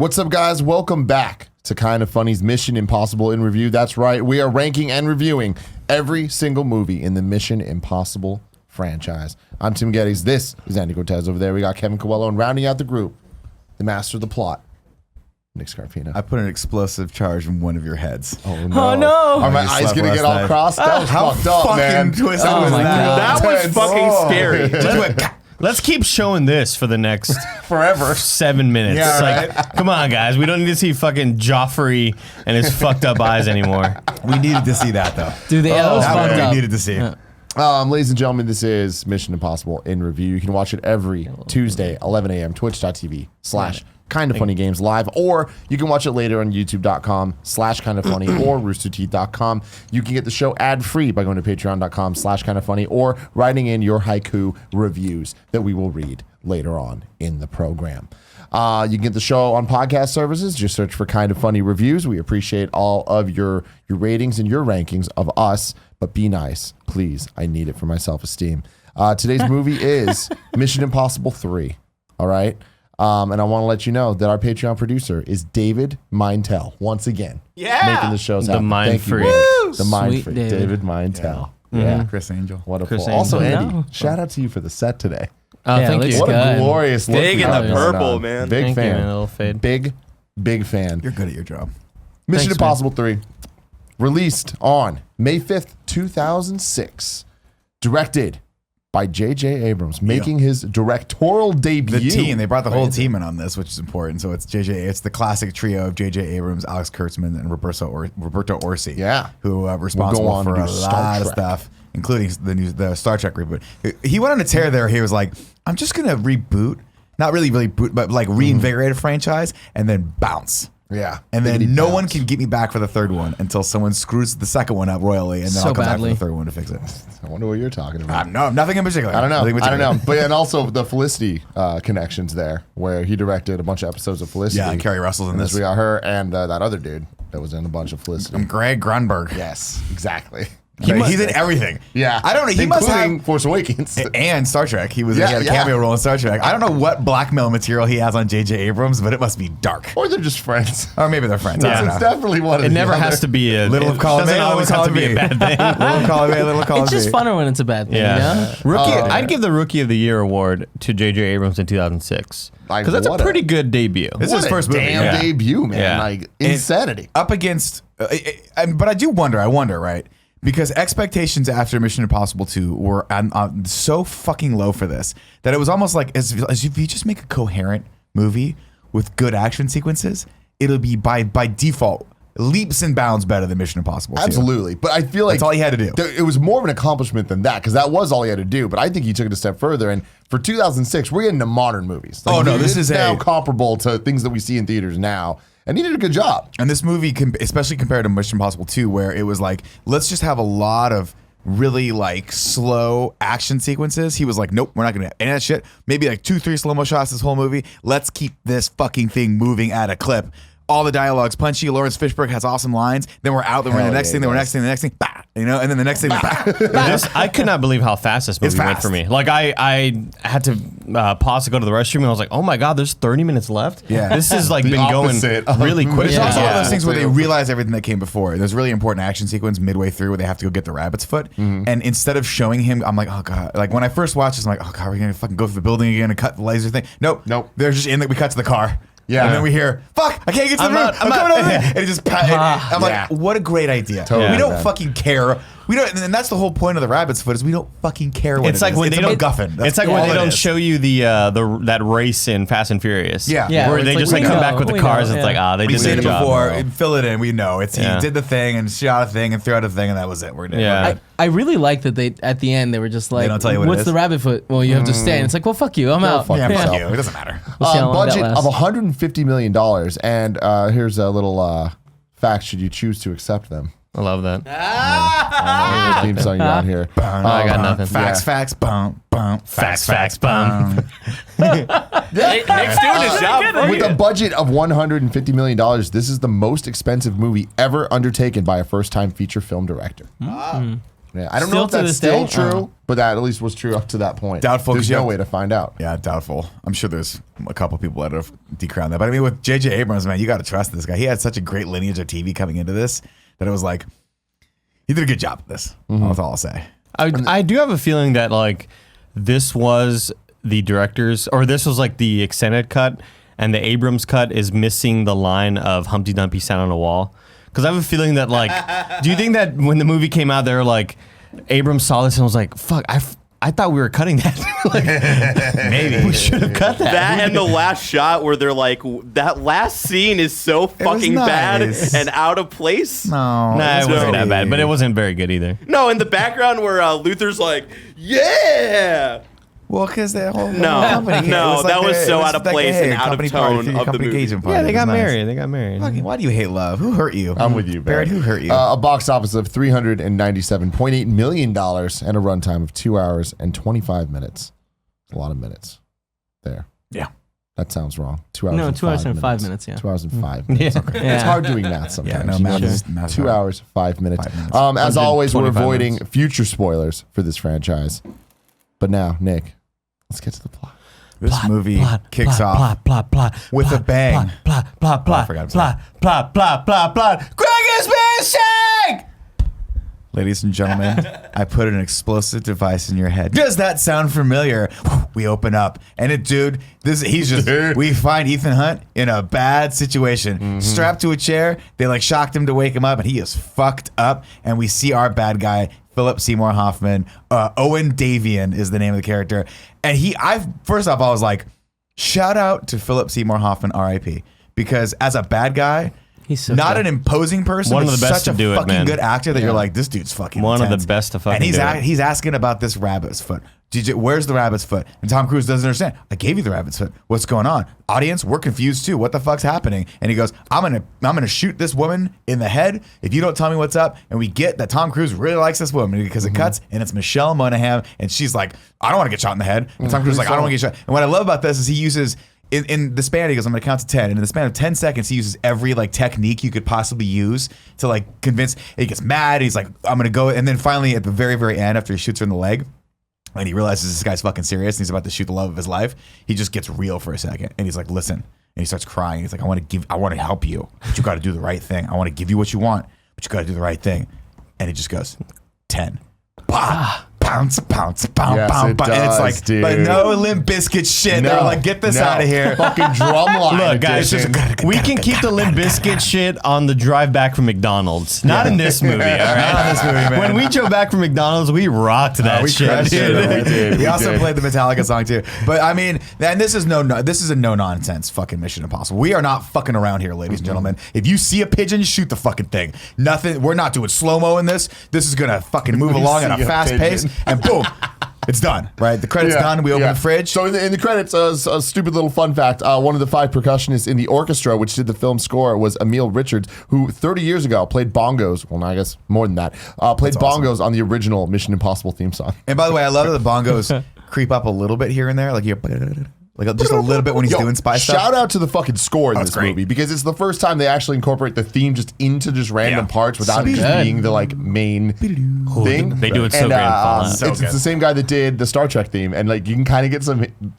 What's up, guys? Welcome back to Kind of Funny's Mission Impossible in Review. That's right. We are ranking and reviewing every single movie in the Mission Impossible franchise. I'm Tim Gettys. This is Andy Cortez. Over there, we got Kevin Coelho. And rounding out the group, the master of the plot, Nick Scarpino. I put an explosive charge in one of your heads. Oh, no. Oh, no. Are my eyes going to get all crossed? That was fucked up, man. Twisted Oh, was my that? God. That was fucking scary. Let's keep showing this for the next Forever. 7 minutes. Yeah, Like, come on, guys. We don't need to see fucking Joffrey and his fucked up eyes anymore. We needed to see that, though. Dude, that was That fucked one up. we needed to see. Ladies and gentlemen, this is Mission Impossible in Review. You can watch it every Tuesday, 11 a.m., twitch.tv/kindoffunnygames live, or you can watch it later on youtube.com/kindoffunny or roosterteeth.com. You can get the show ad-free by going to patreon.com/kindoffunny or writing in your haiku reviews that we will read later on in the program. You can get the show on podcast services. Just search for Kind of Funny Reviews. We appreciate all of your ratings and your rankings of us, but be nice, please. I need it for my self-esteem. Today's movie is Mission Impossible 3, all right? And I want to let you know that our Patreon producer is David Mintel, once again. Yeah. Making the shows The happen. Mind Thank you, Freak. David. The Mind Sweet Freak. David. David Mintel. Yeah. Chris Angel. Wonderful. Chris Also, Angel. Andy, No. shout out to you for the set today. Oh, Yeah, thank looks you. What a good. glorious look. Big we in got the going purple, on. man. Big Thank you, fan. man. A little fade. Big fan. You're good at your job. Mission Thanks, man. Impossible 3, released on May 5th, 2006. Directed by J.J. Abrams, making his directorial debut. The team, they brought the whole team in on this, which is important. So it's it's the classic trio of J.J. Abrams, Alex Kurtzman, and Roberto Orci. Yeah. Who are responsible on to for do a Star lot of Trek. stuff, including the Star Trek reboot. He went on a tear there. He was like, I'm just going to reboot, not really boot, but like reinvigorate a franchise and then bounce. Yeah. And Biggity then no one bounce. can get me back for the third one until someone screws the second one up royally, and then So I'll come badly. back for the third one to fix it. I wonder what you're talking about. No, nothing in particular. I don't know. Nothing in I don't know. particular. But and also the Felicity connections there, where he directed a bunch of episodes of Felicity. Yeah, and Kerry Russell's in And this. We got her and that other dude that was in a bunch of Felicity. Greg Grunberg. Yes, exactly. He's in everything. Yeah. I don't know. He must including have. Force Awakens. And Star Trek. He had a Yeah. cameo role in Star Trek. I don't know what blackmail material he has on J.J. Abrams, but it must be dark. Or they're just friends. Or maybe they're friends. Yeah. I don't It's know. definitely one of It the never other. has to be a Little it column A, doesn't little always have to column be a B. bad thing. Little column A, little column It's just B. funner when it's a bad thing, Yeah. you know? Rookie. Oh, yeah. I'd give the Rookie of the Year award to J.J. Abrams in 2006 Like, because that's a what a- pretty good debut. This is What his a first movie. damn Yeah. debut, man. Yeah. Like, insanity. Up against, but I do wonder, right? Because expectations after Mission Impossible 2 were so fucking low for this that it was almost like as if you just make a coherent movie with good action sequences, it'll be by default leaps and bounds better than Mission Impossible 2. Absolutely. But I feel like That's all he had to do. It was more of an accomplishment than that, because that was all he had to do. But I think he took it a step further. And for 2006, we're getting to modern movies. Oh, no, this it's is now a- comparable to things that we see in theaters now. And he did a good job. And this movie, especially compared to Mission Impossible 2, where it was like, let's just have a lot of really like slow action sequences. He was like, nope, we're not gonna have any of that shit. Maybe like 2-3 slow-mo shots this whole movie. Let's keep this fucking thing moving at a clip. All the dialogue's punchy. Lawrence Fishburne has awesome lines. Then we're out. Then we're in the Hell next yeah, thing. Then we're he next thing. The next thing. Bah, you know. And then the next thing. Bah. I could not believe how fast this movie went fast. for me. Like I had to pause to go to the restroom, and I was like, "Oh my god, there's 30 minutes left." Yeah. this has like The been going opposite of really quick. There's Yeah. also one of Yeah. those things where they realize everything that came before. There's a really important action sequence midway through where they have to go get the rabbit's foot. And instead of showing him, I'm like, oh God. Like when I first watched this, I'm like, oh God, we're going to fucking go through the building again and cut the laser thing. Nope. They're just in that we cut to the car. Yeah. And then we hear, fuck, I can't get to the I'm room. out, I'm I'm coming out. over there. And it just, I'm like, Yeah. what a great idea. Totally, we don't man. fucking care. We don't, and that's the whole point of the rabbit's foot is we don't fucking care what It's like when it's they a don't. MacGuffin. That's It's like all when they it don't is. show you the that race in Fast and Furious. Yeah. Yeah, where it's they like, just we like come know, back with the we cars. know, And it's like, yeah. they We've did their seen it job. before. And fill it in. We know. It's Yeah. he did the thing and shot a thing and threw out a thing and that was it. We're good. Yeah. We're good. I really like that they at the end they were just like, don't tell you what it what's is? the rabbit foot? Well, you have to stay. And it's like, well, fuck you, I'm out. fuck Yeah, Yeah. fuck you. It doesn't matter. We'll see how long that Budget of lasts. $150 million. And here's a little fact should you choose to accept them. I love that. Theme song you got here. I got nothing. Facts, bum, bum. Facts, bum. Nick's doing his job. With a budget of $150 million, this is the most expensive movie ever undertaken by a first-time feature film director. Yeah, I don't know if Still to that's this still day? true, but that at least was true up to that point. Doubtful, There's 'cause no you way have- to find out. Yeah, doubtful. I'm sure there's a couple people that have decrowned that. But I mean, with J.J. Abrams, man, you got to trust this guy. He had such a great lineage of TV coming into this that it was like, he did a good job with this. That's all I'll say. I do have a feeling that like this was the director's, or this was like the extended cut, and the Abrams cut is missing the line of Humpty Dumpty sat on a wall. Because I have a feeling that like, do you think that when the movie came out, they were like, Abrams saw this and was like, fuck, I thought we were cutting that. Like, maybe we should have cut that. That and the last shot where they're like, that last scene is so fucking bad nice. and out of place. No, Nah, it wasn't that really- bad, but it wasn't very good either. No, in the background where Luther's like, yeah. Well, because the whole No, company, no, it was that was it so was out of like, place hey, and out of company tone party, of the company movie. engagement party. Yeah, they It got was nice. married. They got married. Fucking, why do you hate love? Who hurt you? I'm with you, Barrett. Who hurt you? A box office of $397.8 million and a runtime of 2 hours and 25 minutes. A lot of minutes there. Yeah. That sounds wrong. 2 hours. No, and 2 hours 5 and 5 minutes, yeah. 2 hours and 5 minutes. Yeah. Okay. Yeah. It's hard doing math sometimes. Yeah, no, you know math what I is- mean? math's 2 hard. hours, 5 minutes. 5 minutes. As always, we're 125 avoiding minutes. future spoilers for this franchise. But now, Nick, let's get to the plot. This movie kicks off with a bang. Plot. I forgot, I'm sorry. Plot. Greg is missing! Ladies and gentlemen, I put an explosive device in your head. Does that sound familiar? We open up, and we find Ethan Hunt in a bad situation, strapped to a chair. They like shocked him to wake him up, and he is fucked up. And we see our bad guy, Philip Seymour Hoffman. Owen Davian is the name of the character, and first off, I was like, shout out to Philip Seymour Hoffman, R.I.P. Because as a bad guy. He's so not good. an imposing person. One of but the best such to do a it, fucking man. good actor that you're like, this dude's fucking One of the intense. best to fucking And do it. he's asking about this rabbit's foot. Where's the rabbit's foot? And Tom Cruise doesn't understand. I gave you the rabbit's foot. What's going on? Audience, we're confused too. What the fuck's happening? And he goes, I'm gonna shoot this woman in the head if you don't tell me what's up. And we get that Tom Cruise really likes this woman because it cuts and it's Michelle Monaghan and she's like, I don't want to get shot in the head. And Tom Cruise is like, I don't want to get shot. And what I love about this is he uses in the span, he goes, I'm going to count to 10. And in the span of 10 seconds, he uses every like technique you could possibly use to like convince. He gets mad. He's like, I'm going to go. And then finally at the very, very end, after he shoots her in the leg, and he realizes this guy's fucking serious and he's about to shoot the love of his life, he just gets real for a second. And he's like, listen. And he starts crying. He's like, I want to help you, but you got to do the right thing. I want to give you what you want, but you got to do the right thing. And he just goes, 10. Bah! Pounce, Yes, pounce, and it's does, like, dude. but no Limp Bizkit shit. They're like, get this out of here. Fucking drumline. Look, guys, we can keep the Limp Bizkit shit on the drive back from McDonald's. Not in this movie, all right? Not in this movie, man. When we drove back from McDonald's, we rocked that we shit. crushed dude. it. We did. We also played the Metallica song too. But I mean, and this is a no nonsense fucking Mission Impossible. We are not fucking around here, ladies and gentlemen. If you see a pigeon, shoot the fucking thing. Nothing. We're not doing slow mo in this. This is gonna fucking move along at see a a fast pace, pigeon. and boom. It's done, right? The credits done. We open the fridge. So in the credits, a stupid little fun fact: one of the 5 percussionists in the orchestra, which did the film score, was Emil Richards, who 30 years ago played bongos. Well, I guess more than that. Played bongos on the original Mission Impossible theme song. And by the way, I love that the bongos creep up a little bit here and there, like just a little bit when he's doing spy stuff. Shout out to the fucking score in it's this great. movie because it's the first time they actually incorporate the theme just into just random Yeah. parts without So it just good. being the like main thing. They do it so And, great in Fallout. So it's good. the same guy that did the Star Trek theme, and like you can kind of get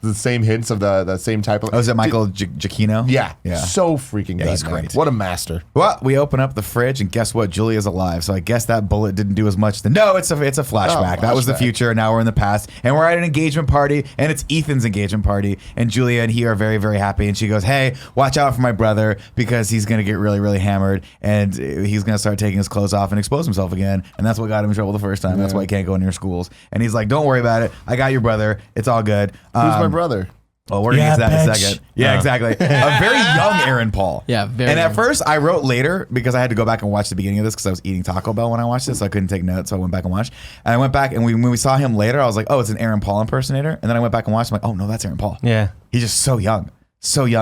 the same hints of the same type of. Oh, is it Michael Giacchino? Yeah, Yeah. so freaking good. he's man. great. What a master. Well, we open up the fridge and guess what? Julia's alive. So I guess that bullet didn't do as much. No, it's a flashback. That was the flashback. future. Now we're in the past, and we're at an engagement party, and it's Ethan's engagement party, and Julia and he are very, very happy. And she goes, "Hey, watch out for my brother because he's gonna get really, really hammered, and he's gonna start taking his clothes off and expose himself again, and that's what got him in trouble the first time. That's why he can't go near schools." And he's like, "Don't worry about it. I got your brother. It's all good." Who's my brother? Oh, we're gonna get to that in a bitch. second. Yeah, exactly. A very young Aaron Paul. Yeah, very And at young. first, I wrote later because I had to go back and watch the beginning of this because I was eating Taco Bell when I watched this, so I couldn't take notes. So I went back and watched. And I went back and when we saw him later, I was like, "Oh, it's an Aaron Paul impersonator." And then I went back and watched. I'm like, "Oh no, that's Aaron Paul." Yeah. He's just so young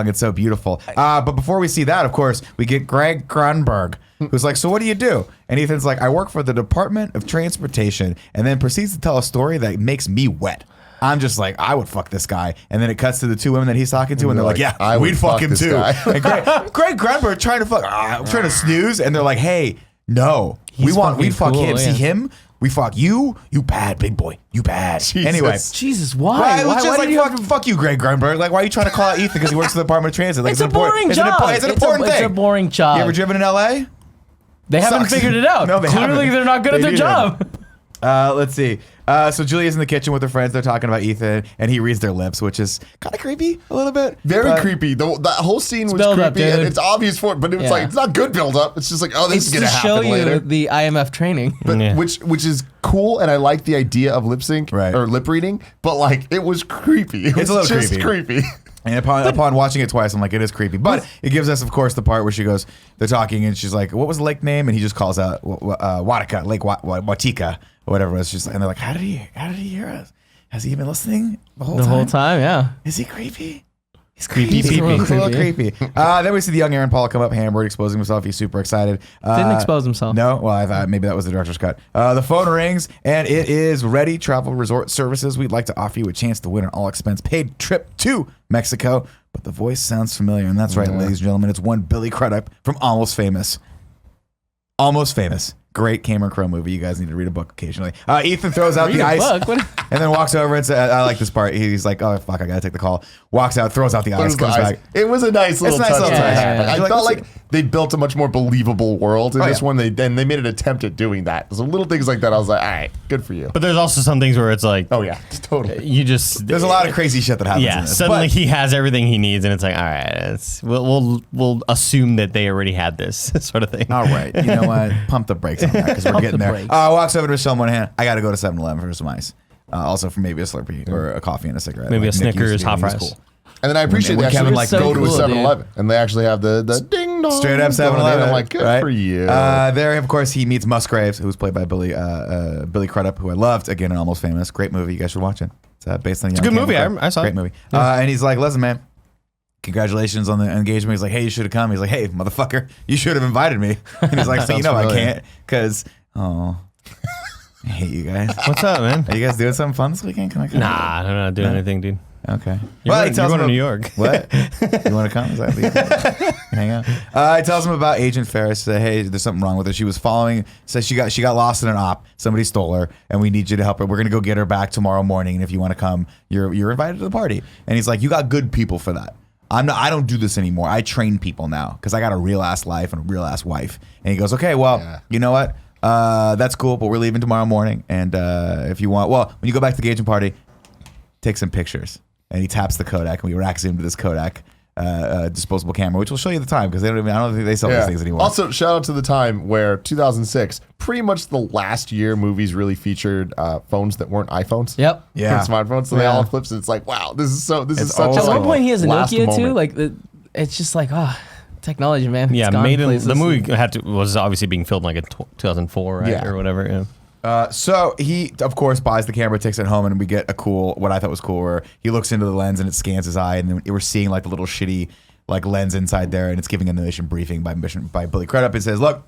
and so beautiful. But before we see that, of course, we get Greg Grunberg, who's like, "So what do you do?" And Ethan's like, "I work for the Department of Transportation," and then proceeds to tell a story that makes me wet. I'm just like, I would fuck this guy. And then it cuts to the 2 women that he's talking to, and they're like, "Yeah, I would we'd fuck fuck him this too." guy. And Greg Grunberg trying to snooze, and they're like, "Hey, no, He's we'd fuck fucking him. cool, See yeah. him We fuck you bad, big boy. You bad. Jesus. Anyway. Jesus, why? Right, it was just why like, did you have to- fuck you, Greg Grunberg. Like, why are you trying to call out Ethan because he works for the Department of Transit? Like, It's a boring it's job. It's an important thing. It's a boring job. You ever driven in L.A.? They haven't Sucks. figured it out. No, they Clearly, haven't. they're not good They at their need job. Let's see. So Julia's in the kitchen with her friends. They're talking about Ethan, and he reads their lips, which is kind of creepy a little bit. Very But- creepy. That whole scene was build up, creepy, and dude. it's obvious for it, but it's Yeah. like it's not good build up. It's just like, oh, this It's is gonna to show happen you later. the IMF training. But Yeah. which is cool, and I like the idea of lip sync Right. or lip reading. But like, it was creepy. It was a little just creepy. And upon watching it twice, I'm like, it is creepy. But it gives us, of course, the part where she goes, they're talking, and she's like, what was the lake name? And he just calls out Watika, Lake Watika, or whatever it was. She's like, and they're like, how did he hear us? Has he been listening the whole time? Yeah. Is he creepy? He's Creepy, creepy. creepy. He's a little creepy. Then we see the young Aaron Paul come up, hammered, exposing himself. He's super excited. Didn't expose himself. No, well, I thought maybe that was the director's cut. The phone rings, and it is Ready Travel Resort Services. We'd like to offer you a chance to win an all-expense paid trip to Mexico. But the voice sounds familiar, and that's right, ladies and gentlemen. It's one Billy Crudup from Almost Famous. Almost Famous. Great Cameron Crowe movie. You guys need to read a book occasionally. Ethan throws out Read the a ice book? What- and then walks over and says, I like this part. He's like, oh, fuck, I got to take the call. Walks out, throws out the ice, comes back. It was a nice little a nice touch. little to touch. happen. Yeah. I Like, felt listen- like they built a much more believable world in Oh, this yeah. one. They made an attempt at doing that. So little things like that, I was like, all right, good for you. But there's also some things where it's like, Oh yeah, totally. you just There's a lot of crazy shit that happens in yeah. this. Suddenly But- he has everything he needs, and it's like, all right, we'll assume that they already had this sort of thing. All right, you know what? Pump the brakes on that because we're Pump getting the there. brakes. Walks over to Michelle Monahan. I got to go to 7-Eleven for some ice. Also for maybe a Slurpee or a coffee and a cigarette. Maybe Like a Nick used to Snickers, do when hot he was fries. cool. And then I appreciate When they actually Kevin, like like, go so to a cool, 7-Eleven, and they actually have the ding dong. Straight up going in. 7-Eleven. I'm like, good right? for you. There, of course, he meets Musgraves, who's played by Billy Crudup, who I loved. Again, in Almost Famous. Great movie. You guys should watch it. It's based on It's a good movie. I saw Great it. movie. And he's like, listen, man. Congratulations on the engagement. He's like, hey, you should have come. He's like, hey, motherfucker, you should have invited me. And he's like, so you Sounds know I familiar. can't because, oh, I hate you guys. What's up, man? Are you guys doing something fun this weekend? Can I come? Nah, I'm not doing anything, dude. Okay. You're Well, going, he tells you're going to him- New York. What? You want to come? Is that hang out? He tells him about Agent Ferris. Say, hey, there's something wrong with her. She was following. Says she got lost in an op. Somebody stole her, and we need you to help her. We're gonna go get her back tomorrow morning. And if you want to come, you're invited to the party. And he's like, you got good people for that. I don't do this anymore. I train people now because I got a real ass life and a real ass wife. And he goes, okay, well, you know what? That's cool, but we're leaving tomorrow morning. And if you want, well, when you go back to the engagement party, take some pictures. And he taps the Kodak, and we rack zoom to this Kodak disposable camera, which will show you the time because I don't think they sell these things anymore. Also, shout out to the time where 2006, pretty much the last year movies really featured phones that weren't iPhones. Yep. Yeah. Smartphones. So they Yeah. all have flips. And it's like, wow, this is such always a At one point, he has a last Nokia too. moment. Like it's just like technology, man. Yeah, It's gone made in, places. the movie was obviously being filmed like in 2004, right, Yeah. or whatever. Yeah. So he, of course, buys the camera, takes it home, and we get what I thought was cool, where he looks into the lens and it scans his eye, and then we're seeing like the little shitty like lens inside there, and it's giving a mission briefing by Billy Crudup. It says, look,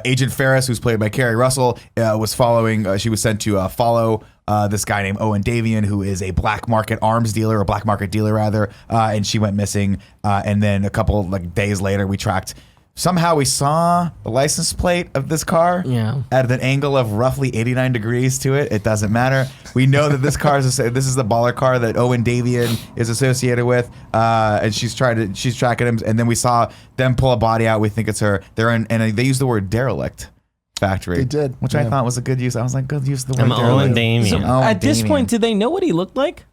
Agent Ferris, who's played by Kerry Russell, was following. She was sent to follow this guy named Owen Davian, who is a black market arms dealer, or black market dealer rather, and she went missing. And then a couple days later, we tracked. Somehow we saw the license plate of this car at an angle of roughly 89 degrees to it. It doesn't matter. We know that this is the baller car that Owen Davian is associated with, and she's tracking him. And then we saw them pull a body out. We think it's her. And they use the word derelict factory. They did, which I thought was a good use. I was like, good use of the word I'm Owen derelict. Damien. Owen At this Damien. point, did they know what he looked like?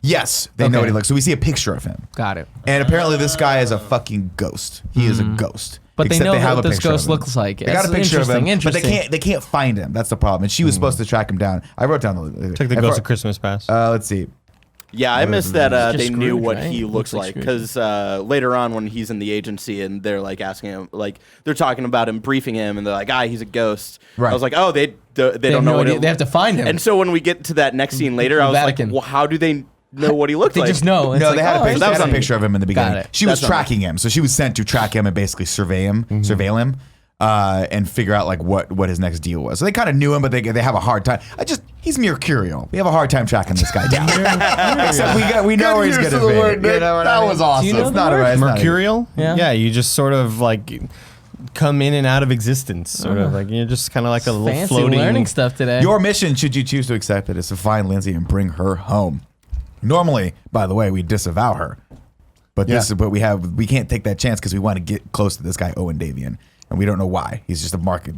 Yes, they know what he looks. So we see a picture of him. Got it. And apparently this guy is a fucking ghost. He is a ghost. But they Except know have what a this picture of ghost him. looks like. They got a That's picture of him, interesting. but they can't find him. That's the problem. And she was supposed to track him down. I wrote down the Took the Ghost of Christmas Pass. Let's see. Yeah, I missed that It's they just knew Scrooge, what right? he looks like Scrooge. because later on when he's in the agency and they're like asking him, like they're talking about him, briefing him, and they're like, he's a ghost. Right. I was like, oh, they don't They know have no what idea. it. They have to find him. And so when we get to that next scene later, I was Vatican. like, well, how do they know what he looked They like? just know. It's No, like, they had a oh, picture. that They was had a on- picture of him in the beginning. Got it. She was That's on- tracking him, so she was sent to track him and basically surveil him, and figure out like what his next deal was. So they kind of knew him, but they have a hard time. He's mercurial. We have a hard time tracking this guy down. Except we know Good where he's use gonna of the be. word, Nick. You know what That I mean? was awesome. Do you know It's the not a word? right. it's not a- Mercurial? Yeah. Yeah, you just sort of like come in and out of existence, sort of like you're just kind of like a little Fancy floating. learning stuff today. Your mission, should you choose to accept it, is to find Lindsay and bring her home. Normally, by the way, we disavow her, but we can't take that chance because we want to get close to this guy Owen Davian, and we don't know why. He's just a Black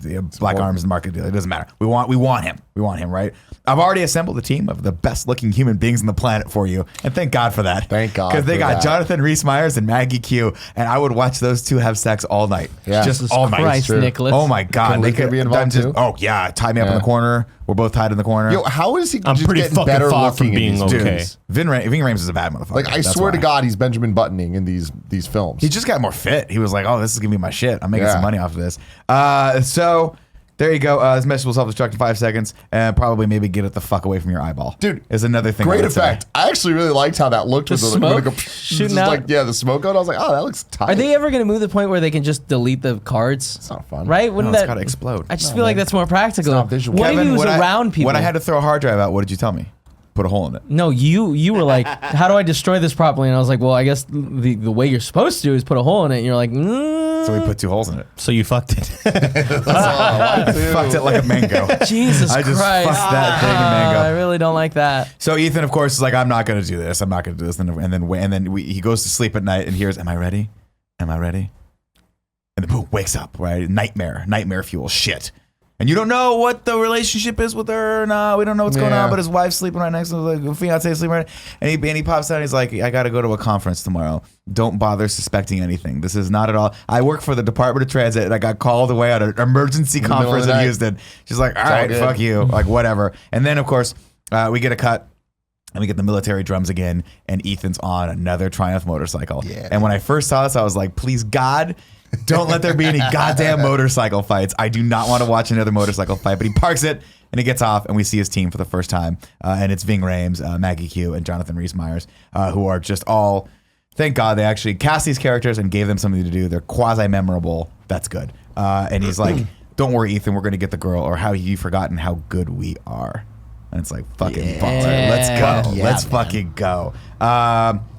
Arms market dealer. It doesn't matter. We want him. We want him, right? I've already assembled a team of the best looking human beings on the planet for you, and thank God for that. Thank God because they for got that. Jonathan Rhys-Meyers and Maggie Q, and I would watch those two have sex all night. Yeah. Just Jesus all night. Christ, Nicholas. Oh my God, Can Luther be involved too? Oh yeah, tie me up in the corner. We're both tied in the corner. Yo, how is he I'm just pretty getting fucking better far looking from being in these okay. movies? Ving Rhames is a bad motherfucker. Like, I That's swear to why. God, he's Benjamin Buttoning in these films. He just got more fit. He was like, "Oh, this is gonna be my shit. I'm making some money off of this." So there you go. This message will self-destruct in 5 seconds, and probably maybe get it the fuck away from your eyeball. Dude, is another thing. Great I would say. effect. I actually really liked how that looked. The with smoke when it shooting just out? like, the smoke out. I was like, oh, that looks tight. Are they ever going to move the point where they can just delete the cards? It's not fun. Right? No, Wouldn't it's that gotta explode. I just feel like that's more practical. not visual. What if he was when around people? When I had to throw a hard drive out, what did you tell me? Put a hole in it. No, you were like, how do I destroy this properly? And I was like, well, I guess the way you're supposed to do is put a hole in it. And you're like, So we put 2 holes in it. So you fucked it. Fucked it like a mango. Jesus I just Christ. fucked that thing in mango. I really don't like that. So Ethan, of course, is like, I'm not going to do this. I'm not going to do this. And then he goes to sleep at night and hears, "Am I ready? Am I ready?" And then boom, wakes up. Right, nightmare fuel shit. And you don't know what the relationship is with her or not. We don't know what's going on. But his wife's sleeping right next to him, like fiance sleeping right. And he pops out. And he's like, "I got to go to a conference tomorrow. Don't bother suspecting anything. This is not at all. I work for the Department of Transit, and I got called away at an emergency middle of conference the in night. Houston." She's like, "All all right, good. fuck you, like whatever." And then of course we get a cut. And we get the military drums again, and Ethan's on another Triumph motorcycle. Yeah. And when I first saw this, I was like, please, God, don't let there be any goddamn motorcycle fights. I do not want to watch another motorcycle fight. But he parks it, and he gets off, and we see his team for the first time. And it's Ving Rhames, Maggie Q, and Jonathan Rhys-Meyers, who are just all, thank God they actually cast these characters and gave them something to do. They're quasi-memorable. That's good. And he's like, don't worry, Ethan, we're going to get the girl, or how you forgotten how good we are. And it's like, fucking baller. Let's go. Yeah, Let's man. fucking go.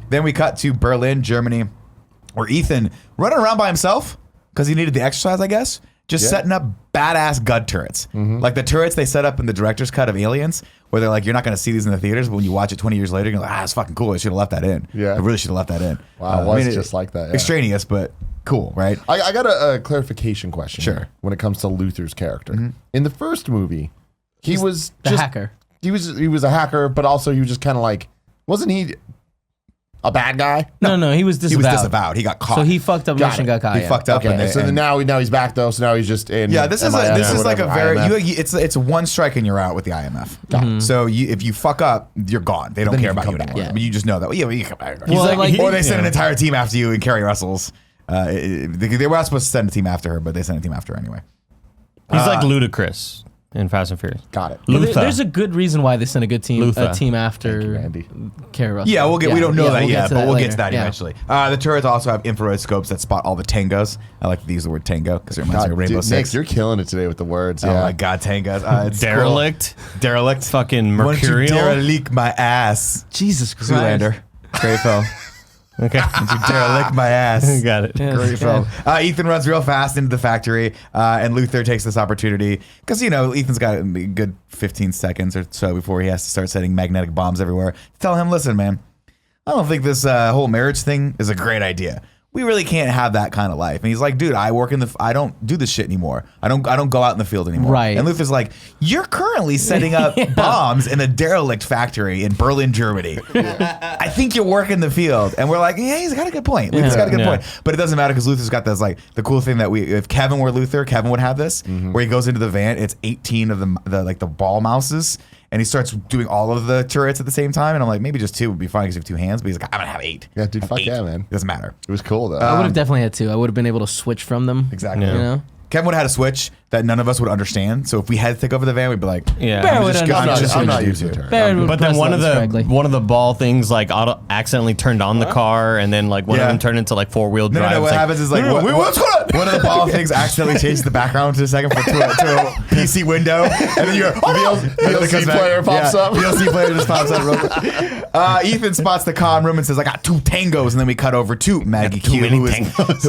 Then we cut to Berlin, Germany, where Ethan, running around by himself, because he needed the exercise, I guess, just setting up badass Gud turrets. Like the turrets they set up in the director's cut of Aliens, where they're like, you're not going to see these in the theaters, but when you watch it 20 years later, you're like, it's fucking cool. I should have left that in. Yeah. I really should have left that in. Wow, it was just like that, yeah. Extraneous, but cool, right? I got a clarification question. Sure. Here when it comes to Luther's character. In the first movie, he was The just hacker. He was a hacker, but also he was just kind of like, wasn't he a bad guy? No, he was He disavowed. was disavowed. He got caught. So he fucked up Got mission, it. got caught. He fucked up. Okay, and so then now he's back though. So now he's just in. Yeah, this is MIS or like a whatever, very IMF. it's one strike and you're out with the IMF. So if you fuck up, you're gone. They don't Then you care can about you come back. anymore. Yeah. But you just know that. Yeah, you come back. Well, like- or they send an entire team after you and Carrie Russell's. They were not supposed to send a team after her, but they sent a team after her anyway. He's like ludicrous in Fast and Furious. Got it. Luther. There's a good reason why they sent a good team, Luther. a team after Randy. Carrie Russell. Yeah, we don't know that we'll yet, get to but we'll later. get to that Yeah. eventually. The turrets also have infrared scopes that spot all the tangos. I like to use the word tango because it reminds me of Rainbow dude, Six. Nick, you're killing it today with the words. Oh Yeah. my god, tangos! It's Derelict. cool. Derelict. Fucking Why don't you mercurial. derelict my ass, Jesus Christ. Zoolander. Great film. Okay. You derelict my ass. Got it. Yes, Great yeah. film. Ethan runs real fast into the factory, and Luther takes this opportunity because Ethan's got a good 15 seconds or so before he has to start setting magnetic bombs everywhere. Tell him, listen, man, I don't think this whole marriage thing is a great idea. We really can't have that kind of life. And he's like, dude, I don't do this shit anymore. I don't go out in the field anymore. Right. And Luther's like, you're currently setting up bombs in a derelict factory in Berlin, Germany. I think you're working the field. And we're like, yeah, he's got a good point. Luther's got a good point. But it doesn't matter because Luther's got this, like, the cool thing that if Kevin were Luther, Kevin would have this, where he goes into the van, it's 18 of the ball mouses. And he starts doing all of the turrets at the same time. And I'm like, maybe just 2 would be fine because you have 2 hands. But he's like, I'm going to have 8. Yeah, dude, fuck 8. yeah, man. It doesn't matter. It was cool though. I would have definitely had to. I would have been able to switch from them. Exactly. You know? Kevin would have had a switch. that none of us would understand. So if we had to take over the van, we'd be like, Yeah. Bear I'm would just- understand. I'm not gonna using do the it. term. Barrett would But then press one of buttons correctly. the ball things like accidentally turned on the car, and then like one Yeah. of them turned into like 4-wheel drive. No. What It's like, happens is like no, what- wait, what- what's going on? one of the ball things accidentally changes the background to a second to a PC window, and then you're VLC player pops up. VLC player just pops up. Real quick. Ethan spots the con room and says, "I got 2 tangos," and then we cut over to Maggie Too Q, many who is tangos.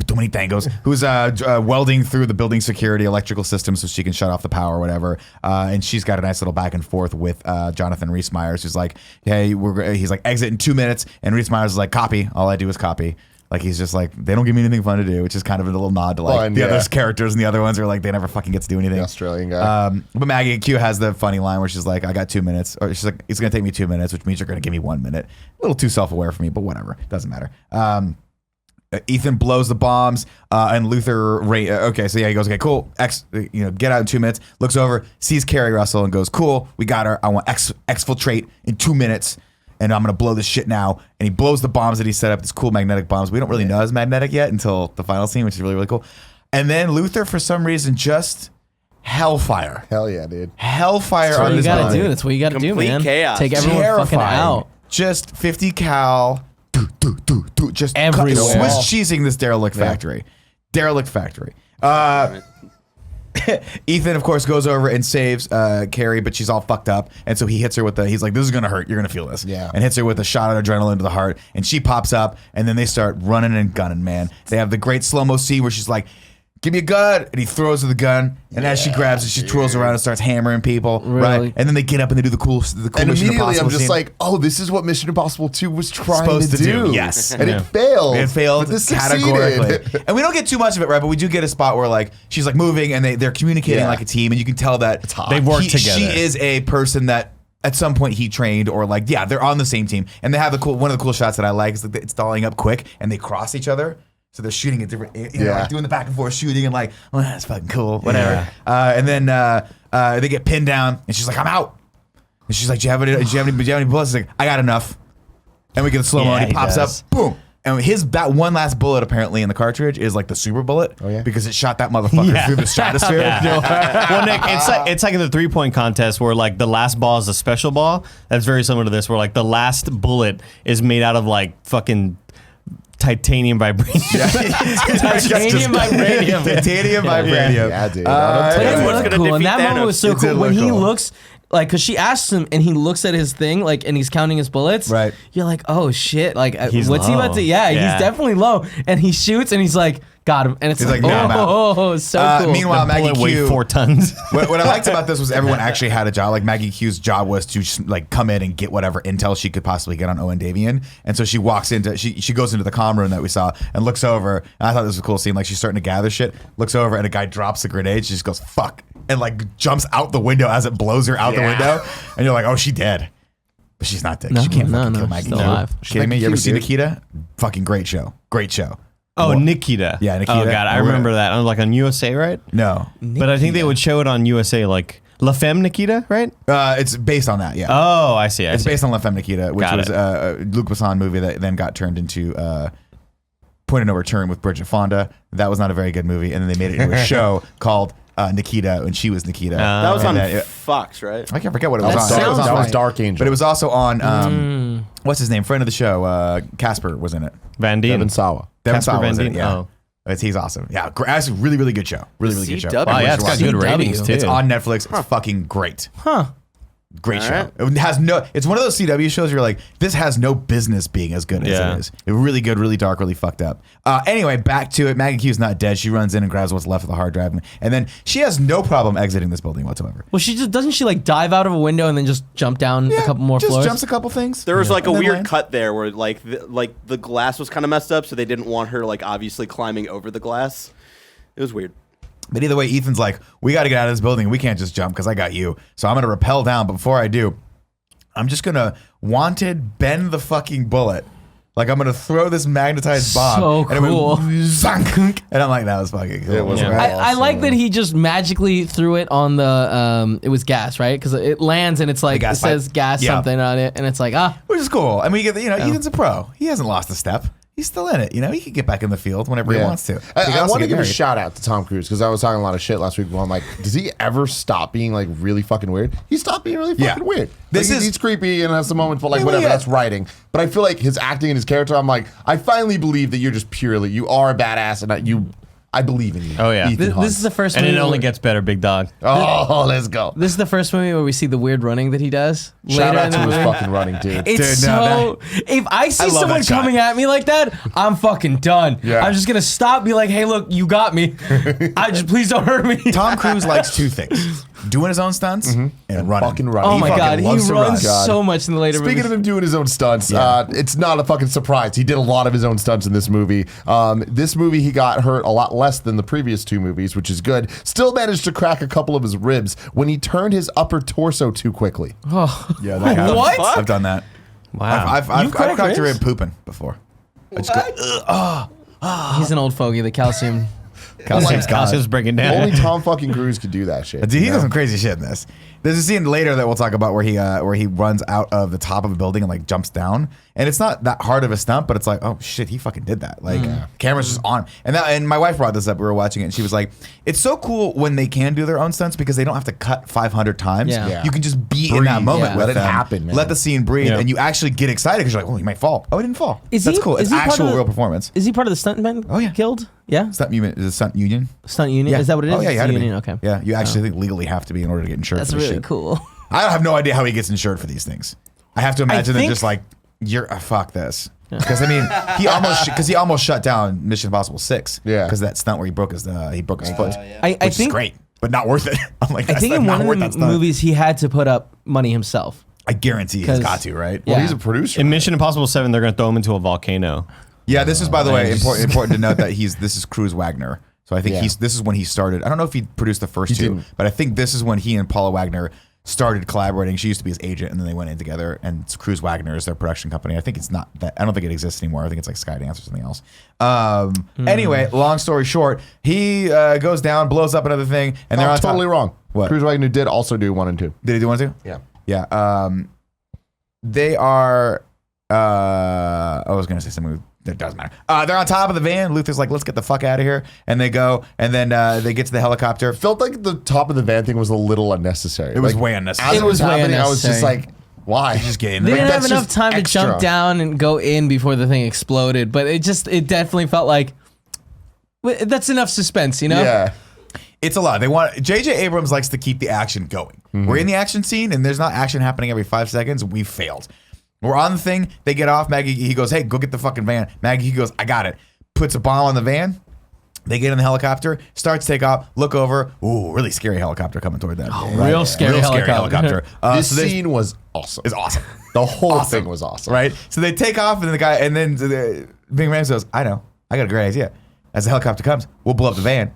too many tangos, who's welding through the building security electrical system so she can shut off the power or whatever. And she's got a nice little back and forth with Jonathan Rhys Meyers, who's like, "Hey, he's like exit in 2 minutes," and Rhys Meyers is like, "Copy. All I do is copy." Like he's just like, they don't give me anything fun to do, which is kind of a little nod to like Fun, the yeah. other characters, and the other ones are like they never fucking get to do anything. The Australian guy. But Maggie Q has the funny line where she's like, "I got 2 minutes," or she's like, "It's gonna take me 2 minutes," which means you're gonna give me 1 minute. A little too self-aware for me, but whatever, doesn't matter. Ethan blows the bombs, and Luther. Okay, so yeah, he goes, "Okay, cool. Get out in 2 minutes." Looks over, sees Carrie Russell, and goes, "Cool, we got her. I want exfiltrate in 2 minutes." And I'm gonna blow this shit now. And he blows the bombs that he set up, these cool magnetic bombs. We don't really know it's magnetic yet until the final scene, which is really, really cool. And then Luther, for some reason, just hellfire. Hell yeah, dude. Hellfire That's on what you this gotta building. do. That's what you gotta do, Complete man. chaos. Take everyone fucking out. Just 50 cal. Just Everywhere. Swiss cheesing this derelict factory. Derelict factory. Ethan, of course, goes over and saves Carrie, but she's all fucked up. And so he hits her with he's like, "This is going to hurt. You're going to feel this." Yeah. And hits her with a shot of adrenaline to the heart. And she pops up, and then they start running and gunning, man. They have the great slow-mo scene where she's like, "Give me a gun," and he throws her the gun, and as she grabs it, she twirls around and starts hammering people, Really? right? And then they get up and they do the cool And Mission immediately Impossible I'm just scene. like, oh, this is what Mission Impossible 2 was trying Supposed to to do, do. yes. And Yeah. it failed. It failed but this categorically. succeeded. And we don't get too much of it, right? But we do get a spot where like she's like moving and they're communicating Yeah. like a team, and you can tell that They work together. She is a person that at some point he trained, or like, yeah, they're on the same team. And they have one of the cool shots that I like is like it's dollying up quick and they cross each other. So they're shooting at different, like doing the back and forth shooting and like, oh, that's fucking cool, whatever. And then they get pinned down and she's like, "I'm out." And she's like, do you have any bullets?" He's like, "I got enough." And we get a slow mo Yeah, and he he pops does. up, boom. And that one last bullet apparently in the cartridge is like the super bullet. Oh, yeah? Because it shot that motherfucker through the stratosphere. Well, Nick, it's like in the 3-point contest where like the last ball is a special ball. That's very similar to this, where like the last bullet is made out of like fucking titanium vibranium. Titanium vibranium. Titanium vibranium. Yeah, dude. But it Everyone's looked gonna cool, and defeat that moment Thanos. was so It did cool when look he cool. looks like, because she asks him and he looks at his thing like, and he's counting his bullets. Right. You're like, oh shit, like He's what's he about low. to? Yeah, Yeah. he's definitely low, and he shoots and he's like, got him, and it's He's like, like, "No, I'm out." oh, so cool. Meanwhile, Maggie Bullet weighed Q 4 tons. What I liked about this was everyone actually had a job. Like Maggie Q's job was to just, like come in and get whatever intel she could possibly get on Owen Davian. And so she walks into she goes into the comm room that we saw and looks over. And I thought this was a cool scene. Like she's starting to gather shit, looks over and a guy drops a grenade. She just goes fuck and like jumps out the window as it blows her out the window. And you're like, oh, she dead. But she's not dead. No, She can't no, fucking no, kill she's Maggie still Q. alive. Kidding me? You ever seen Nikita? Fucking great show. Great show. Oh, Nikita. Yeah, Nikita. Oh god, I remember that. I was like on USA, right? No. But I think they would show it on USA, like La Femme Nikita, right? It's based on that, yeah. Oh, I see. It's based on La Femme Nikita, which Got was a Luc Besson movie that then got turned into Point of No Return with Bridget Fonda. That was not a very good movie, and then they made it into a show called Nikita, and she was Nikita. That was And on Fox, right? I can't forget what it was That on. sounds It was on that was right. Dark Angel. but it was also on what's his name? Friend of the show, Casper was in it. Van Dien. Devin Sawa. Devin Casper Sawa was Van in it. Dien? Yeah, Oh. He's awesome. Yeah, that's a really, really good show. Really, really good show. CW. Oh yeah, it's got good CW. ratings too. It's on Netflix. It's fucking great. Huh. Great All show. right. It has no. It's one of those CW shows where you're like, this has no business being as good as Yeah. it is. It's really good, really dark, really fucked up. Anyway, back to it. Maggie Q's not dead. She runs in and grabs what's left of the hard drive, and then she has no problem exiting this building whatsoever. Well, doesn't she like dive out of a window and then just jump down a couple more just floors? jumps a couple things. There was like a And then weird lands. cut there where like the glass was kind of messed up, so they didn't want her like obviously climbing over the glass. It was weird. But either way, Ethan's like, we got to get out of this building. We can't just jump because I got you. So I'm gonna rappel down. But before I do, I'm just gonna wanted bend the fucking bullet. Like I'm gonna throw this magnetized bomb. So and it went cool. zonk, and I'm like, that was fucking cool. It was Yeah. right. I like that he just magically threw it on the it was gas, right? Because it lands and it's like gas it says pipe. gas Yeah. something on it, and it's like Which is cool. I mean, Ethan's a pro. He hasn't lost a step. he's still in it. You know, he can get back in the field whenever he wants to. I want to give a shout out to Tom Cruise because I was talking a lot of shit last week. Where I'm like, does he ever stop being like really fucking weird? He stopped being really fucking weird. He's creepy and has some moments, but like whatever, that's writing. But I feel like his acting and his character, I'm like, I finally believe that you're just you are a badass and I believe in you. Oh yeah, This is the first and movie it only gets better, big dog. Oh, let's go. This is the first movie where we see the weird running that he does. Shout later out in to the his movie. fucking running, dude. It's Dude, no, if I see love someone that shot. coming at me like that, I'm fucking done. Yeah. I'm just gonna stop, be like, hey, look, you got me. Please don't hurt me. Tom Cruise likes two things: doing his own stunts and running. Fucking running. Oh He my fucking god, he loves to runs run. so much in the later Speaking movies. of him doing his own stunts, it's not a fucking surprise. He did a lot of his own stunts in this movie. This movie, he got hurt a lot less than the previous two movies, which is good. Still managed to crack a couple of his ribs when he turned his upper torso too quickly. Yeah, that happens. What? I've done that. Wow. I've cracked cracked a ribs? rib pooping before. He's an old fogey. The calcium. Calcium's breaking down. Only Tom fucking Cruise could do that shit. Dude, he you does know? some crazy shit in this. There's a scene later that we'll talk about where he runs out of the top of a building and like jumps down, and it's not that hard of a stunt, but it's like, oh shit, he fucking did that. Like camera's just on, and my wife brought this up. We were watching it, and she was like, it's so cool when they can do their own stunts because they don't have to cut 500 times. Yeah. You can just be in that Breathe. moment, Yeah. let Let it it happen, happen, man. let the scene breathe, Yeah. and you actually get excited because you're like, oh, he might fall. Oh, he didn't fall. Is That's he- cool. is It's he part actual of the- real performance. Is he part of the stuntmen? Oh, yeah. Guild. Yeah. Stunt union is a stunt union. Stunt union. Is that what it is? Oh yeah, It's you a had to be. union. Okay. Yeah, you actually think legally have to be in order to get insured. That's for this really shit. cool. I have no idea how he gets insured for these things. I have to imagine them think- just like, fuck this. Because I mean, he almost shut down Mission Impossible 6. Yeah. Because that stunt where he broke his foot, I which think is great, but not worth it. I'm like, I that's think in not one worth of that the stunt. movies he had to put up money himself. I guarantee he's 'Cause- got to, right? Yeah. Well, he's a producer. In Mission Impossible 7, they're gonna throw him into a volcano. Yeah, this is, by the way, important to note that this is Cruz Wagner. So I think Yeah. this is when he started. I don't know if he produced the first two, didn't. but I think this is when he and Paula Wagner started collaborating. She used to be his agent, and then they went in together. And Cruz Wagner is their production company. I think it's not that. I don't think it exists anymore. I think it's like Skydance or something else. Anyway, long story short, he goes down, blows up another thing, and they're Oh, on top. totally wrong. What? Cruise Wagner did also do 1 and 2. Did he do one too? Yeah. Yeah. They are. I was gonna say something. It doesn't matter. They're on top of the van. Luther's like, let's get the fuck out of here. And they go, and then they get to the helicopter. Felt like the top of the van thing was a little unnecessary. It was Like, way unnecessary. As It it was was way happening, I was just unnecessary. like, why? Just get in They there. didn't have that's enough just time extra. to jump down and go in before the thing exploded, but it definitely felt like that's enough suspense, you know? Yeah. It's a lot. They want J.J. Abrams likes to keep the action going. We're in the action scene, and there's not action happening every 5 seconds. We failed. We're on the thing. They get off. Maggie, he goes, hey, go get the fucking van. Maggie, he goes, I got it. Puts a bomb on the van. They get in the helicopter, starts to take off, look over. Ooh, really scary helicopter coming toward them. real scary helicopter. This so scene was awesome. is awesome. The whole thing was awesome. Right? So they take off, and then Bing Ramsey goes, I know. I got a great idea. As the helicopter comes, we'll blow up the van.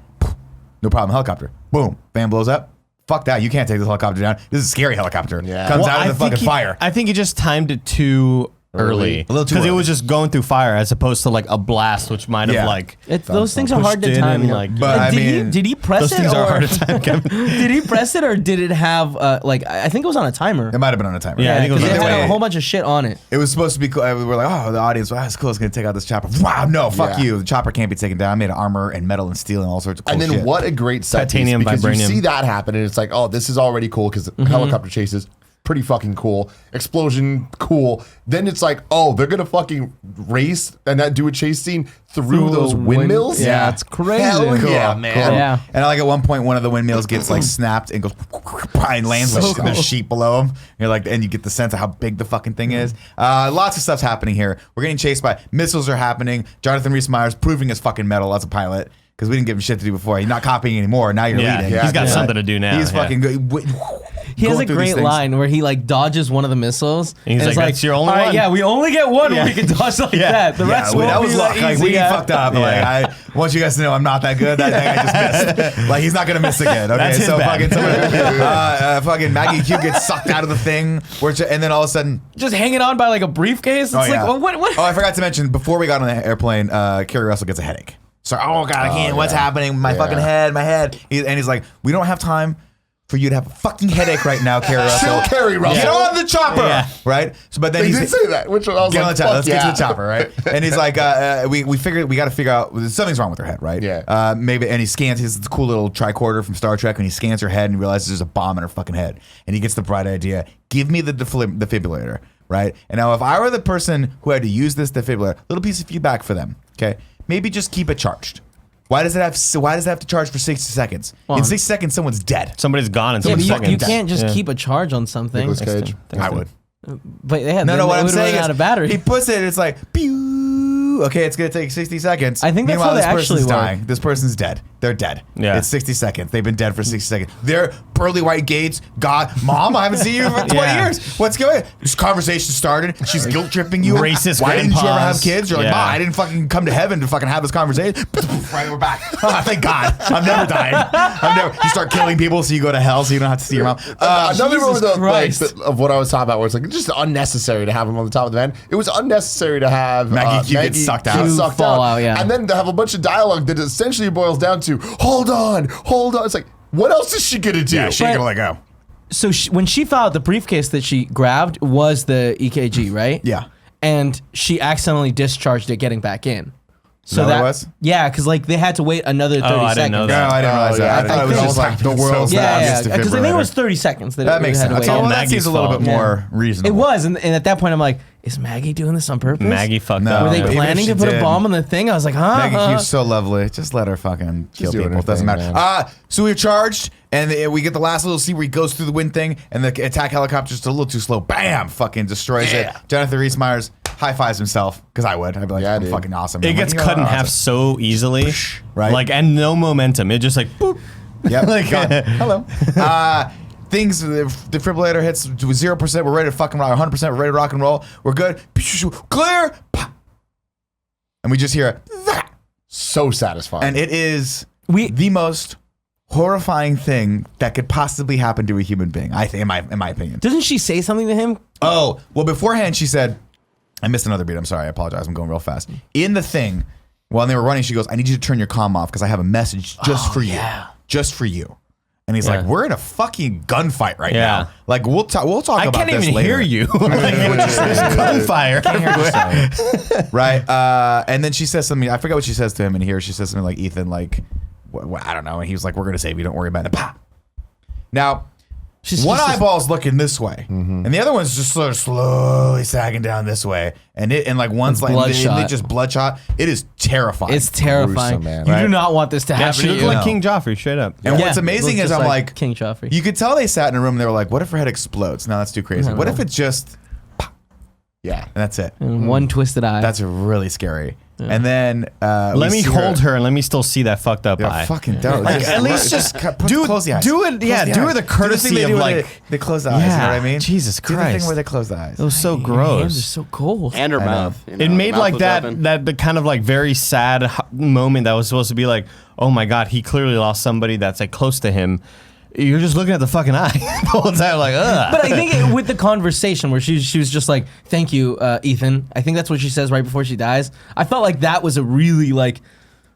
No problem, helicopter. Boom. Van blows up. Fuck that. You can't take this helicopter down. This is a scary helicopter. Yeah. Comes Well, out of the fucking fire. I think he just timed it too early. A little too Because it early. was just going through fire as opposed to like a blast, which might have Yeah. like Those things are hard pushed to in time. and, like, But I mean, did he press those it? things are or- hard to time, Kevin. Did he press it or did it have like I think it was on a timer? It might have been on a timer. Yeah, I think it was 'cause on it a had timer. a whole bunch of shit on it. It was supposed to be cool. We were like, oh, the audience, wow, it's cool. It's going to take out this chopper. Wow, no, fuck Yeah. you. The chopper can't be taken down. I made armor and metal and steel and all sorts of cool And then shit. what a great set Titanium, piece, because vibranium. you see that happen and it's like, oh, this is already cool because helicopter chases pretty fucking cool. Explosion, cool. Then it's like, oh, they're gonna fucking race and not do a chase scene through those windmills. Yeah, it's crazy. Hell Cool. yeah, man. Cool. Yeah. And like at one point, one of the windmills gets like snapped and goes and lands So with there's cool. sheep below him. You're like, and you get the sense of how big the fucking thing is. Lots of stuff's happening here. We're getting chased by missiles are happening. Jonathan Rhys-Meyers proving his fucking mettle as a pilot because we didn't give him shit to do before. He's not copying anymore. Now you're Yeah, leading. he's got Yeah. something to do now. He's yeah. fucking good. He has a great line where he like dodges one of the missiles. And he's it's like, "That's your only "All right, one." Yeah, we only get one. Yeah. We can dodge like Yeah. that. The rest won't that was be luck. that Like, easy. we yeah. fucked up. Yeah. Like, I want you guys to know I'm not that good. That thing I just missed. Like, he's not gonna miss again. Okay, That's his so bad. fucking Maggie Q gets sucked out of the thing, and then all of a sudden, Just hanging on by like a briefcase. It's like, well, what? Oh, I forgot to mention before we got on the airplane, Kerry Russell gets a headache. So, oh god, I can't. What's happening? My fucking head, my head. He's like, we don't have time for you to have a fucking headache right now, Carrie Russell. Chill, Carrie Russell. Get on the chopper, Yeah. right? So, but then They he's did say that, which I was get on like, the chopper. fuck Let's get to yeah. the chopper, right? And he's like, we got to figure out something's wrong with her head, right? Yeah. Maybe, and he scans his cool little tricorder from Star Trek, and he scans her head and realizes there's a bomb in her fucking head, and he gets the bright idea: give me the defibrillator, right? And now, if I were the person who had to use this defibrillator, little piece of feedback for them, okay? Maybe just keep it charged. Why does it have to charge for 60 seconds? Well, In 60 seconds, someone's dead. Somebody's gone in Yeah, 60 but seconds. you can't just Yeah. keep a charge on something. Nicolas Cage. I would. But yeah, No, what I'm saying out of is, battery. he puts it. It's like, pew. Okay, it's gonna take 60 seconds. I think that's Meanwhile, how they this person's actually work. dying. This person's dead. They're dead. Yeah. It's 60 seconds. They've been dead for 60 seconds. They're pearly white gates. God, Mom, I haven't seen you for 20 Yeah. years. What's going on? This conversation started. She's guilt tripping you. Racist Why didn't you ever have grandpas. kids? You're like, Yeah. Ma, I didn't fucking come to heaven to fucking have this conversation. Right, we're back. Oh, thank God. I'm never dying. You start killing people so you go to hell so you don't have to see your mom. Another one Jesus of, Christ. of what I was talking about, where it's like just unnecessary to have him on the top of the van. It was unnecessary to have Maggie Q get sucked out. get Q sucked fall out, out, yeah. and then to have a bunch of dialogue that essentially boils down to hold on. It's like, what else is she gonna do? Yeah, she ain't gonna let go. So when she found out the briefcase that she grabbed was the EKG, right? Yeah. And she accidentally discharged it getting back in. So that what that it was? Yeah, because like they had to wait another 30 I seconds. didn't know No, that. I didn't realize that. yeah, I thought it was think just it like the world's Yeah, longest because I think it defibrillator. was 30 seconds. That makes had to sense. wait. Well, that Maggie's seems a little fault. bit Yeah. more reasonable. It was, and at that point I'm like, is Maggie doing this on purpose? Maggie fucked No. up. Were they Even if planning she to put did. a bomb on the thing? I was like, huh? Maggie Q's so lovely. Just let her fucking kill doing people. her It doesn't thing, matter. man. So we're charged, and we get the last little scene where he goes through the wind thing, and the attack helicopter's just a little too slow. Bam! Fucking destroys it. Jonathan Rhys-Meyers high fives himself, because I would. I'd be like, Yeah, I'm dude. fucking awesome. It I'm gets like, cut in "You're half awesome." so easily, Right. Like, and no momentum. It just like boop. Yep. Like- gone. Hello. Things, the defibrillator hits to 0%. We're ready to fucking rock. 100%. We're ready to rock and roll. We're good. Clear. Pop. And we just hear that. So satisfying. And it is We- the most horrifying thing that could possibly happen to a human being, I think, in my opinion. Doesn't she say something to him? Oh, well, beforehand, she said, I missed another beat. I'm sorry. I apologize. I'm going real fast. In the thing, while they were running, she goes, I need you to turn your comm off because I have a message just for you. Just for you. And he's Yeah. like, we're in a fucking gunfight right Yeah. now. Like, we'll talk I about can't this even later. hear you. Like, there's gunfire. Right? And then she says something. I forget what she says to him in here. She says something like, Ethan, like, I don't know. And he was like, we're going to save you. Don't worry about it. Pah. Now, one eyeball's looking this way, and the other one's just sort of slowly sagging down this way. And like one's like bloodshot. they just bloodshot. It is terrifying. It's terrifying. Gruesome, man. You Right? do not want this to Yeah, happen she to looked you. like No. King Joffrey, straight up. and Yeah, what's amazing looks is just I'm like, King Joffrey. you could tell they sat in a room and they were like, what if her head explodes? No, that's too crazy. What if it just, yeah. and that's it. And one twisted eye. That's really scary. And then Let me hold her and let me still see that fucked up eye. Fucking don't. Like, at least just close the eyes. do it. Yeah, Close the do eyes. her the Do courtesy thing they of do where like. they close the eyes. You know Yeah, what I mean? Jesus Do the Christ. thing where they close the eyes. It was so Your hands are gross. so cold. And her I know. mouth. you It know, made mouth like was open. that the kind of like very sad moment that was supposed to be like, oh my god, he clearly lost somebody that's like close to him. You're just looking at the fucking eye the whole time, like, ugh. But I think with the conversation where she was just like, "Thank you, Ethan." I think that's what she says right before she dies. I felt like that was a really like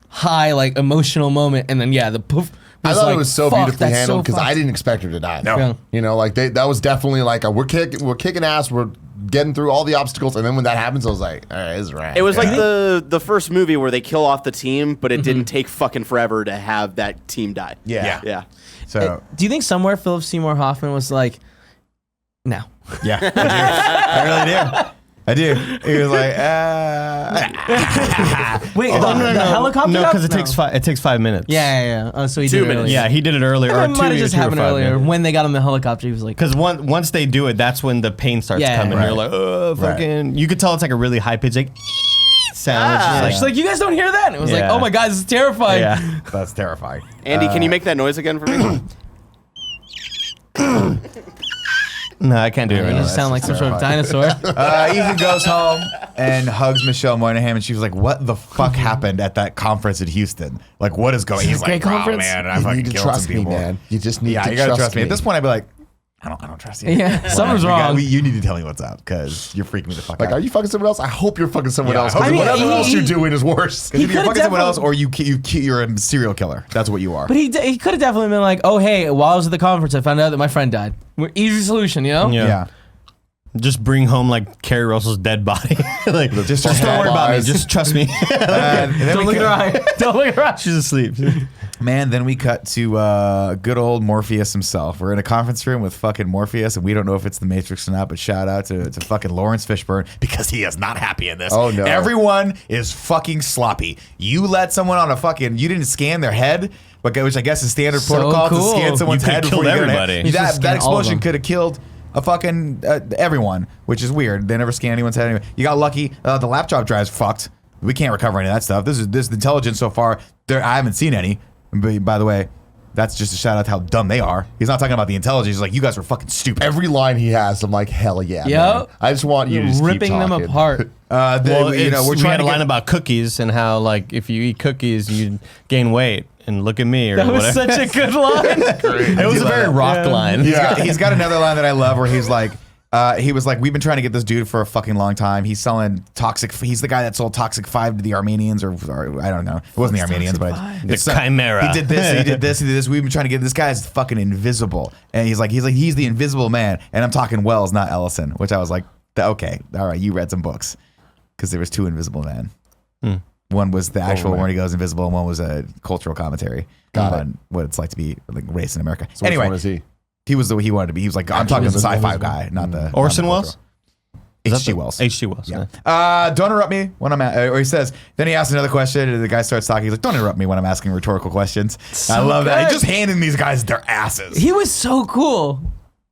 high, like emotional moment, and then the poof. I thought like, it was so fuck, beautifully that's handled because so I fucked. didn't expect her to die. No. Yeah. You know, like that was definitely like we're kicking ass, we're getting through all the obstacles, and then when that happens, I was like, all right, this is right. It was like the first movie where they kill off the team, but it didn't take fucking forever to have that team die. yeah. Yeah. So, Do you think somewhere Philip Seymour Hoffman was like, "No"? yeah, I do. I really do. I do. He was like, Wait, Oh, the helicopter? No, got- because it takes 5 minutes. Yeah. Oh, so he 2 did it minutes. earlier. Yeah, he did it earlier. Or It might have just happened earlier. Because When they got on the helicopter, he was like, once they do it, that's when the pain starts Yeah, coming. right. You're like, oh, fucking. You could tell it's like a really high pitch, like sound. It's just she's like, "You guys don't hear that?" And it was like, Yeah. "Oh my god, this is terrifying." yeah. that's terrifying. Andy, can you make that noise again for me? No, I can't do it You right now. just sound like some sort of dinosaur. Ethan goes home and hugs Michelle Moynihan, and she was like, "What the fuck happened at that conference in Houston? Like, what is going?" He's Great like, "Oh conference. man, I You fucking need to killed trust some me, people." man. You just need Yeah, to you gotta trust trust me. At this point, I'd be like, I don't trust you. Yeah, something's wrong. You need to tell me what's up because you're freaking me the fuck Like, out. are you fucking someone else? I hope you're fucking someone Yeah, else. I Because mean, whatever else he- you're doing is worse. Because if you're could've fucking someone else, definitely- or you're a serial killer. That's what you are. But he could have definitely been like, oh hey, while I was at the conference, I found out that my friend died. Easy solution, you know? yeah. Just bring home like Carrie Russell's dead body. Like, Just don't her worry about me. eyes. Just trust me. And then Don't we look at her eye. Don't look at her eye. She's asleep. Man, then we cut to good old Morpheus himself. We're in a conference room with fucking Morpheus, and we don't know if it's the Matrix or not, but shout out to fucking Lawrence Fishburne because he is not happy in this. Oh, no. Everyone is fucking sloppy. You let someone on you didn't scan their head, which I guess is standard So protocol cool. to scan someone's You could've head before killed you get an everybody. head. You should That scan all of explosion them. could have killed a fucking everyone, which is weird. They never scan anyone's head anyway. You got lucky. The laptop drive's fucked. We can't recover any of that stuff. This is intelligence so far. I haven't seen any. But by the way, that's just a shout out to how dumb they are. He's not talking about the intelligence. He's like, you guys were fucking stupid. Every line he has, I'm like, hell yeah. Yep. Man. I just want you to just ripping keep them talking. apart. Well, you know, we're we trying had to a line get, about cookies and how like if you eat cookies you gain weight and look at me or That was whatever. such a good line. It was a very rock line. he's got another line that I love where he's like, he was like, we've been trying to get this dude for a fucking long time. He's selling toxic. He's the guy that sold Toxic 5 to the Armenians, or I don't know. It wasn't the Armenians, but The it's Chimera. He did this. He did this. He did this. We've been trying to get this guy's fucking invisible, and he's the invisible man. And I'm talking Wells, not Ellison, which I was like, okay, all right, you read some books because there was two invisible men. One was the actual man. when he goes invisible, and one was a cultural commentary on what it's like to be like raised in America. So which anyway, one is he? he was the way he wanted to be. He was like, I'm talking to the Invisible, sci-fi invisible. guy, not the Orson not the Welles? H.G. Wells. H.G. Wells. Yeah. Yeah. Don't interrupt me when I'm or he says. Then he asks another question, and the guy starts talking. He's like, "Don't interrupt me when I'm asking rhetorical questions." I love that. good. He's just handing these guys their asses. He was so cool.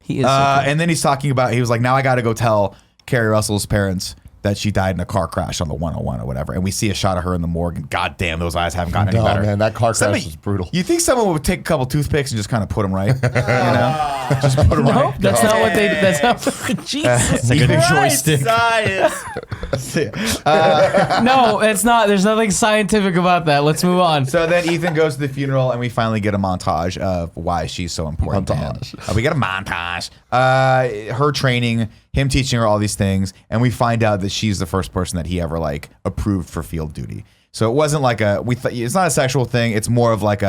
He is so cool. And then he's talking about. He was like, "Now I got to go tell Carrie Russell's parents that she died in a car crash on the 101 or whatever." And we see a shot of her in the morgue. And God damn, those eyes haven't gotten any No, better. man, that car crash Somebody- was brutal. You think someone would take a couple toothpicks and just kind of put them right? You know, just put them No, right. that's not what they. That's not. Jesus. It's like a joystick. No, it's not. There's nothing scientific about that. Let's move on. So then Ethan goes to the funeral, and we finally get a montage of why she's so important. to him. We get a montage. Her training, him teaching her all these things, and we find out that she's the first person that he ever like approved for field duty. So it wasn't like it's not a sexual thing. It's more of like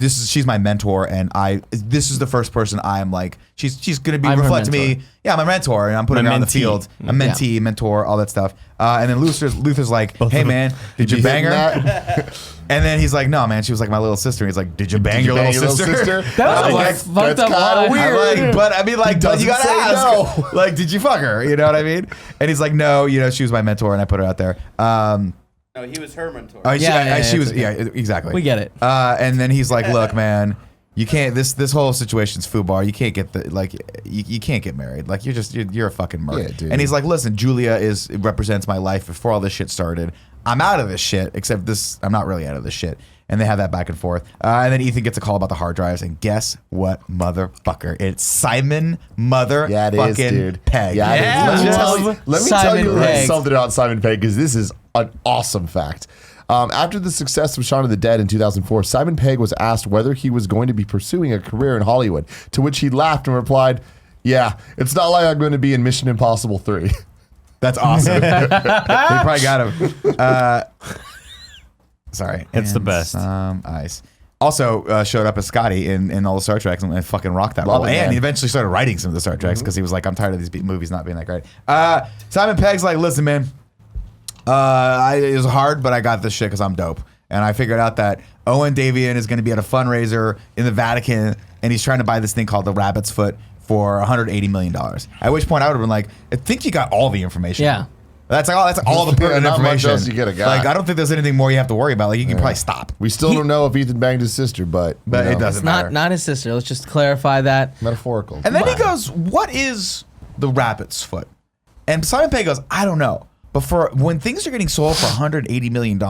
she's my mentor, and this is the first person I'm like, she's gonna be I'm her reflect to me. mentor. Yeah, I'm a mentor, and I'm putting My her on the mentee. field. A mentee, mentor, all that stuff. And then Luther's like, hey man, did you You bang hitting her? that? And then he's like, no, man, she was like my little sister. He's like, did you bang your little sister? That was I'm like fucked up kinda line. weird. I'm like, but I mean, like, but you doesn't gotta say ask. no. Like, did you fuck her? You know what I mean? And he's like, no, she was my mentor, and I put her out there. No, he was her mentor. She was, it's okay. exactly. We get it. And then he's like, look, man, you can't. This whole situation's foobar. You can't get you can't get married. Like you're a fucking merc. Yeah, dude. And he's like, listen, Julia represents my life before all this shit started. I'm out of this shit, except I'm not really out of this shit. And they have that back and forth. And then Ethan gets a call about the hard drives, and guess what, motherfucker? It's Simon Yeah, it is, fucking dude. Pegg. Yeah, it is. Yeah. Let me tell Simon you Pegg. something about Simon Pegg, because this is an awesome fact. After the success of Shaun of the Dead in 2004, Simon Pegg was asked whether he was going to be pursuing a career in Hollywood, to which he laughed and replied, "Yeah, it's not like I'm going to be in Mission Impossible 3. That's awesome. They probably got him. Sorry. It's the And best. Some ice. Also showed up as Scotty in all the Star Treks and fucking rocked that Love role. it, And man. he eventually started writing some of the Star Treks because he was like, I'm tired of these movies not being that great. Simon Pegg's like, listen, man, it was hard, but I got this shit because I'm dope. And I figured out that Owen Davian is going to be at a fundraiser in the Vatican, and he's trying to buy this thing called the Rabbit's Foot for $180 million. At which point I would have been like, I think you got all the information. Yeah. That's all the Yeah, pertinent not much information. else you could've got. Like, I don't think there's anything more you have to worry about. Like, you can probably stop. We still don't know if Ethan banged his sister, but But you know, it doesn't matter. Not his sister. Let's just clarify that. metaphorical. And then he goes, what is the Rabbit's Foot? And Simon Pegg goes, I don't know. But for when things are getting sold for $180 million,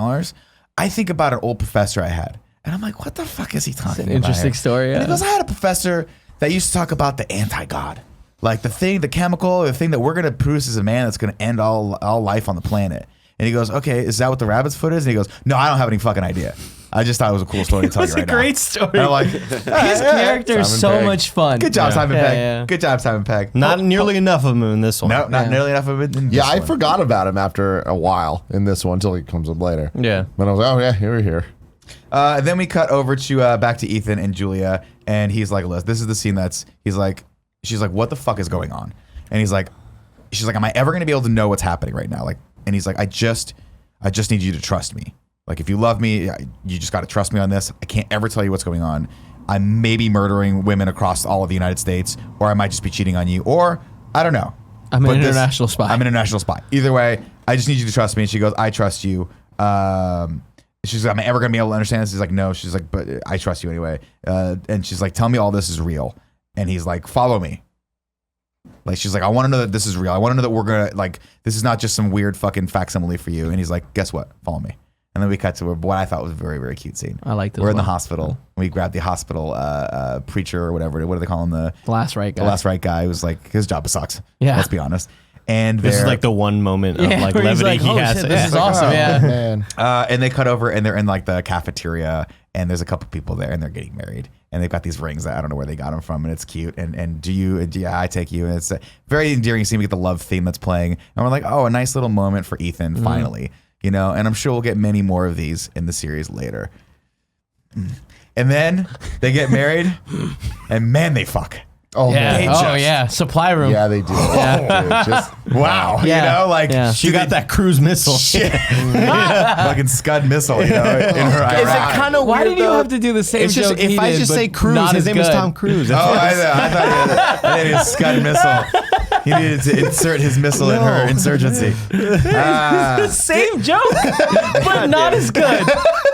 I think about an old professor I had. And I'm like, what the fuck is he talking about? Interesting here? story, And he yeah. goes, I had a professor that used to talk about the anti-God. Like the chemical, the thing that we're going to produce as a man that's going to end all life on the planet. And he goes, okay, is that what the Rabbit's Foot is? And he goes, no, I don't have any fucking idea. I just thought it was a cool story to tell you It's right a now. great story. And I'm like, His character is Simon so Pegg. much fun. good job, Simon Pegg. Yeah. Good job, Simon Pegg. Not nearly enough of him in this one. No, not nearly enough of it. In this Yeah, I one. forgot about him after a while in this one until he comes up later. Yeah. But I was like, oh yeah, here we're here. Then we cut over to back to Ethan and Julia, and he's like, "Liz, this is the scene she's like, what the fuck is going on?" And she's like, "Am I ever going to be able to know what's happening right now?" Like, and he's like, I just need you to trust me. Like, if you love me, you just got to trust me on this. I can't ever tell you what's going on. I may be murdering women across all of the United States, or I might just be cheating on you, or I don't know. I'm an But international spy. I'm an international spy. Either way, I just need you to trust me. And she goes, I trust you. She's like, am I ever going to be able to understand this? He's like, no. She's like, but I trust you anyway. And she's like, tell me all this is real. And he's like, follow me. Like, she's like, I want to know that this is real. I want to know that we're going to, like, this is not just some weird fucking facsimile for you. And he's like, guess what? Follow me. And then we cut to what I thought was a very, very cute scene. I liked it We're as in the well. hospital. We grabbed the hospital preacher or whatever. What do they call him? The last right guy. last right guy who's like, his job sucks. Yeah. Let's be honest. And This is they're- like the one moment of like where he's levity like, he "Oh, has. shit, this Yeah. is awesome. Yeah. Man. and they cut over and they're in like the cafeteria and there's a couple people there and they're getting married and they've got these rings that I don't know where they got them from and it's cute and do you and yeah I take you and it's a very endearing scene. We get the love theme that's playing and we're like, oh, a nice little moment for Ethan finally, you know, and I'm sure we'll get many more of these in the series later. And then they get married and man, they fuck. Oh Yeah. man. Oh yeah. Supply room. Yeah, they do. Dude, just Wow, Yeah. you know, like Yeah. She got that cruise missile. shit, fucking Scud missile, you know, in her Is it eye. kind of Why weird did you though? have to do the same It's just joke he if I did, just but say Cruise, not his as name is good? Tom Cruise. Oh, That's I thought he had a Scud missile. He needed to insert his missile in her insurgency. The same joke, but not as good.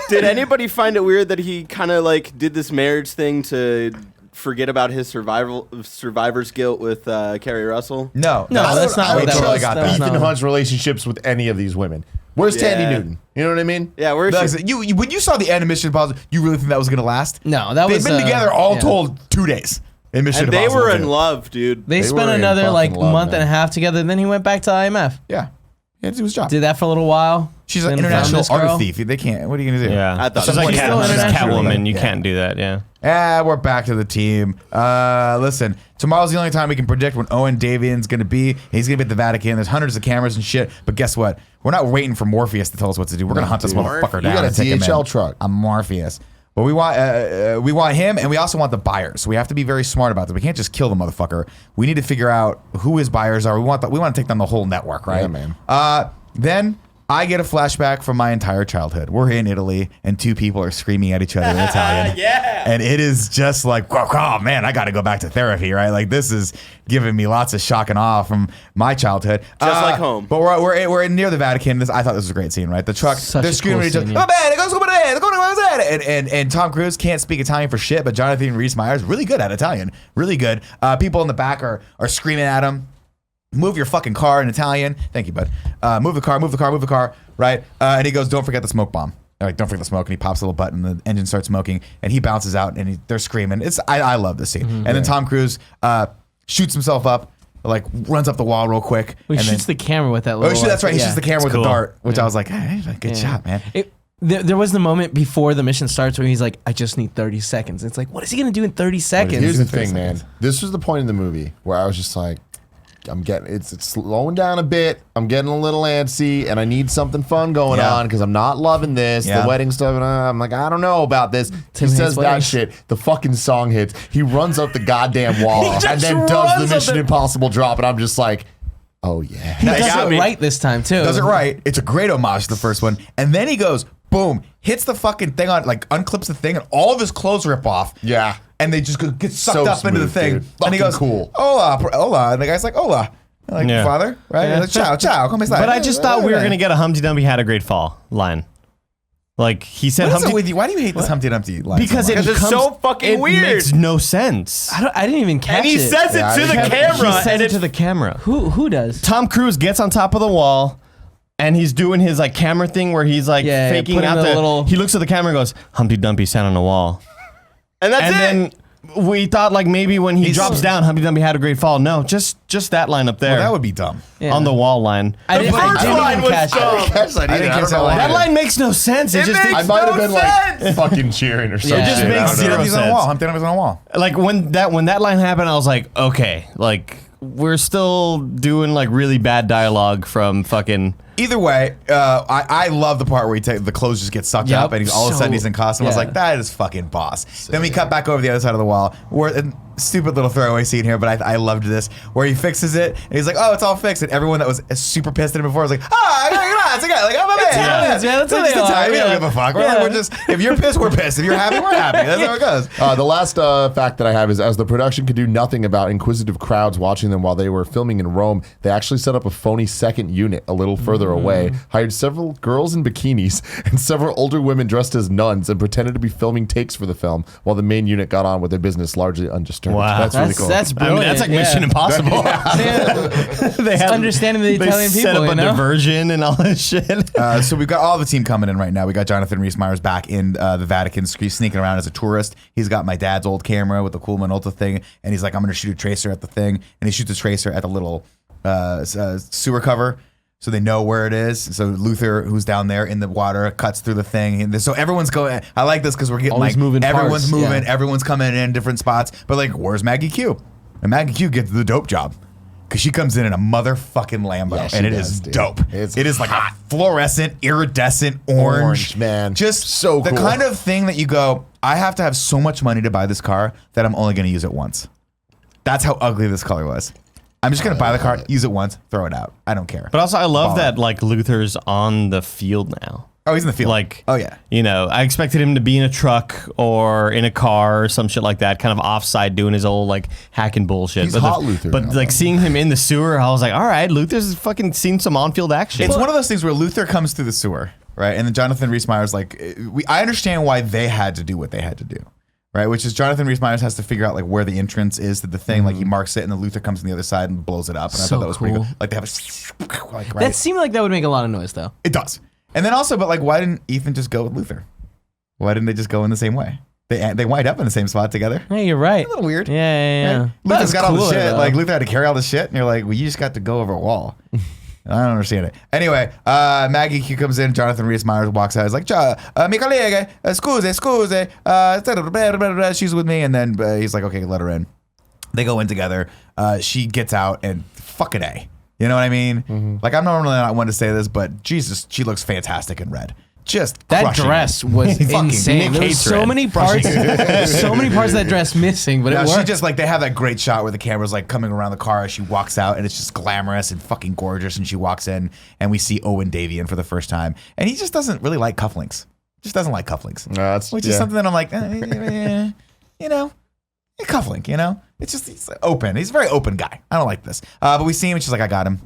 Did anybody find it weird that he kind of like did this marriage thing to forget about his survivor's guilt with Carrie Russell? No, that's not I what don't that trust was. got That that. was Ethan not- Hunt's relationships with any of these women. Where's Tandy Yeah. Newton? You know what I mean? Yeah, where's Like, she? you when you saw the end of Mission Impossible, you really think that was gonna last? No, that They've was been together all yeah. told 2 days in Mission And they Impossible. were in 2. love, dude. They They spent were in another like fucking love, month man. and a half together. Then he went back to IMF. Yeah, he had to do his job. Did that for a little while. She's an then found international this girl. art thief. They can't. What are you gonna do? Yeah. I thought she's that like was Cat, still she's international. Catwoman. You Yeah. can't do that. Yeah. We're back to the team. Listen, tomorrow's the only time we can predict when Owen Davian's going to be. He's going to be at the Vatican. There's hundreds of cameras and shit. But guess what? We're not waiting for Morpheus to tell us what to do. We're going to hunt this dude. motherfucker We down. got a and take him DHL in. truck. A Morpheus. But we want him, and we also want the buyers. So we have to be very smart about this. We can't just kill the motherfucker. We need to figure out who his buyers are. We want to take down the whole network, right? Yeah, man. Then I get a flashback from my entire childhood. We're in Italy, and 2 people are screaming at each other in Italian. Yeah. And it is just like, oh man, I got to go back to therapy, right? Like this is giving me lots of shock and awe from my childhood. Just like home. But we're in near the Vatican. I thought this was a great scene, right? The truck, Such they're a screaming cool at each other. scene, yeah. Oh man, it goes over there. And Tom Cruise can't speak Italian for shit, but Jonathan Rhys-Meyers really good at Italian, really good. People in the back are screaming at him. Move your fucking car in Italian. Thank you, bud. Move the car, right? And he goes, don't forget the smoke bomb. Like, don't forget the smoke. And he pops a little button, the engine starts smoking, and he bounces out, and they're screaming. I love this scene. And then Tom Cruise shoots himself up, like runs up the wall real quick. He and shoots then, the camera with that oh, little. that's right. He yeah. shoots the camera with cool. the dart, which I was like, hey, good Yeah. shot, man. There was the moment before the mission starts where he's like, I just need 30 seconds. It's like, what is he going to do in 30 seconds? Here's the Give it 30 thing, man. This was the point in the movie where I was just like, it's slowing down a bit. I'm getting a little antsy, and I need something fun going Yeah. on because I'm not loving this. Yeah. The wedding stuff, and I'm like, I don't know about this. Tim he hates says that weddings. shit. The fucking song hits. He runs up the goddamn wall just and then runs does up the Mission the- Impossible drop, and I'm just like, oh yeah. He does got it me. right this time, too. Does it right. It's a great homage to the first one. And then he goes, boom, hits the fucking thing on, like unclips the thing, and all of his clothes rip off. Yeah. And they just get sucked So up into the smooth, thing. dude. And he Fucking goes, cool. hola. And the guy's like, hola. And like, Yeah. father, right? Yeah. Like, ciao, come inside. But I just thought we were gonna get a Humpty Dumpty had a great fall line. Like he said, What is it Humpty with you? Why do you hate this Humpty Dumpty line? because so it much? Because it's comes- so fucking it weird. makes no sense. I didn't even catch And he it. says Yeah, it to the he camera. He says and it it's to the camera. Who does? Tom Cruise gets on top of the wall and he's doing his like camera thing where he's like Yeah, faking putting out the the little- He looks at the camera and goes, Humpty Dumpty sat on the wall. and that's and it. then we thought like maybe when he drops down, Humpty Dumpty had a great fall. No, just that line up there. Well, that would be dumb. Yeah. On the wall line. I didn't even catch it. I didn't catch that line. That line makes no sense. It just I might have been like fucking cheering or something. It just I makes don't know. zero Humpty Dumpty's on a sense. wall. Humpty Dumpty's on a wall. like when that line happened, I was like, okay, like we're still doing like really bad dialogue from fucking. Either way, I love the part where the clothes just get sucked Yep. up and all of a sudden he's in costume. I was Yeah. like, that is fucking boss. Then we cut back over the other side of the wall. Stupid little throwaway scene here, but I loved this, where he fixes it and he's like, oh, it's all fixed. And everyone that was super pissed at him before was like, it's okay. Like, oh, my man. Italians, man. That's We're how just they are, Italian. We don't yeah. give a fuck. We're, Yeah. like, we're just, if you're pissed, we're pissed. If you're happy, we're happy. That's how it goes. The last fact that I have is, as the production could do nothing about inquisitive crowds watching them while they were filming in Rome, they actually set up a phony second unit a little further away, hired several girls in bikinis and several older women dressed as nuns, and pretended to be filming takes for the film while the main unit got on with their business largely undisturbed. Wow. That's really cool. That's I brilliant. mean, that's like yeah. Mission Impossible. they have understanding the Italian set people, up you a know? diversion and all this shit. So we've got all the team coming in right now. We got Jonathan Rhys-Meyers back in the Vatican, sneaking around as a tourist. He's got my dad's old camera with the cool Minolta thing, and he's like, I'm going to shoot a tracer at the thing. And he shoots a tracer at the little sewer cover, so they know where it is. So Luther, who's down there in the water, cuts through the thing. And so everyone's going. I like this because we're getting All these like moving everyone's parts, moving, yeah. everyone's coming in different spots. But like, where's Maggie Q? And Maggie Q gets the dope job. Because she comes in a motherfucking Lambo, Yeah, she and it does, is dude. dope. It's It is like a fluorescent, iridescent orange. Man. Just So the cool. kind of thing that you go, I have to have so much money to buy this car that I'm only going to use it once. That's how ugly this color was. I'm just going to buy the car, use it once, throw it out. I don't care. But also, I love Baller. that like Luther's on the field now. Oh, he's in the field. Like, oh, yeah. You know, I expected him to be in a truck or in a car or some shit like that, kind of offside doing his old like hacking bullshit. He's but hot Luther But now, like though. seeing him in the sewer, I was like, all right, Luther's fucking seen some on-field action. It's one of those things where Luther comes through the sewer, right? And then Jonathan Rhys-Meyers, like, I understand why they had to do what they had to do, right? Which is Jonathan Rhys-Meyers has to figure out like where the entrance is to the thing. Like he marks it, and then Luther comes on the other side and blows it up. And I So thought that was pretty cool. cool. Like they have a like right. That seemed like that would make a lot of noise, though. It does. And then also, but like, why didn't Ethan just go with Luther? Why didn't they just go in the same way? They wind up in the same spot together. Hey, you're right. A little weird. Yeah. Right? That's Luther's got all the cooler, shit. though. Like Luther had to carry all the shit, and you're like, well, you just got to go over a wall. I don't understand it. Anyway, Maggie Q comes in. Jonathan Rhys-Meyers walks out. He's like, mi collega, scusi. She's with me. And then he's like, okay, let her in. They go in together. She gets out, and fucking A. You know what I mean? Like, I'm normally not one to say this, but Jesus, she looks fantastic in red. Just That crushing dress it. was Fucking insane. Nick There was hates so red. many parts, so many parts of that dress missing, but No, it she worked. just like they have that great shot where the camera's like coming around the car as she walks out, and it's just glamorous and fucking gorgeous. And she walks in, and we see Owen Davian for the first time, and he just doesn't really like cufflinks. Just doesn't like cufflinks, which is something that I'm like, you know, a cufflink. You know, it's just he's open. He's a very open guy. I don't like this. But we see him, and she's like, I got him.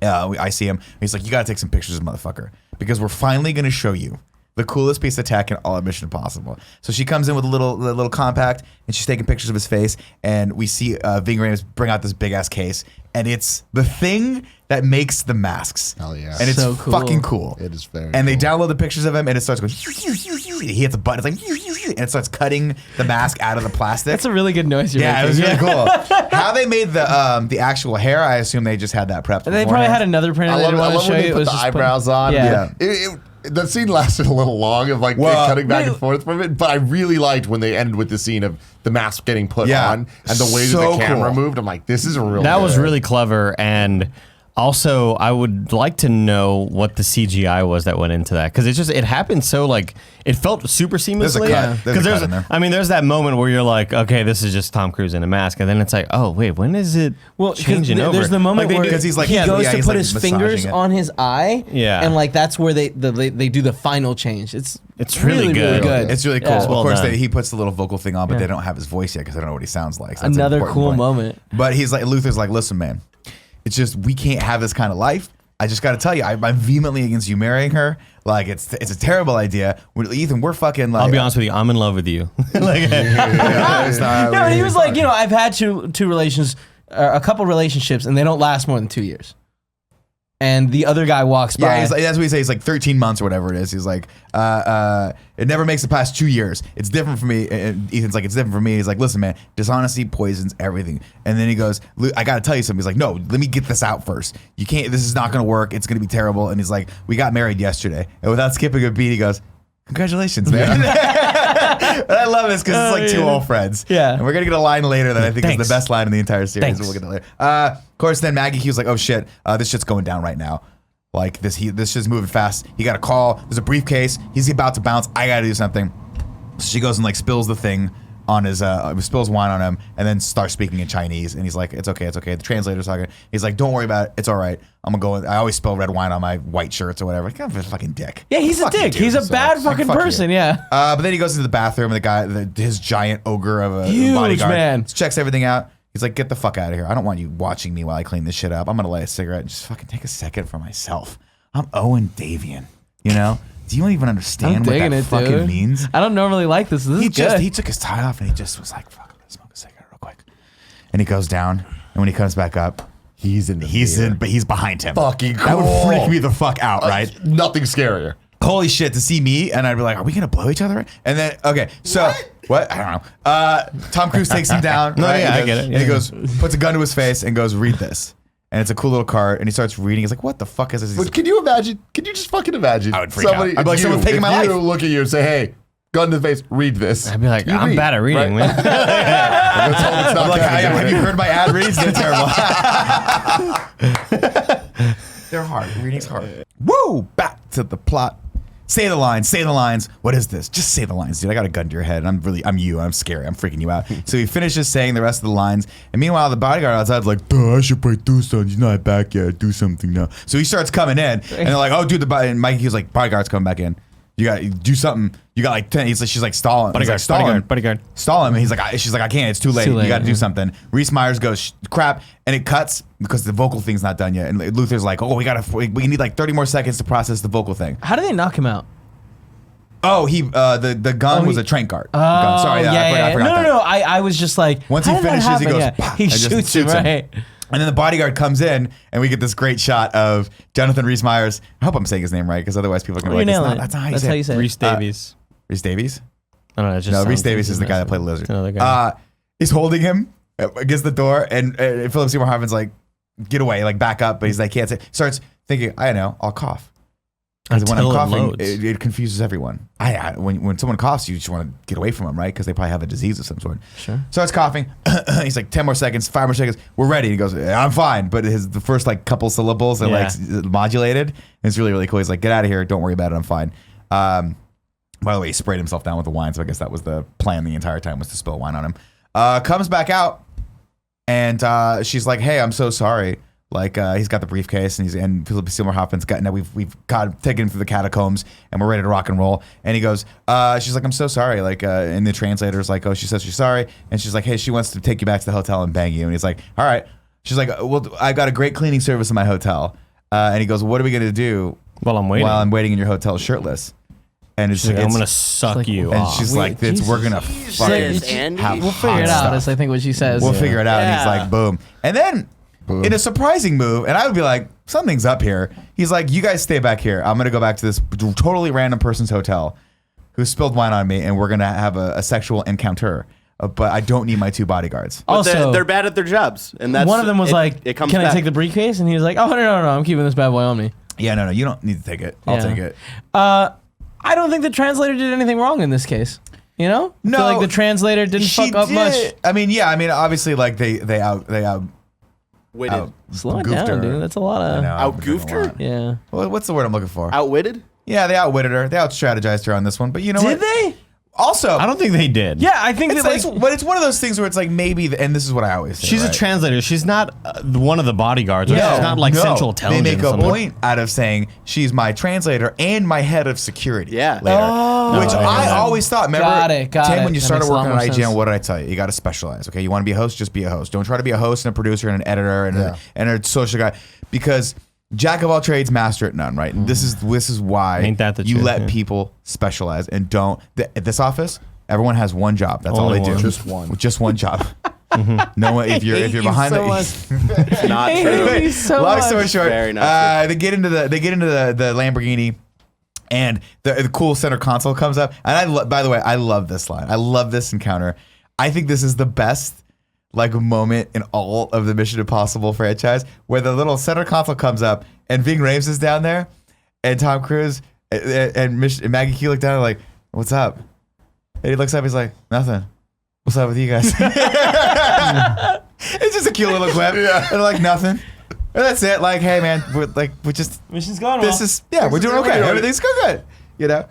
I see him. He's like, you got to take some pictures of this motherfucker because we're finally going to show you the coolest piece of tech in all of Mission Impossible. So she comes in with a little compact, and she's taking pictures of his face. And we see Ving Rhames bring out this big ass case, and it's the thing that makes the masks. Hell yeah. And it's So cool. fucking cool. It is very And they cool. download the pictures of him, and it starts going. He hits a button. It's like, and it starts cutting the mask out of the plastic. That's a really good noise you're Yeah, it was making. really cool. How they made the actual hair, I assume they just had that prepped. They probably beforehand. had another printer I they love, didn't I want love to show when you. they It put was the just eyebrows on. Yeah. That scene lasted a little long of like cutting back and forth from it, but I really liked when they ended with the scene of the mask getting put Yeah. on and the way that So the camera cool. moved. I'm like, this is a real. That was good. really clever. And also, I would like to know what the CGI was that went into that, because it happened so like it felt super seamlessly. There's a cut. There's a cut in there. I mean, there's that moment where you're like, okay, this is just Tom Cruise in a mask, and then it's like, oh wait, when is it changing over? There's the moment Like, they where do- because he's like- he yeah, goes yeah, to he's put like his massaging fingers it. on his eye, Yeah. and like that's where they do the final change. It's really good. It's really cool. Yeah. Well Of course, done. he puts the little vocal thing on, but Yeah. they don't have his voice yet because I don't know what he sounds like. So that's an Another important cool point. moment. But he's like, Luther's like, listen, man, it's just we can't have this kind of life. I just got to tell you, I'm vehemently against you marrying her. Like, it's a terrible idea. Ethan, we're fucking like. I'll be honest with you, I'm in love with you. Like, It's not- No, and he was like, I've had two relations, a couple relationships, and they don't last more than 2 years. and the other guy walks by. Yeah, that's what he says. He's like 13 months or whatever it is. He's like, it never makes it past 2 years. It's different for me. And Ethan's like, it's different for me. He's like, listen, man, dishonesty poisons everything. And then he goes, I got to tell you something. He's like, no, let me get this out first. You can't, this is not going to work. It's going to be terrible. And he's like, we got married yesterday. And without skipping a beat, he goes, congratulations, man. And I love this because it's like two old friends. Yeah. And we're going to get a line later that I think Thanks. is the best line in the entire series. Thanks. We'll get it later. Of course, then Maggie, he was like, oh shit, this shit's going down right now. Like this shit's moving fast. He got a call. There's a briefcase. He's about to bounce. I got to do something. So she goes and like spills the thing on his, spills wine on him and then starts speaking in Chinese. And he's like, it's okay. The translator's talking. He's like, don't worry about it. It's all right. I'm gonna go. I always spill red wine on my white shirts or whatever. Kind of a fucking dick. Yeah, he's a Fuck you, dick. dude. He's a So, bad like, fucking fuck you. person. Yeah. But then he goes into the bathroom and the guy, his giant ogre of a Huge bodyguard, man. checks everything out. He's like, get the fuck out of here. I don't want you watching me while I clean this shit up. I'm going to light a cigarette and just fucking take a second for myself. I'm Owen Davian, you know? Do you even understand I'm what digging that it, fucking dude. means? I don't normally like this. This is good. He took his tie off and he just was like, fuck, I'm going to smoke a cigarette real quick. And he goes down. And when he comes back up, He's in. but he's behind him. Fucking That would cool. freak me the fuck out, right? Nothing scarier. Holy shit, to see me, and I'd be like, are we gonna blow each other? And then, okay, so, what? I don't know. Tom Cruise takes him down. No, right? yeah, He I goes- get it. And Yeah. he goes, puts a gun to his face and goes, read this. And it's a cool little card, and he starts reading. He's like, what the fuck is this? He's But like, can you imagine? Can you just fucking imagine? I would freak out. I'd be like, if someone's taking if my you life. look at you and say, hey, gun to the face, read this. I'd be like, You I'm read, bad at reading, right? man. Let's hope it's not I'm like, Kevin have doing you it. heard my ad reads? They're terrible. They're hard. Reading's hard. Woo! Back to the plot. Say the lines. Say the lines. What is this? Just say the lines, dude. I got a gun to your head. I'm you. I'm scary. I'm freaking you out. So he finishes saying the rest of the lines. And meanwhile, the bodyguard outside's like, duh, I should probably do something. He's not back yet. Do something now. So he starts coming in. And they're like, oh, dude, and Mikey was like, bodyguard's coming back in. You got to do something. You got like 10. She's like, stalling. He's like, Bodyguard. Stall him. And he's like, she's like, I can't. It's too late. too late, You got to do yeah. something. Reese Myers goes, crap. And it cuts because the vocal thing's not done yet. And Luther's like, oh, we need like 30 more seconds to process the vocal thing. How do they knock him out? Oh, the gun was a trank guard. Gun. Sorry, I forgot that. No. I was just like, Once how he did that finishes, he happen? goes, Yeah. "Pah," He and just shoots him, shoots him. right? And then the bodyguard comes in, and we get this great shot of Jonathan Rhys Meyers. I hope I'm saying his name right, because otherwise people are going to You're be like, nailing it. that's not how you That's say how it. you say it. Reese Davies. Rhys Davies? I don't know. It just No, Rhys sounds Davies like is the he's guy that nice. played Lizard. It's another guy. He's holding him against the door, and Philip Seymour Hoffman's like, get away, like back up, but he's like, can't say. Starts thinking, I know, I'll cough. Because when I'm Until it coughing, loads. it confuses everyone. When someone coughs, you just want to get away from them, right? Because they probably have a disease of some sort. Sure. Starts coughing. He's like, 10 more seconds, 5 more seconds. We're ready. And he goes, I'm fine. But the first like couple syllables are like modulated. And it's really, really cool. He's like, get out of here. Don't worry about it. I'm fine. By the way, he sprayed himself down with the wine. So I guess that was the plan the entire time, was to spill wine on him. Comes back out. And she's like, hey, I'm so sorry. Like he's got the briefcase and Philip Seymour Hoffman's got now we've got taken him through the catacombs and we're ready to rock and roll. And he goes, she's like, I'm so sorry. Like and the translator's like, oh, she says she's sorry. And she's like, hey, she wants to take you back to the hotel and bang you. And he's like, all right. She's like, well, I've got a great cleaning service in my hotel. And he goes, what are we gonna do While I'm waiting. while I'm waiting in your hotel shirtless? And it's She's like, I'm gonna it's- suck like, you and off. she's like, we're gonna fucking Jesus, Andy. have We'll figure hot it out. stuff. Is I think what she says. We'll figure it out. And he's Yeah. like, boom. And then, in a surprising move, and I would be like, something's up here. He's like, you guys stay back here. I'm going to go back to this totally random person's hotel who spilled wine on me, and we're going to have a sexual encounter. But I don't need my 2 bodyguards. But Also, they're bad at their jobs, and that's one of them was like, it comes "Can back. I take the briefcase?" And he was like, "Oh no, I'm keeping this bad boy on me." Yeah, no, you don't need to take it. I'll Yeah. take it. I don't think the translator did anything wrong in this case. You know, I No, feel like the translator didn't fuck up much. I mean, yeah. I mean, obviously, like they out Witted. Slow it goofed down, her. dude. That's a lot of. Out-goofed her? Yeah. What's the word I'm looking for? Outwitted? Yeah, they outwitted her. They out-strategized her on this one. But you know Did what? they? Also, I don't think they did. Yeah, I think It's, that like. but it's one of those things where it's like maybe, and this is what I always say. She's right? a translator. She's not one of the bodyguards. Or Yeah. She's not like No, central intelligence. They make or a something. point out of saying she's my translator and my head of security. Yeah. Later, Oh. which No, I no. always thought. Remember, Got Tim, it. when you That started makes a lot working on more IGN, sense. what did I tell you? You got to specialize. Okay, you want to be a host, just be a host. Don't try to be a host and a producer and an editor and a social guy, because jack of all trades, master at none. Right? And this is why Ain't that the you truth, let yeah. people specialize and don't. At this office, everyone has one job. That's all Only they do. one. Just one. Just one job. No one. If you're behind so the. It's not I true. hate you so Long much. story short, Very not they get into the Lamborghini, and the cool center console comes up. And by the way, I love this line. I love this encounter. I think this is the best like moment in all of the Mission Impossible franchise, where the little center console comes up and Ving Rhames is down there, and Tom Cruise and Maggie Q look down like, "What's up?" And he looks up. He's like, "Nothing. What's up with you guys?" It's just a cute little clip. Yeah. And like nothing. And that's it. Like, hey man, we're just Mission's going this well. is we're doing okay. Everything's good. You know.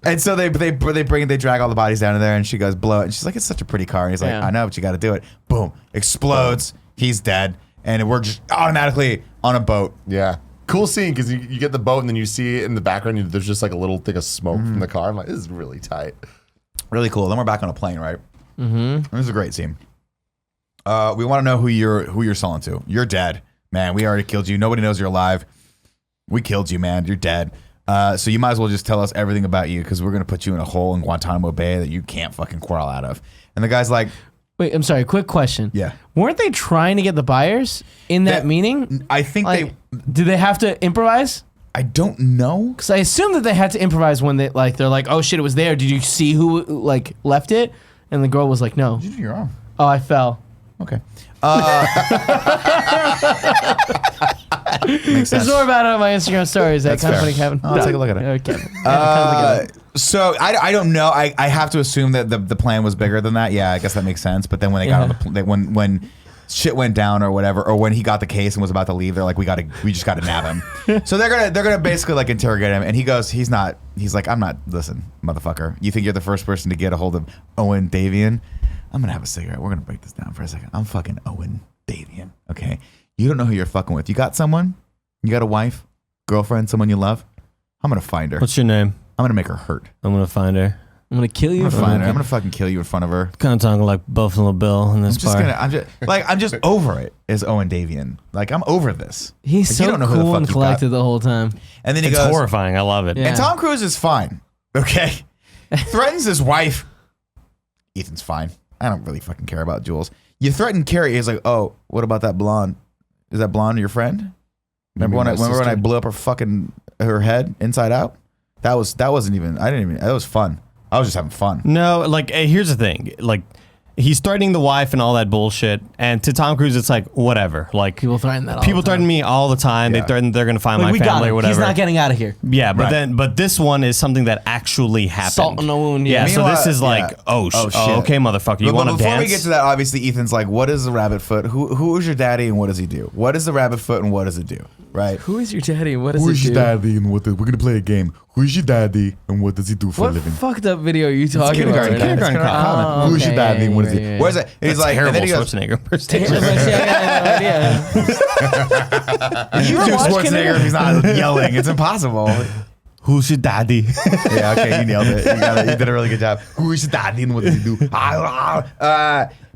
And so they drag all the bodies down to there, and she goes blow it, and she's like, it's such a pretty car. And he's like, Yeah. I know, but you got to do it. Boom, explodes. He's dead, and we're just automatically on a boat. Yeah. Cool scene because you get the boat and then you see it in the background. There's just like a little thing of smoke from the car. I'm like, this is really tight. Really cool. Then we're back on a plane, right? Mm-hmm. This is a great scene. We want to know who you're selling to. You're dead, man. We already killed you. Nobody knows you're alive. We killed you, man. You're dead. So you might as well just tell us everything about you because we're gonna put you in a hole in Guantanamo Bay that you can't fucking crawl out of. And the guy's like, Wait, I'm sorry. Quick question. yeah. Weren't they trying to get the buyers in that meeting? I think Like, did they have to improvise? I don't know. Because I assume that they had to improvise when they're like, oh shit, it was there. Did you see who like left it? And the girl was like, no. You do your own. Oh, I fell. Okay. Makes sense. There's more about it on my Instagram stories. That That's kind of fair. funny, Kevin. I'll take a look at it. Kevin. So I don't know. I have to assume that the plan was bigger than that. Yeah, I guess that makes sense. But then when they got on the when shit went down or whatever, or when he got the case and was about to leave, they're like, we just gotta nab him. So they're gonna basically like interrogate him, and he goes, he's like, I'm not. Listen, motherfucker, you think you're the first person to get a hold of Owen Davian? I'm gonna have a cigarette. We're gonna break this down for a second. I'm fucking Owen Davian. Okay, you don't know who you're fucking with. You got someone? You got a wife, girlfriend, someone you love? I'm gonna find her. What's your name? I'm gonna make her hurt. I'm gonna find her. I'm gonna kill you. I'm gonna find her. I'm gonna fucking kill you in front of her. Kind of talking like Buffalo Bill in this part. I'm just over it as Owen Davian. Like, I'm over this. He's Like, you so don't know who the cool fuck and you got. collected the whole time. And then he It's goes, horrifying. I love it. Yeah. and Tom Cruise is fine. Okay. Threatens his wife. Ethan's fine. I don't really fucking care about Jules. You threaten Carrie. He's like, oh, what about that blonde? Is that blonde your friend? Remember when I blew up her head inside out? That wasn't even. That was fun. I was just having fun. No, like here's the thing. Like he's threatening the wife and all that bullshit. And to Tom Cruise, it's like whatever. Like People threaten that all people the time. threaten me all the time. Yeah. They threaten they're gonna find Like, my we got family him. or whatever. He's not getting out of here. Yeah, but Right. but this one is something that actually happened. Salt in the wound. Yeah, so Meanwhile, this is like, yeah. oh shit. okay, motherfucker, you But want to before dance? we get to that, obviously Ethan's like, what is the rabbit foot? Who is your daddy and what does he do? What is the rabbit foot and what does it do? Right? Who is your daddy? What does Who he is do? your daddy and we're gonna play a game. Who is your daddy and what does he do for What a living? fucked up video are you talking about? Kindergarten. right now? Kindergarten cop. Who's your okay, daddy and what is he? yeah. Where's it? And he's That's like, and terrible then he goes, Schwarzenegger impersonation. you do Schwarzenegger if he's not yelling. It's impossible. Who's your daddy? Yeah, okay, you nailed it. You did a really good job. Who is your daddy and what does he do?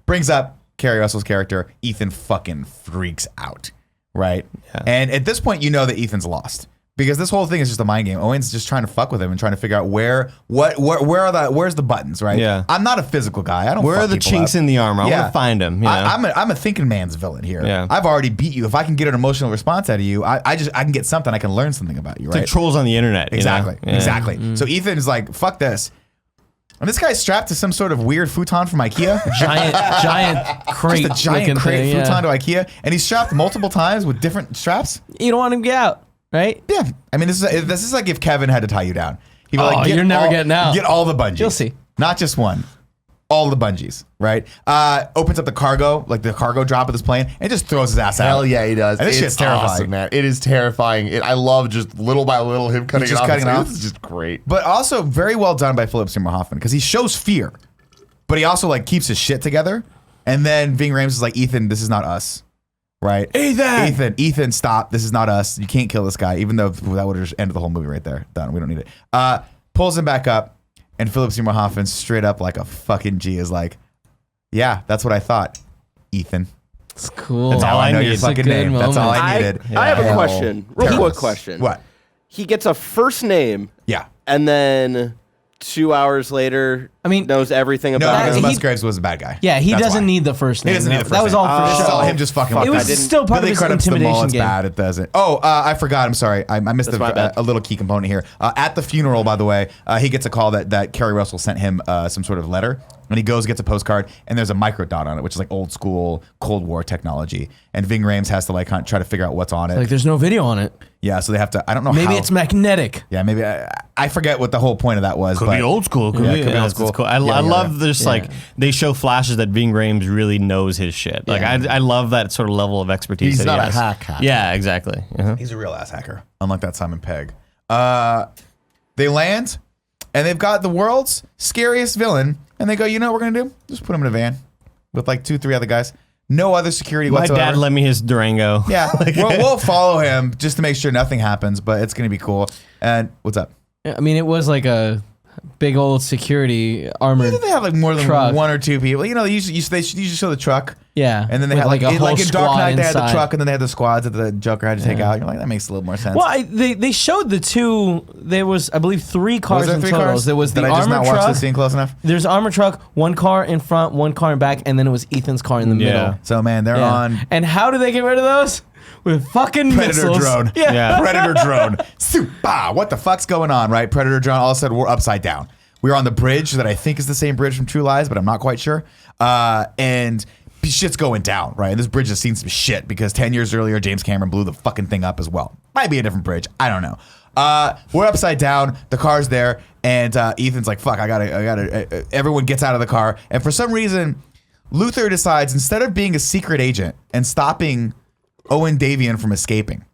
Brings up Kerry Russell's character. Ethan fucking freaks out, right? Yeah. And at this point, you know that Ethan's lost. Because this whole thing is just a mind game. Owen's just trying to fuck with him and trying to figure out where's the buttons, right? Yeah. I'm not a physical guy. I don't. Where fuck are the people chinks up. in the armor? I Yeah. want to find him. You know? I'm a thinking man's villain here. Yeah. I've already beat you. If I can get an emotional response out of you, I can get something. I can learn something about you, It's right? like trolls on the internet. you know? Exactly. Yeah. Exactly. So Ethan is like, fuck this. And this guy's strapped to some sort of weird futon from IKEA. giant crate. Just a giant looking crate thing, futon to IKEA. And he's strapped multiple times with different straps. You don't want him to get out, right? Yeah. I mean, this is like if Kevin had to tie you down. He'd be like, you're never getting out. Get all the bungees. You'll see. Not just one. All the bungees, right? Opens up the cargo drop of this plane, and just throws his ass out. Hell yeah, he does. And this It's shit's terrifying. awesome, man. It is terrifying. I love just little by little him cutting Just it off. cutting it It's like, off. This is just great. But also very well done by Philip Seymour Hoffman because he shows fear, but he also like keeps his shit together. And then Ving Rhames is like, Ethan, this is not us, right? Ethan, stop. This is not us. You can't kill this guy, even though that would have just ended the whole movie right there. Done. We don't need it. Pulls him back up, and Philip Seymour Hoffman, straight up like a fucking G, is like, yeah, that's what I thought, Ethan. It's cool. That's all I know your It's a fucking good name. That's all I needed. I have a Hell. question. Real quick question. What? He gets a first name Yeah. and then 2 hours later, I mean, knows everything No, about because him. Musgraves was a bad guy. Yeah, he That's doesn't why. need the first name. He doesn't need the first That was name. all for It's show. all him just fucking Fuck, with It that. was still part of Billy his Crudup's the intimidation mullet's game. bad. It doesn't. Oh, I forgot. I'm sorry. I missed That's my bad. a little key component here. At the funeral, by the way, he gets a call that Kerry Russell sent him some sort of letter. And he goes, gets a postcard, and there's a microdot on it, which is like old school Cold War technology. And Ving Rhames has to like try to figure out what's on it. Like, there's no video on it. Yeah, so they have to. I don't know. Maybe how. it's magnetic. Yeah, maybe I forget what the whole point of that was. Could but be old school. Could Yeah, be, it could be old it's school. cool. I Yeah, love yeah. this, like, they show flashes that Ving Rhames really knows his shit. Like, I love that sort of level of expertise. He's that not he a has. hack. Yeah, exactly. Uh-huh. He's a real ass hacker, unlike that Simon Pegg. They land, and they've got the world's scariest villain, and they go, you know what we're gonna do? Just put him in a van with like 2-3 other guys. No other security My whatsoever. dad lent me his Durango. Yeah, we'll follow him just to make sure nothing happens, but it's gonna be cool. And what's up? I mean, it was like a big old security armored. They have like more than Truck. 1 or 2 people. You know, they usually show the truck. Yeah. And then they with had like a in whole Dark squad Knight, they had the inside. truck, and then they had the squads that the Joker had to take out. You're like, that makes a little more sense. Well, they showed the two. There was, I believe, 3 cars Was there in 3 total. cars? There was the Did I just armored not watch truck. the scene close enough? There's armor truck, 1 car in front, 1 car in back, and then it was Ethan's car in the Yeah. middle. So man, they're Yeah. on And how do they get rid of those? With fucking Predator missiles. drone. Yeah. Yeah. Predator drone. Super. What the fuck's going on, right? Predator drone. All of a sudden, we're upside down. We're on the bridge that I think is the same bridge from True Lies, but I'm not quite sure. And shit's going down, right? And this bridge has seen some shit because 10 years earlier, James Cameron blew the fucking thing up as well. Might be a different bridge. I don't know. We're upside down. The car's there, and Ethan's like, "Fuck! I gotta." Everyone gets out of the car, and for some reason, Luther decides instead of being a secret agent and stopping Owen Davian from escaping,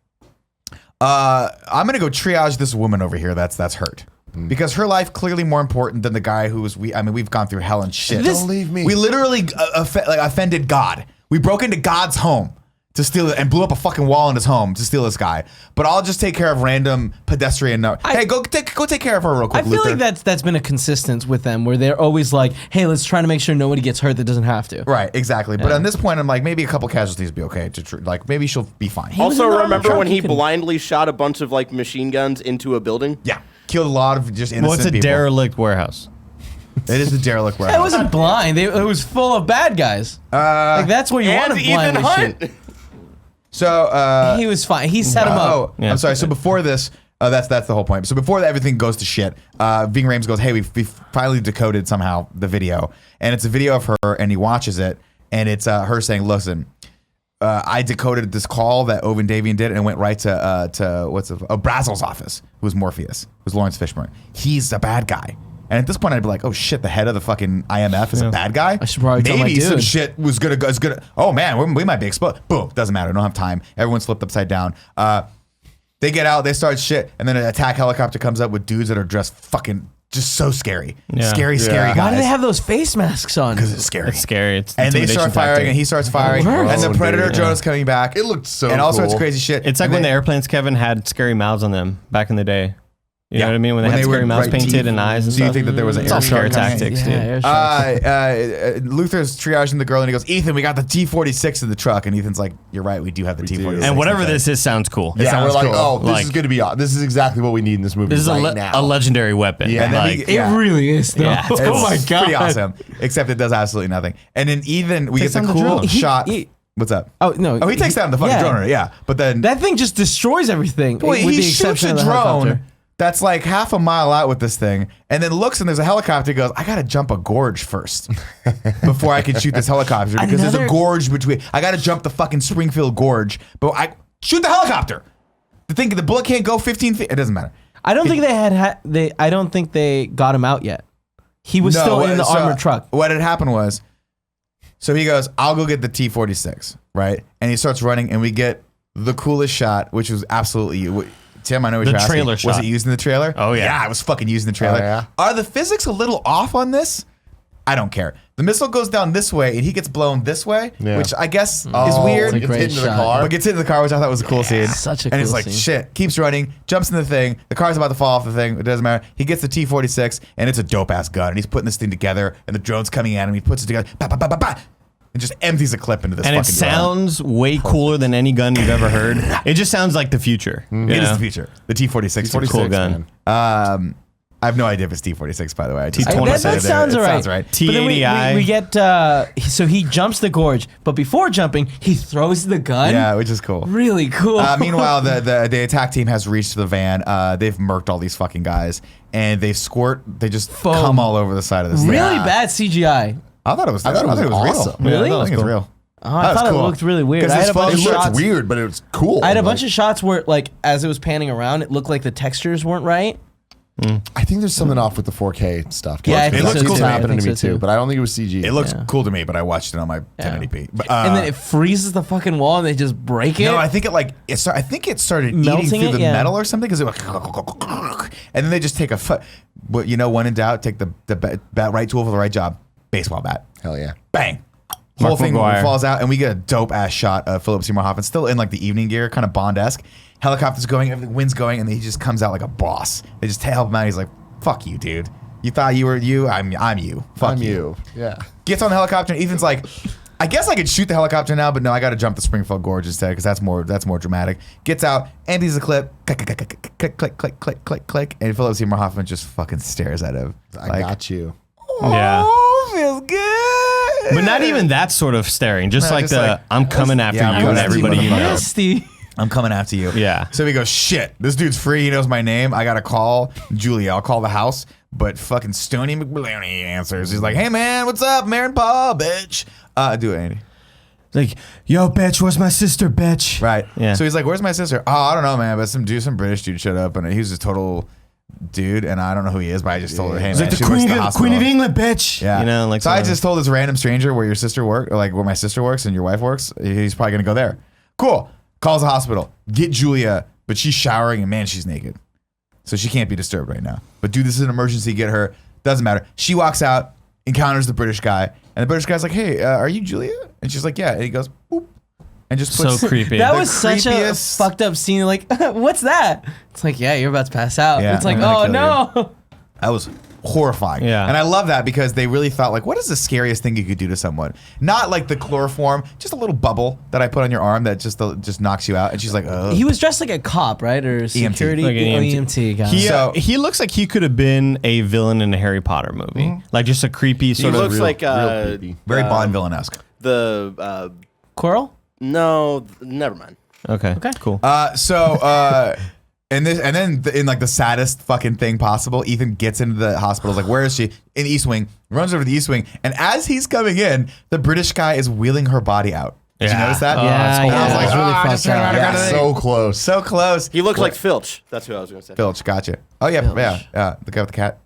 I'm gonna go triage this woman over here. That's hurt. Because her life clearly more important than the guy who was we've gone through hell and shit. Don't leave me. We literally offended God. We broke into God's home to steal it and blew up a fucking wall in his home to steal this guy. But I'll just take care of random pedestrian. Hey, go take care of her real quick, I feel Luther. like that's been a consistent with them, where they're always like, "Hey, let's try to make sure nobody gets hurt that doesn't have to." Right, exactly. But on this point, I'm like, maybe a couple casualties would be okay. Like maybe she'll be fine. was Also, in the armored remember truck, when he he could- blindly shot a bunch of like machine guns into a building? Yeah, killed a lot of just innocent Well, it's a people. derelict warehouse. It is a derelict warehouse. It wasn't blind. It was full of bad guys. Like that's what you want And to Ethan blindly Hunt. shoot. So He was fine. He set him up. Oh, Yeah. I'm sorry. So before this, that's the whole point. So before everything goes to shit, Ving Rhames goes, "Hey, we've finally decoded somehow the video, and it's a video of her, and he watches it, and it's her saying, listen, I decoded this call that Owen Davian did, and it went right to Brazel's office, who was Morpheus, who's Lawrence Fishburne. He's a bad guy." And at this point, I'd be like, "Oh shit, the head of the fucking IMF is a bad guy." I should probably tell my maybe some dude. shit was gonna go. Oh man, we might be exposed. Boom, doesn't matter. Don't have time. Everyone's flipped upside down. They get out, they start shit, and then an attack helicopter comes up with dudes that are dressed fucking just so scary, Yeah. scary Yeah. guys. Why do they have those face masks on? Because it's scary. It's scary. It's And they intimidation start firing, tactic. and he starts firing, It works. and the Oh, Predator dude. drone is coming back. It looked so and all sorts of cool. crazy shit. It's like And when the they- airplanes, Kevin, had scary mouths on them back in the day. You Yeah. know what I mean? When they When had they scary were mouths right painted teeth. and eyes and So you stuff. think that there was an It's all air scary shark coming? tactics, Yeah, dude. air sharks. Luther's triaging the girl, and he goes, "Ethan, we got the T-46 in the truck." And Ethan's like, "You're right, we do have the T-46." And whatever Okay. this is sounds cool. It Yeah, we're sounds like, cool. oh, this Like- is gonna be. This is exactly what we need in this movie This is right now. a legendary weapon. Yeah. And then Like, he- yeah. It really is, though. Yeah, it's oh my It's god. pretty awesome. Except it does absolutely nothing. And then even we Takes get the down the cool drone. shot. He- What's up? Oh no. Oh, he takes down the fucking yeah. drone. Yeah, but then That thing just destroys everything. wait, with he the shoots exception a of the drone helicopter. that's like half a mile out with this thing, and then looks and there's a helicopter. He goes, "I gotta jump a gorge first before I can shoot this helicopter because there's a Another- gorge between. I gotta jump the fucking Springfield Gorge, but I shoot the helicopter. The bullet can't go 15 feet. It doesn't matter. I don't think I don't think they got him out yet. He was No, still in the so armored truck. What had happened was, so he goes, "I'll go get the T-46," right? And he starts running, and we get the coolest shot, which was absolutely. Tim, I know what The you're asking. trailer Was shot. it used in the trailer? Oh, yeah. Yeah, it was fucking used in the trailer. Oh, yeah? Are the physics a little off on this? I don't care. The missile goes down this way, and he gets blown this way, Yeah. which I guess is Oh, weird. like it's Great hitting the shot. car. But gets into the car, which I thought was a cool scene. such a And it's cool like, scene. shit, keeps running, jumps in the thing. The car's about to fall off the thing. It doesn't matter. He gets the T-46, and it's a dope-ass gun. And he's putting this thing together, and the drone's coming at him. He puts it together, bah, bah, bah, bah, bah, and just empties a clip into this and it fucking drone. sounds way cooler than any gun you've ever heard. It just sounds like the future. It is the future. The T-46. It's a cool gun. man. I have no idea if it's T46, by the way. I just T26. wanna say That sounds it right. sounds right. But then T80i. we get so he jumps the gorge, but before jumping, he throws the gun. Yeah, which is cool. Really cool. Meanwhile, the attack team has reached the van. They've murked all these fucking guys, and they just Foam. come all over the side of the stage. really bad CGI. I thought it was awesome. real. Really? I think it's real. Oh, I thought it looked really weird. 'Cause I had this a bunch photo of It shots- looked shots. weird, but it was cool. I had a Like, bunch of shots where, like, as it was panning around, it looked like the textures weren't right. I think there's something off with the 4K stuff. Yeah, I think It so looks too. I happening think to me so too. too, but I don't think it was CG. It looks Yeah. cool to me, but I watched it on my 1080p. But, And then it freezes the fucking wall, and they just break it. no, I think I think it started Melting eating through it, the yeah. metal or something because it went, and then they just take but when in doubt, take the right tool for the right job. Baseball bat. Hell yeah. Bang. Mark Whole thing McGuire. falls out, and we get a dope ass shot of Philip Seymour Hoffman still in like the evening gear, kind of Bond-esque. Helicopter's going, everything, wind's going, and then he just comes out like a boss. They just help him out. He's like, "Fuck you, dude. You thought you were you. I'm you. Fuck I'm you." you. Yeah. Gets on the helicopter, and Ethan's like, "I guess I could shoot the helicopter now, but no, I got to jump the Springfield Gorge instead because that's more dramatic." Gets out, empties the clip, click, click, click, click, click, click, click, click, click, and Philip Seymour Hoffman just fucking stares at him. I got you. Yeah. Oh, feels good. But not even that sort of staring. Just No, like just the like, I'm coming after yeah, I'm you coming and after you, everybody you know. Nasty. I'm coming after you. Yeah. So we go, shit, this dude's free. He knows my name. I got to call Julia. I'll call the house. But fucking Stoney McBlowney answers. He's like, "Hey, man, what's up? Mary and Paul, bitch." Do it, Andy. Like, yo, bitch, where's my sister, bitch? Right. Yeah. So he's like, "Where's my sister?" "Oh, I don't know, man. But some British dude showed up. And he was a total dude. And I don't know who he is. But I just told her, hey, He's man, like, she the works at queen, the of, hospital." queen of England, bitch. Yeah. You know, like, so I something. just told this random stranger where your sister works, or like where my sister works and your wife works. He's probably going to go there. Cool. Calls the hospital. Get Julia. But she's showering and man, she's naked. So she can't be disturbed right now. But dude, this is an emergency. Get her. Doesn't matter. She walks out, encounters the British guy. And the British guy's like, "Hey, are you Julia?" And she's like, "Yeah." And he goes, "Boop." And just puts So creepy. That The was such a creepiest- fucked up scene. Like, what's that? It's like, yeah, you're about to pass out. Yeah, It's like, I'm gonna oh kill no. That was horrifying. Yeah. And I love that because they really thought, like, what is the scariest thing you could do to someone? Not like the chloroform, just a little bubble that I put on your arm that just knocks you out. And she's like, "Oh." He was dressed like a cop, right? Or security? Like an Oh, EMT. EMT guy. So- He looks like he could have been a villain in a Harry Potter movie. Like just a creepy He sort of. looks like real creepy. Very Bond villain-esque. the Coral? no, never mind. Okay. Cool. And then in like the saddest fucking thing possible, Ethan gets into the hospital. Is like, "Where is she?" In East Wing, runs over to the East Wing, and as he's coming in, the British guy is wheeling her body out. Did you Yeah. notice that? Oh, Yeah, it's yeah. horrible. I was like, It's really "Oh, I fucked just turned around up. and Yeah, got it." so close. So close. He looked like Filch. That's who I was gonna say. Filch, gotcha. Oh yeah, yeah, the guy with the cat.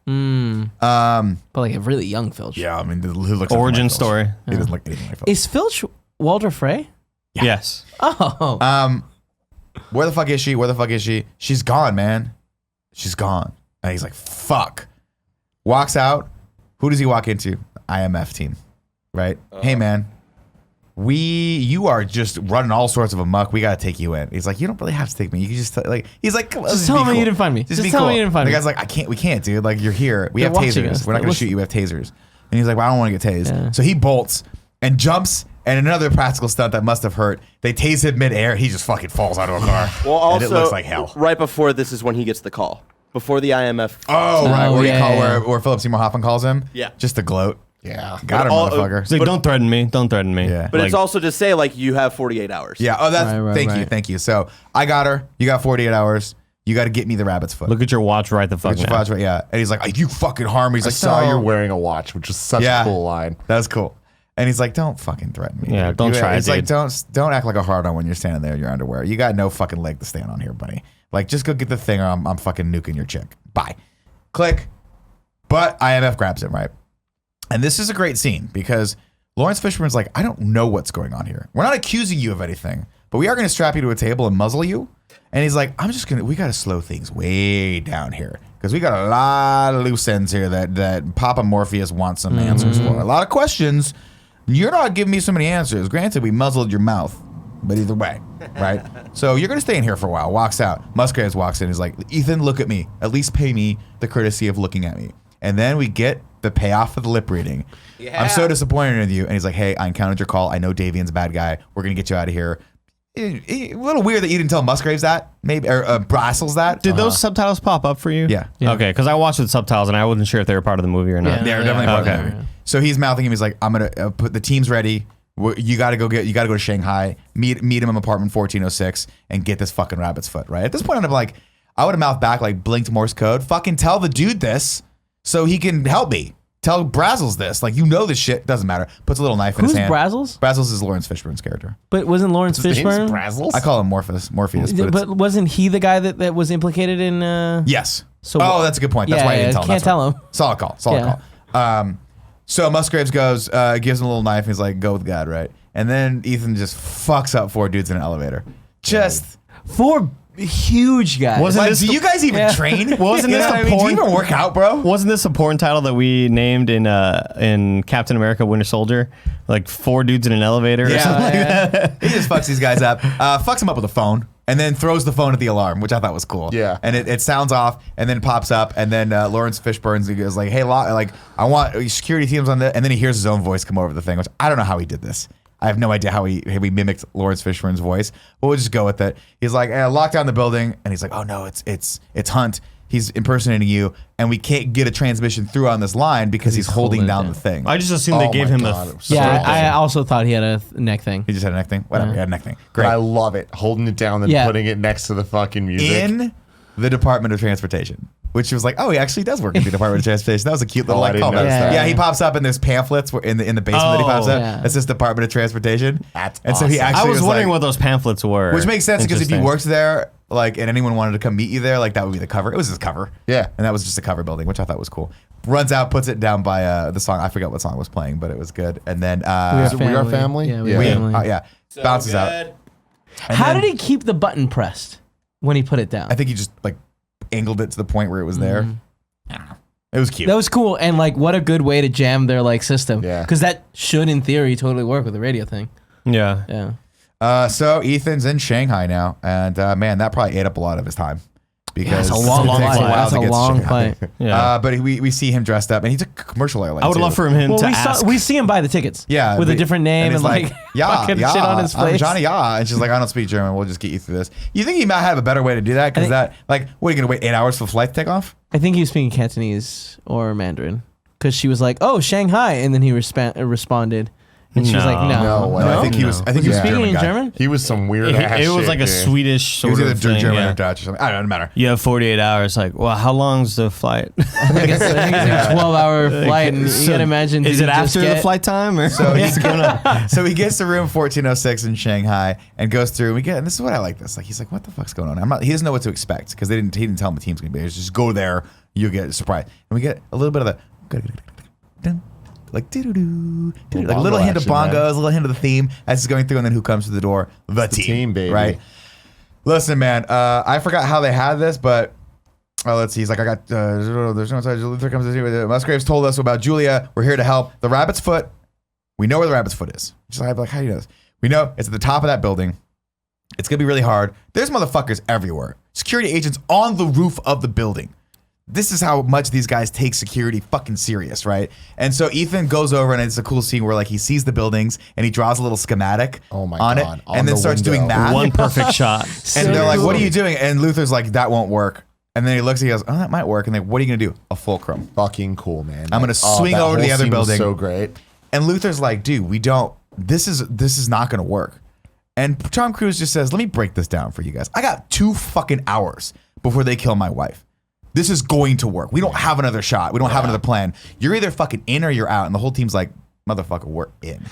But like a really young Filch. Yeah, I mean, he looks Origin like Filch. story. He doesn't look anything like Filch. Is Filch Walter Frey? Yes. Oh. Where the fuck is she? Where the fuck is she? She's gone, man. She's gone. And he's like, "Fuck." Walks out. Who does he walk into? IMF team, right? "Hey, man, you are just running all sorts of amok. We gotta take you in." He's like, "You don't really have to take me. You can just like." He's like, "Come on, Just be tell me cool. you didn't find me. Just be tell cool." me you didn't find the me. guy's like, We can't, dude. Like, you're here. We They're have watching tasers. us. We're not They're gonna shoot you. We have tasers." And he's like, "Well, I don't want to get tased." Yeah. So he bolts and jumps. And another practical stunt that must have hurt. They tase him midair. He just fucking falls out of a car. Well, also, and it looks like hell. right before this is when he gets the call. Before the IMF. Oh, right. Oh, Where, yeah, yeah. where Philip Seymour Hoffman calls him? Yeah. Just to gloat. Yeah. Got her, all- motherfucker. He's like, don't threaten me. Don't threaten me. Yeah. But Like, it's also to say, like, you have 48 hours. Yeah. Oh, that's. Right, thank you. right. Thank you. So I got her. You got 48 hours. You got to get me the rabbit's foot. look at your watch right the fuck Get your now. watch right. Yeah. And he's like, "You fucking harm me." He's I like, saw "No." you're wearing a watch, which is such Yeah. a cool line. That's cool. And he's like, "Don't fucking threaten me." Yeah, dude. don't try, It's like, dude. don't act like a hard on when you're standing there in your underwear. You got no fucking leg to stand on here, buddy. Like, just go get the thing or I'm fucking nuking your chick. Bye. Click. But IMF grabs him, right? And this is a great scene because Lawrence Fishburne's like, "I don't know what's going on here. We're not accusing you of anything, but we are going to strap you to a table and muzzle you." And he's like, we got to slow things way down here because we got a lot of loose ends here that Papa Morpheus wants some answers for. A lot of questions. You're not giving me so many answers. Granted, we muzzled your mouth, but either way, right? So you're going to stay in here for a while. Walks out. Musgraves walks in. He's like, "Ethan, look at me. At least pay me the courtesy of looking at me." And then we get the payoff of the lip reading. Yeah. "I'm so disappointed in you." And he's like, "Hey, I encountered your call. I know Davian's a bad guy. We're going to get you out of here. A little weird that you didn't tell Musgraves that, maybe, or Brassels that. Did those subtitles pop up for you? Yeah. Okay, because I watched with subtitles and I wasn't sure if they were part of the movie or not. Yeah. They're definitely part of the Okay. movie. So he's mouthing him. He's like, "I'm gonna put the team's ready. You got to go to Shanghai. Meet him in apartment 1406 and get this fucking rabbit's foot." Right at this point, I'm like, I would have mouthed back like blinked Morse code. Fucking tell the dude this so he can help me. Tell Brazzles this. Like, you know this shit. Doesn't matter. Puts a little knife in his Who's hand. Brazzles? Brazzles is Lawrence Fishburne's character. But wasn't Lawrence His name's Fishburne? Brazzles? I call him Morpheus. But wasn't he the guy that was implicated in? Yes. So that's a good point. That's why I didn't tell him. Can't tell him. Solid call. Call. So Musgraves goes, gives him a little knife. He's like, "Go with God," right? And then Ethan just fucks up 4 dudes in an elevator. Just 4 huge guys. Wasn't like, this do the- you guys even train? Wasn't You this know a what I mean? Do porn- you even work out, bro? Wasn't this a porn title that we named in Captain America: Winter Soldier? Like 4 dudes in an elevator or something like that. He just fucks these guys up. Fucks them up with a phone. And then throws the phone at the alarm, which I thought was cool. Yeah. And it sounds off and then pops up. And then Lawrence Fishburne goes like, "Hey, I want security teams on that." And then he hears his own voice come over the thing, which I don't know how he did this. I have no idea how he mimicked Lawrence Fishburne's voice, but we'll just go with it. He's like, "Lock down the building," and he's like, "Oh no, it's Hunt. He's impersonating you, and we can't get a transmission through on this line because he's holding down the thing." I just assumed they Oh gave my him God, a. it was so Yeah, good. I also thought he had a neck thing. He just had a neck thing. Whatever, he had a neck thing. But I Great. love it. Holding it down and Yeah. putting it next to the fucking music. In the Department of Transportation, which was like, oh, he actually does work in the Department of Transportation. That was a cute little Oh, I like didn't callback. notice that. Yeah, he pops up and there's pamphlets in the basement that he pops up. yeah. That's just Department of Transportation. That's and so he awesome. actually I was wondering like, what those pamphlets were. which makes sense because if you Interesting. worked there, like, and anyone wanted to come meet you there, like that would be the cover. It was his cover. Yeah. And that was just a cover building, which I thought was cool. Runs out, puts it down by the song. I forget what song was playing, but it was good. And then Is it We Are Family? Yeah, We Yeah. Are we- Family. yeah, bounces out. And How then did he keep the button pressed when he put it down? I think he just like angled it to the point where it was there. I don't know. It was cute. That was cool, and like, what a good way to jam their like system. Yeah. Because that should, in theory, totally work with the radio thing. Yeah. Yeah. So Ethan's in Shanghai now, and man, that probably ate up a lot of his time because That's a it long takes flight. a while That's to a get to long Shanghai. flight. Yeah. But we see him dressed up, and he's a commercial airline. I would too. love for him Well, to we ask. we see him buy the tickets. Yeah, with a but- different name and he's like fucking shit on his I'm face. Johnny Ya, and she's like, "I don't speak German. We'll just get you through this." You think he might have a better way to do that? I Because think- that, like, what are you gonna wait 8 hours for the flight to take off? I think he was speaking Cantonese or Mandarin because she was like, "Oh, Shanghai," and then he responded, and she was like, No. "No, No way. I think he was. I think he was a speaking German in guy. German." He was some weird It, ass it was shit, like a dude. Swedish He sort was either of thing. German Yeah. or Dutch or something. I don't know. It doesn't matter. You have 48 hours. Like, well, how long's the flight? I think it's a 12-hour flight, and you gotta imagine. Is did it he just after the get- flight time? Or So what's going on? So he gets to room 1406 in Shanghai and goes through. And this is what I like. This, like, he's like, "What the fuck's going on?" He doesn't know what to expect because he didn't tell him the team's gonna be. It's just go there, you get a surprise, and we get a little bit of the like doo-doo-doo, like a bongo little hint of action, man. bongos, a little hint of the theme as he's going through, and then who comes to the door? The team, baby. right? Listen, man, I forgot how they had this, but. Oh, let's see. He's like, I got, there's no time. Luther comes to see with it. Musgraves told us about Julia. We're here to help. The rabbit's foot. We know where the rabbit's foot is. She's like, how do you know this? We know it's at the top of that building. It's going to be really hard. There's motherfuckers everywhere. Security agents on the roof of the building. This is how much these guys take security fucking serious, right? And so Ethan goes over, and it's a cool scene where like he sees the buildings and he draws a little schematic Oh my on God, it, on and then the starts window. doing math. One perfect shot. And they're like, cool. "What are you doing?" And Luther's like, "That won't work." And then he looks and he goes, "Oh, that might work." And like, "What are you gonna do?" A fulcrum. Fucking cool, man. I'm gonna swing that over to whole the other scene was building. So great. And Luther's like, "Dude, we don't. This is not gonna work." And Tom Cruise just says, "Let me break this down for you guys. I got 2 fucking hours before they kill my wife. This is going to work. We don't have another shot. We don't have another plan. You're either fucking in or you're out." And the whole team's like, "Motherfucker, we're in."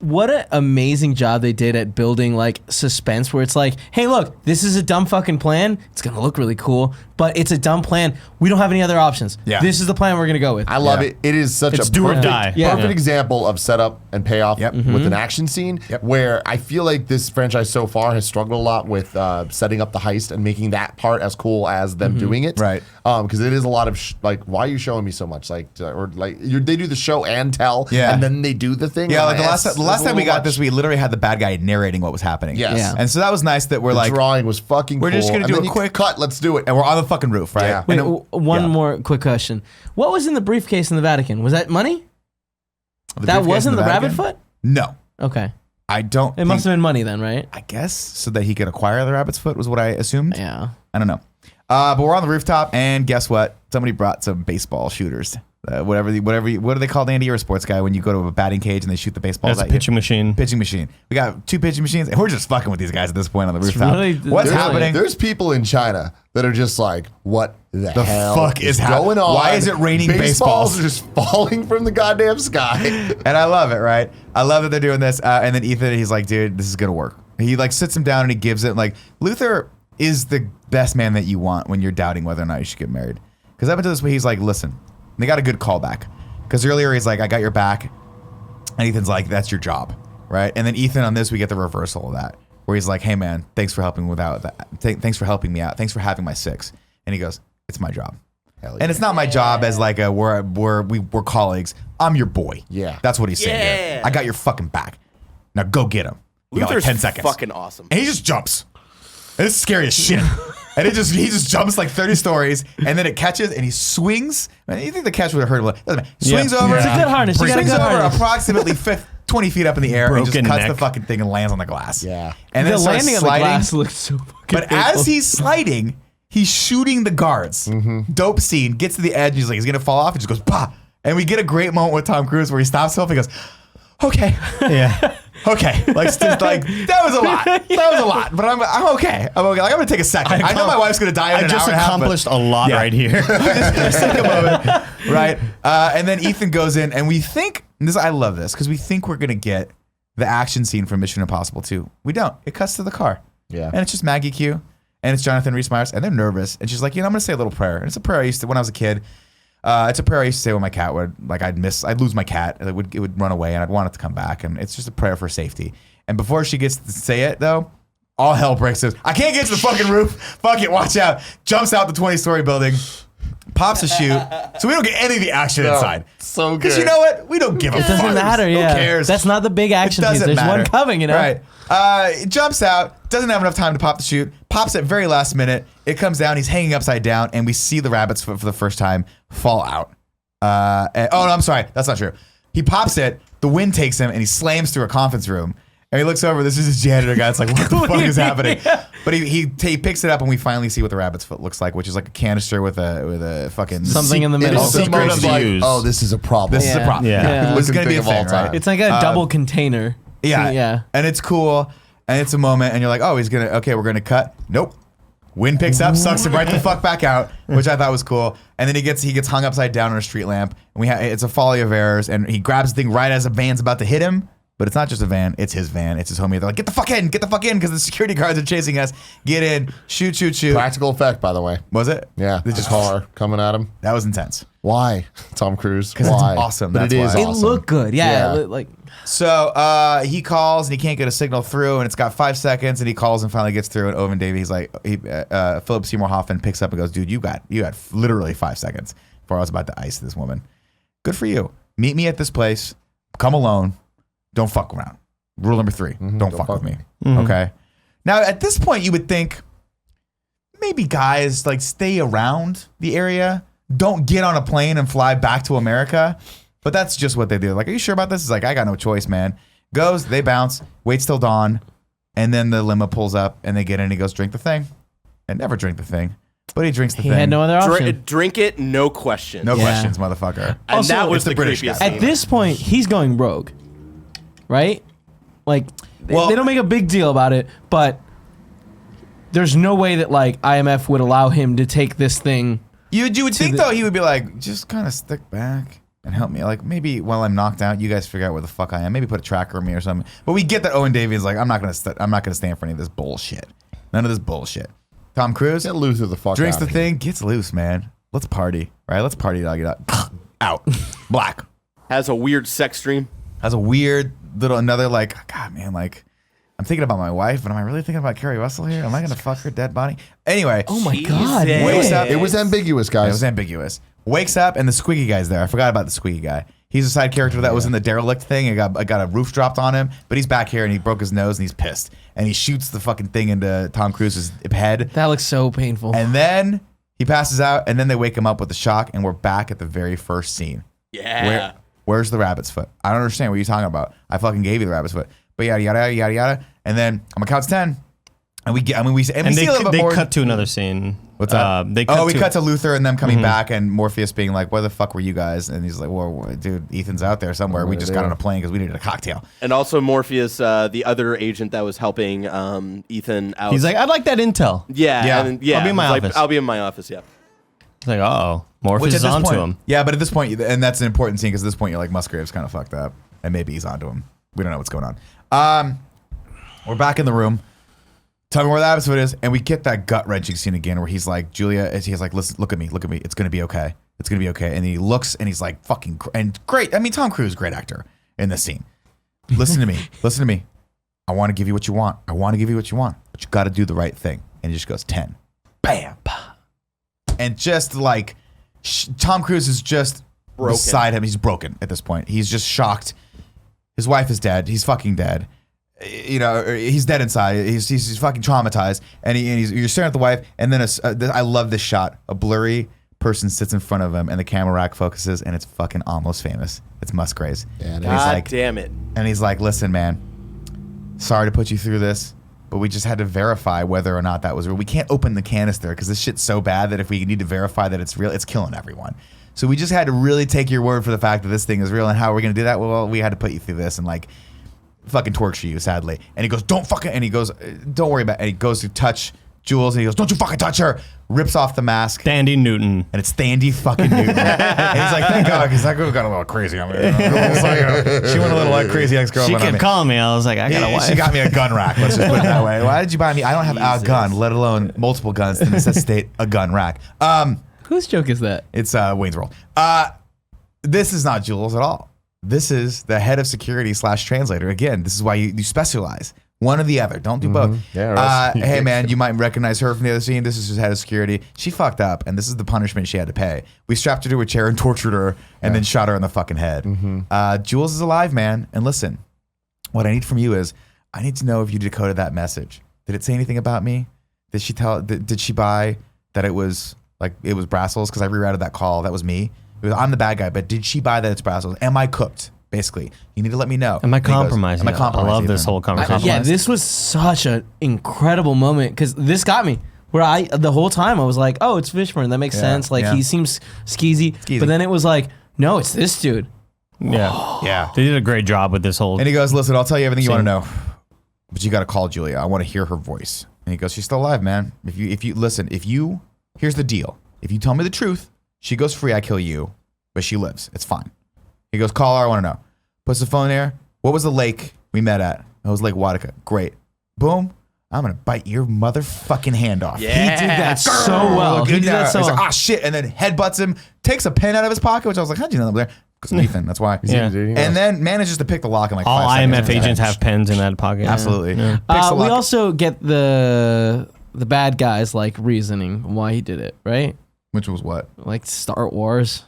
What an amazing job they did at building like suspense where it's like, hey, look, this is a dumb fucking plan. It's going to look really cool, but it's a dumb plan. We don't have any other options. Yeah. This is the plan we're going to go with. I love Yeah. it. It is such It's a do or perfect, die. Yeah. perfect Yeah. example of setup and payoff Yep. with an action scene Yep. where I feel like this franchise so far has struggled a lot with setting up the heist and making that part as cool as them doing it. Right. Because it is a lot of like, why are you showing me so much? Like, they do the show and tell, Yeah. and then they do the thing. Yeah, I'm like the last that's time a we little got this, much. we literally had the bad guy narrating what was happening. Yes. Yeah. And so that was nice that we're The like, drawing was fucking we're cool. just gonna and do then a you quick cut. Let's do it. and we're on the fucking roof, right? Yeah. Wait, And one yeah. more quick question. What was in the briefcase in the Vatican? Was that money? The That briefcase wasn't in the Vatican? rabbit foot? No. Okay. I don't. It must have been money then, right? I guess so that he could acquire the rabbit's foot was what I assumed. Yeah. I don't know. But we're on the rooftop, and guess what? Somebody brought some baseball shooters. What do they call Andy? You're a sports guy when you go to a batting cage and they shoot the baseballs That's a at you. pitching machine. Pitching machine. We got 2 pitching machines, and we're just fucking with these guys at this point on the rooftop. What's really- happening? There's people in China that are just like, what the hell fuck is going on? Why is it raining baseballs? are just falling from the goddamn sky. And I love it, right? I love that they're doing this. And then Ethan, he's like, dude, this is gonna work. He like sits him down and he gives it. Like Luther is the best man that you want when you're doubting whether or not you should get married. Because up until this point, he's like, listen, and they got a good callback. Because earlier he's like, I got your back. And Ethan's like, that's your job, right? And then Ethan on this, we get the reversal of that. Where he's like, hey man, thanks for helping without that. Thanks for helping me out. Thanks for having my 6. And he goes, it's my job. Hell yeah. And it's not my job as like we're colleagues. I'm your boy. Yeah. That's what he's saying here. Yeah. I got your fucking back. Now go get him. You got like Luther's 10 seconds. fucking awesome. And he just jumps. And it's scary as shit. And he just jumps like 30 stories, and then it catches, and he swings. Man, you think the catch would have hurt him? Doesn't matter. Swings over. It's a good harness. You got a Swings good over harness. approximately 20 feet up in the air, and just Broken cuts neck. the fucking thing and lands on the glass. Yeah. And then The starts landing on the sliding. glass looks so fucking But as he's sliding, he's shooting the guards. Dope scene. Gets to the edge. He's like, he's gonna fall off. And just goes, bah. And we get a great moment with Tom Cruise where he stops himself. And he goes, okay, Yeah. okay. Like, just like that was a lot. That was a lot. But I'm okay. I'm okay. Like I'm gonna take a second. I know my wife's gonna die in I an just hour and a half, but- accomplished a lot Yeah. right here. just take a moment, right? And then Ethan goes in, and we think and this. I love this because we think we're gonna get the action scene from Mission Impossible 2. We don't. It cuts to the car. Yeah. And it's just Maggie Q, and it's Jonathan Rhys-Meyers, and they're nervous, and she's like, I'm gonna say a little prayer. And it's a prayer I used to when I was a kid. It's a prayer I used to say when my cat would I'd lose my cat, and it would run away, and I'd want it to come back, and it's just a prayer for safety. And before she gets to say it though, all hell breaks loose. I can't get to the fucking roof. Fuck it, watch out. Jumps out the 20-story building. Pops a chute, so we don't get any of the action inside. So good. Because you know what? We don't give a It fuck. doesn't matter, yeah. Who cares? That's not the big action It piece. doesn't There's one matter. coming, you know? Right. It jumps out, doesn't have enough time to pop the chute, pops it very last minute. It comes down, he's hanging upside down, and we see the rabbit's foot for the first time fall out. Oh, no, I'm sorry. That's not true. He pops it, the wind takes him, and he slams through a conference room. And he looks over, this is his janitor guy. It's like, what the fuck is happening? But he picks it up, and we finally see what the rabbit's foot looks like, which is like a canister with a fucking Something in the It middle. is Secret secret of like, use. oh, this is a problem. This is a Yeah. problem. Yeah. This is going to be a Looking thing thing, of all right? time. It's like a double container. Yeah. Yeah. And it's cool. And it's a moment. And you're like, oh, we're going to cut. Nope. Wind picks up, sucks him right the fuck back out, which I thought was cool. And then he gets hung upside down on a street lamp. And it's a folly of errors. And he grabs the thing right as a van's about to hit him. But it's not just a van. It's his van. It's his homie. They're like, get the fuck in. Get the fuck in. Because the security guards are chasing us. Get in. Shoot, shoot, shoot. Practical effect, by the way. Was it? Yeah. They The just car coming at him. That was intense. Why? Tom Cruise. 'Cause it's Why? awesome, But that's it is why. It awesome. looked good. Yeah. Yeah. Like So he calls and he can't get a signal through, and it's got 5 seconds, and he calls and finally gets through. And Owen Davey, Philip Seymour Hoffman picks up and goes, "Dude, you had literally 5 seconds before I was about to ice this woman. Good for you. Meet me at this place. Come alone. Don't fuck around. Rule number 3: don't fuck with me. Okay. Now at this point, you would think maybe guys like stay around the area. Don't get on a plane and fly back to America. But that's just what they do. Like, are you sure about this? It's like, I got no choice, man. Goes, they bounce, waits till dawn, and then the limo pulls up and they get in and he goes, drink the thing. And never drink the thing. But he drinks the he thing. had no other option. Drink it, no question. No Yeah. questions, motherfucker. And Also, that was it's the the British creepiest guy. scene. At this point, he's going rogue, right? Like Well- they don't make a big deal about it, but there's no way that like IMF would allow him to take this thing. You would think, the- though, he would be like, just kind of stick back and help me. Like, maybe while I'm knocked out, you guys figure out where the fuck I am. Maybe put a tracker on me or something. But we get that Owen Davey is like, I'm not gonna stand for any of this bullshit. None of this bullshit. Tom Cruise Get Luther the fuck drinks out the of here. thing, gets loose, man. Let's party, right? Let's party, dog. It out. Out. Black. Has a weird sex dream. Has a weird little another like, God, man, like I'm thinking about my wife, but am I really thinking about Carrie Russell here? Am I gonna fuck her dead body? Anyway, Oh my god! Jesus. wakes up. It was ambiguous, It guys. was ambiguous. Wakes up and the squiggy guy's there. I forgot about the squiggy guy. He's a side character that was in the derelict thing. I got a roof dropped on him, but he's back here and he broke his nose and he's pissed. And he shoots the fucking thing into Tom Cruise's head. That looks so painful. And then he passes out and then they wake him up with the shock and we're back at the very first scene. Yeah. Where's the rabbit's foot? I don't understand what you're talking about. I fucking gave you the rabbit's foot. but yada yada yada yada. And then I'm gonna count to 10, and we see a little bit they more. cut to another scene. What's that? We cut to Luther and them coming back, and Morpheus being like, "Where the fuck were you guys?" And he's like, "Well, dude, Ethan's out there somewhere. We just got on a plane because we needed a cocktail." And also Morpheus, the other agent that was helping Ethan out. He's like, "I'd like that intel." Yeah. I'll be in my office. I'll be in my office. Yeah. It's like, Morpheus is onto him. Yeah, but at this point, and that's an important scene because at this point, you're like, Musgrave's kind of fucked up, and maybe he's onto him. We don't know what's going on. We're back in the room. Tell me where the episode is, and we get that gut wrenching scene again where he's like, he's like, listen, look at me, it's gonna be okay, and he looks and he's like, fucking, and great. I mean, Tom Cruise, great actor in this scene. Listen to me. I want to give you what you want. But you got to do the right thing. And he just goes 10, bam, and just like Tom Cruise is just broken. Beside him. He's broken at this point. He's just shocked. His wife is dead. He's fucking dead. You know, he's dead inside. He's fucking traumatized, and you're staring at the wife, and then I love this shot. A blurry person sits in front of him, and the camera rack focuses, and it's fucking Almost Famous. It's Musgraves. Yeah, and God damn it. And he's like, "Listen, man, sorry to put you through this, but we just had to verify whether or not that was real. We can't open the canister because this shit's so bad that if we need to verify that it's real, it's killing everyone. So we just had to really take your word for the fact that this thing is real. And how are we gonna do that? Well, we had to put you through this and like." Fucking torture you, sadly. And he goes, don't fucking, and he goes, don't worry about it. And he goes to touch Jules, and he goes, don't you fucking touch her. Rips off the mask. Thandie Newton. And it's Thandie fucking Newton. And he's like, thank God, because that girl got a little crazy on me. She went a little like crazy ex-girlfriend She on me. kept calling me. I was like, I got a wife. She got me a gun rack. Let's just put it that way. Why did you buy me? I don't have a gun, let alone multiple guns to necessitate a gun rack. Whose joke is that? It's Wayne's World. This is not Jules at all. This is the head of security / translator. Again, this is why you specialize. One or the other. Don't do both. Yeah, hey, man, you might recognize her from the other scene. This is his head of security. She fucked up, and this is the punishment she had to pay. We strapped her to a chair and tortured her and then shot her in the fucking head. Jules is alive, man. And listen, what I need from you is I need to know if you decoded that message. Did it say anything about me? Did she buy that it was Brassels? Because I rerouted that call. That was me. I'm the bad guy, but did she buy that it's Brassels? Am I cooked? Basically, you need to let me know. Am I compromised? Am I compromised? I love this whole conversation. Yeah, this was such an incredible moment because this got me. Where the whole time I was like, oh, it's Fishburne. That makes sense. Like he seems skeezy. But then it was like, no, it's this dude. Yeah. They did a great job with this whole. And he goes, listen, I'll tell you everything you want to know, but you got to call Julia. I want to hear her voice. And he goes, she's still alive, man. If you listen, here's the deal. If you tell me the truth, she goes free. I kill you. But she lives. It's fine. He goes, call her. I want to know. Puts the phone there. What was the lake we met at? It was Lake Watica. Great. Boom. I'm going to bite your motherfucking hand off. Yeah. He did that so well. He did that so He's well. like, ah, shit. And then headbutts him, takes a pen out of his pocket, which I was like, how'd you know that was there? Because Ethan, that's why. Yeah. And then manages to pick the lock in like all 5 seconds. IMF agents have pens in that pocket. Absolutely. Yeah. Picks the We lock. also get the bad guys like reasoning why he did it, right? Which was what? Like Star Wars.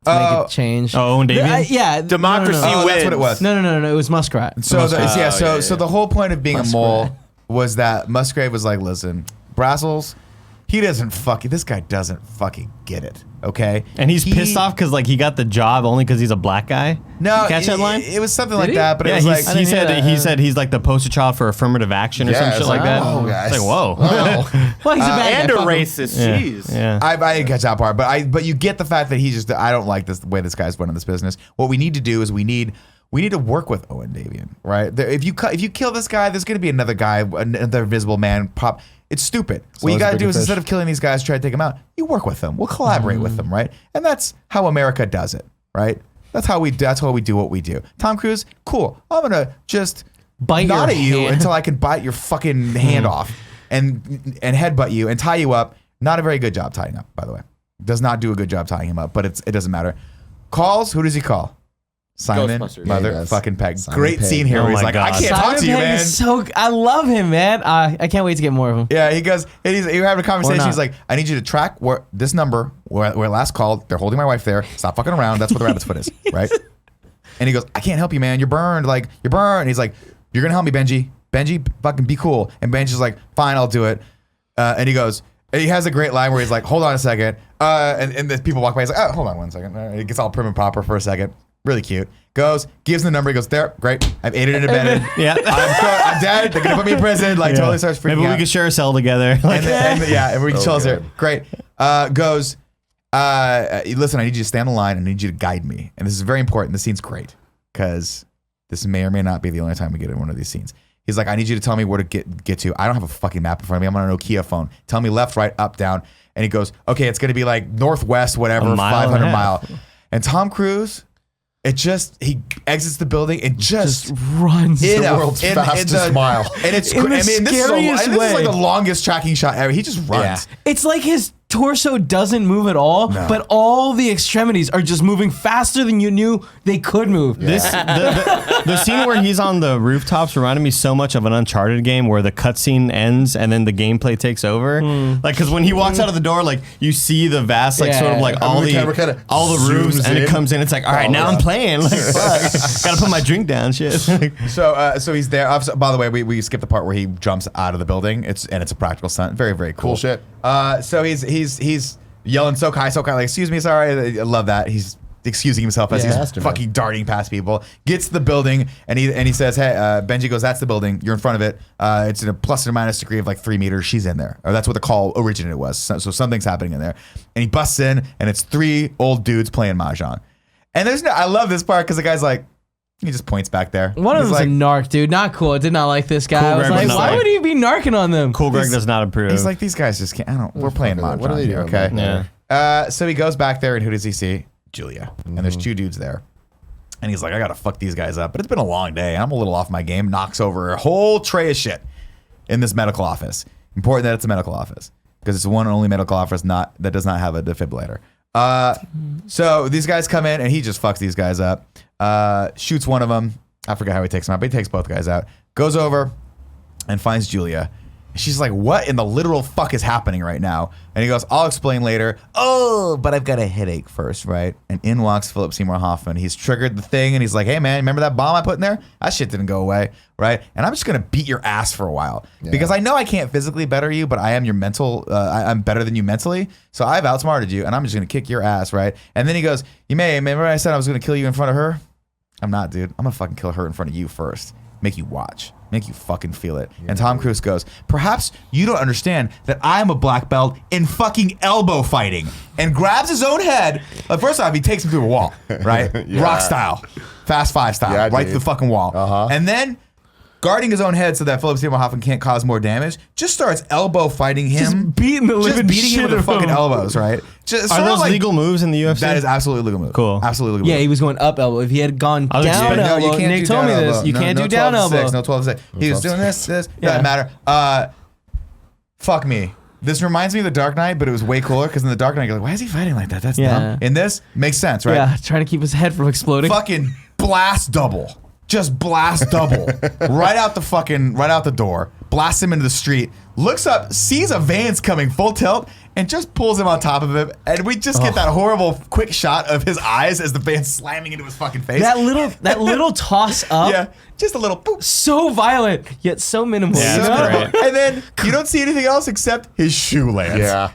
Make it change. Oh, Owen Davian? Yeah. Democracy No. Oh, that's what it was. No. It was Muskrat. So the whole point of being a mole Musgrave. was that Musgrave was like, listen, Brassels, this guy doesn't fucking get it, okay? And he's pissed off because like he got the job only because he's a black guy. No, You catch that line? It was something like he? that, but Yeah, it was like he said he's like the poster child for affirmative action or some it's shit like that. oh, guys. It's like whoa. Well, he's a bad And guy. a Fuck him. racist. Yeah. Jeez. Yeah. I didn't catch that part, but you get the fact that I don't like this the way this guy's running this business. What we need to do is we need to work with Owen Davian, right? If you kill this guy, there's going to be another guy, another Invisible Man pop. It's stupid. What you got to do is instead of killing these guys, try to take them out. You work with them. We'll collaborate with them, right? And that's how America does it, right? That's how we do what we do. Tom Cruise, cool. I'm gonna just Bite nod your at you hand. until I can bite your fucking hand off and headbutt you and tie you up. Not a very good job tying up, by the way. Does not do a good job tying him up, but it doesn't matter. Calls. Who does he call? Simon Ghostbusters. motherfucking Pegg. Simon Great Pegg. scene here Oh where he's my like, God. I can't Simon talk to you, Pegg man. is I love him, man. I can't wait to get more of him. Yeah, he goes, and you're having a conversation. not. He's like, I need you to track this number where it last called. They're holding my wife there. Stop fucking around. That's what the rabbit's foot is, right? And he goes, I can't help you, man. You're burned. Like, you're burned. And he's like, you're going to help me, Benji. Benji, fucking be cool. And Benji's like, fine, I'll do it. And he goes, and he has a great line where he's like, hold on a second. And the people walk by. He's like, oh, hold on one second. He gets all prim and proper for a second. Really cute. Goes, gives him the number. He goes, there, great. I've aided and abetted. Yeah. I'm dead. They're gonna put me in prison. Like totally starts freaking Maybe out. we could share a cell together. Like, And we can chill there. Great. Goes, listen, I need you to stand in line. I need you to guide me. And this is very important. The scene's great because this may or may not be the only time we get in one of these scenes. He's like, I need you to tell me where to get to. I don't have a fucking map in front of me. I'm on a Nokia phone. Tell me left, right, up, down. And he goes, okay, it's going to be like northwest, whatever, A mile 500 and a mile. half. And Tom Cruise, he exits the building and just runs. in The a- world's in- fastest in the- mile. And it's, In the this is scariest this is like way. the longest tracking shot ever. He just runs. It's like his torso doesn't move at all, but all the extremities are just moving faster than you knew they could move. the scene where he's on the rooftops reminded me so much of an Uncharted game where the cutscene ends and then the gameplay takes over. Like, because when he walks out of the door, like you see the vast, like sort of like all the camera kinda the roofs, zooms and in. it comes in. It's like, all right, now I'm playing. Like, fuck, gotta put my drink down. Shit. So he's there. By the way, we skipped the part where he jumps out of the building. It's a practical stunt. Very, very cool. Cool shit. So he's yelling so high, like, excuse me, sorry. I love that. He's excusing himself as Yeah. he's fucking darting past people. Gets to the building and he says, hey, Benji goes, that's the building. You're in front of it. It's in a plus or minus degree of like 3 meters. She's in there. Or that's what the call originated was. So something's happening in there. And he busts in and it's 3 old dudes playing Mahjong. And I love this part because the guy's like, he just points back there. One of He's them's like, a narc, dude. Not cool. I did not like this guy. Cool I was Greg like, was why not would he be narking on them? Cool Greg does not approve. He's like, these guys just can't. We're playing Mahjong. What are they here, doing? okay? Yeah. So he goes back there, and who does he see? Julia. And there's 2 dudes there. And he's like, I gotta fuck these guys up. But it's been a long day. I'm a little off my game. Knocks over a whole tray of shit in this medical office. Important that it's a medical office because it's the one and only medical office that does not have a defibrillator. So these guys come in, and he just fucks these guys up. Shoots one of them. I forget how he takes them out, but he takes both guys out. Goes over and finds Julia. She's like, what in the literal fuck is happening right now? And he goes, I'll explain later. Oh, but I've got a headache first, right? And in walks Philip Seymour Hoffman. He's triggered the thing, and he's like, hey, man, remember that bomb I put in there? That shit didn't go away, right? And I'm just going to beat your ass for a while. Because I know I can't physically better you, but I am your mental, I'm better than you mentally. So I've outsmarted you, and I'm just going to kick your ass, right? And then he goes, remember I said I was going to kill you in front of her? I'm not, dude. I'm going to fucking kill her in front of you first. Make you watch. Make you fucking feel it. And Tom Cruise goes, perhaps you don't understand that I'm a black belt in fucking elbow fighting. And grabs his own head. First off, he takes him through a wall, right? Rock style. Fast 5 style. Yeah, right dude. through the fucking wall. And then, guarding his own head so that Philip Seymour Hoffman can't cause more damage, just starts elbow fighting him. Just beating the living beating shit him with the out of fucking him. elbows, right? Just Are sort of those like- legal moves in the UFC? That is absolutely legal move. Cool. Absolutely legal Yeah, move. he was going up elbow. If he had gone I was down expecting- elbow, you can't Nick do told me down this. elbow. You No, can't no do down 12 to 6, elbow. no 12 to 6. He was 12 doing this. Yeah. Doesn't matter. Fuck me. This reminds me of The Dark Knight, but it was way cooler because in The Dark Knight, you're like, why is he fighting like that? That's Yeah. dumb. In this, makes sense, right? Yeah, trying to keep his head from exploding. Fucking blast double. Just blast double. right out the door. Blasts him into the street. Looks up, sees a van's coming full tilt, and just pulls him on top of him. And we just get that horrible quick shot of his eyes as the van's slamming into his fucking face. That little toss up. yeah, just a little boop. So violent, yet so minimal. Yeah, you that's know? great. And then you don't see anything else except his shoe lands. Yeah.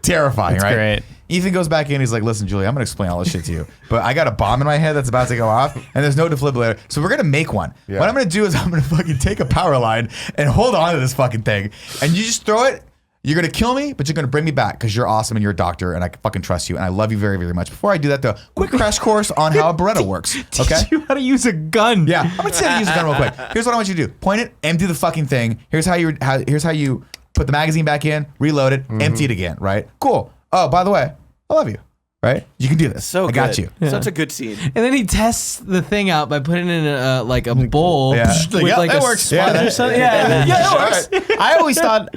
Terrifying, That's right? great. Ethan goes back in. He's like, listen, Julie, I'm going to explain all this shit to you. But I got a bomb in my head that's about to go off, and there's no defibrillator. So we're going to make one. Yeah. What I'm going to do is I'm going to fucking take a power line and hold on to this fucking thing. And you just throw it. You're going to kill me, but you're going to bring me back because you're awesome and you're a doctor, and I fucking trust you. And I love you very, very much. Before I do that, though, quick crash course on how a Beretta works. Okay? Teach you how to use a gun. Yeah, I'm gonna say use a gun real quick. Here's what I want you to do: point it, empty the fucking thing. Here's how you put the magazine back in, reload it, empty it again. Right? Cool. Oh, by the way, I love you. Right? You can do this. So I got good. you. Such a good scene. And then he tests the thing out by putting it in a bowl Yeah. with Yeah, like that a works. sponge Yeah. or something. Yeah, it works. I always thought,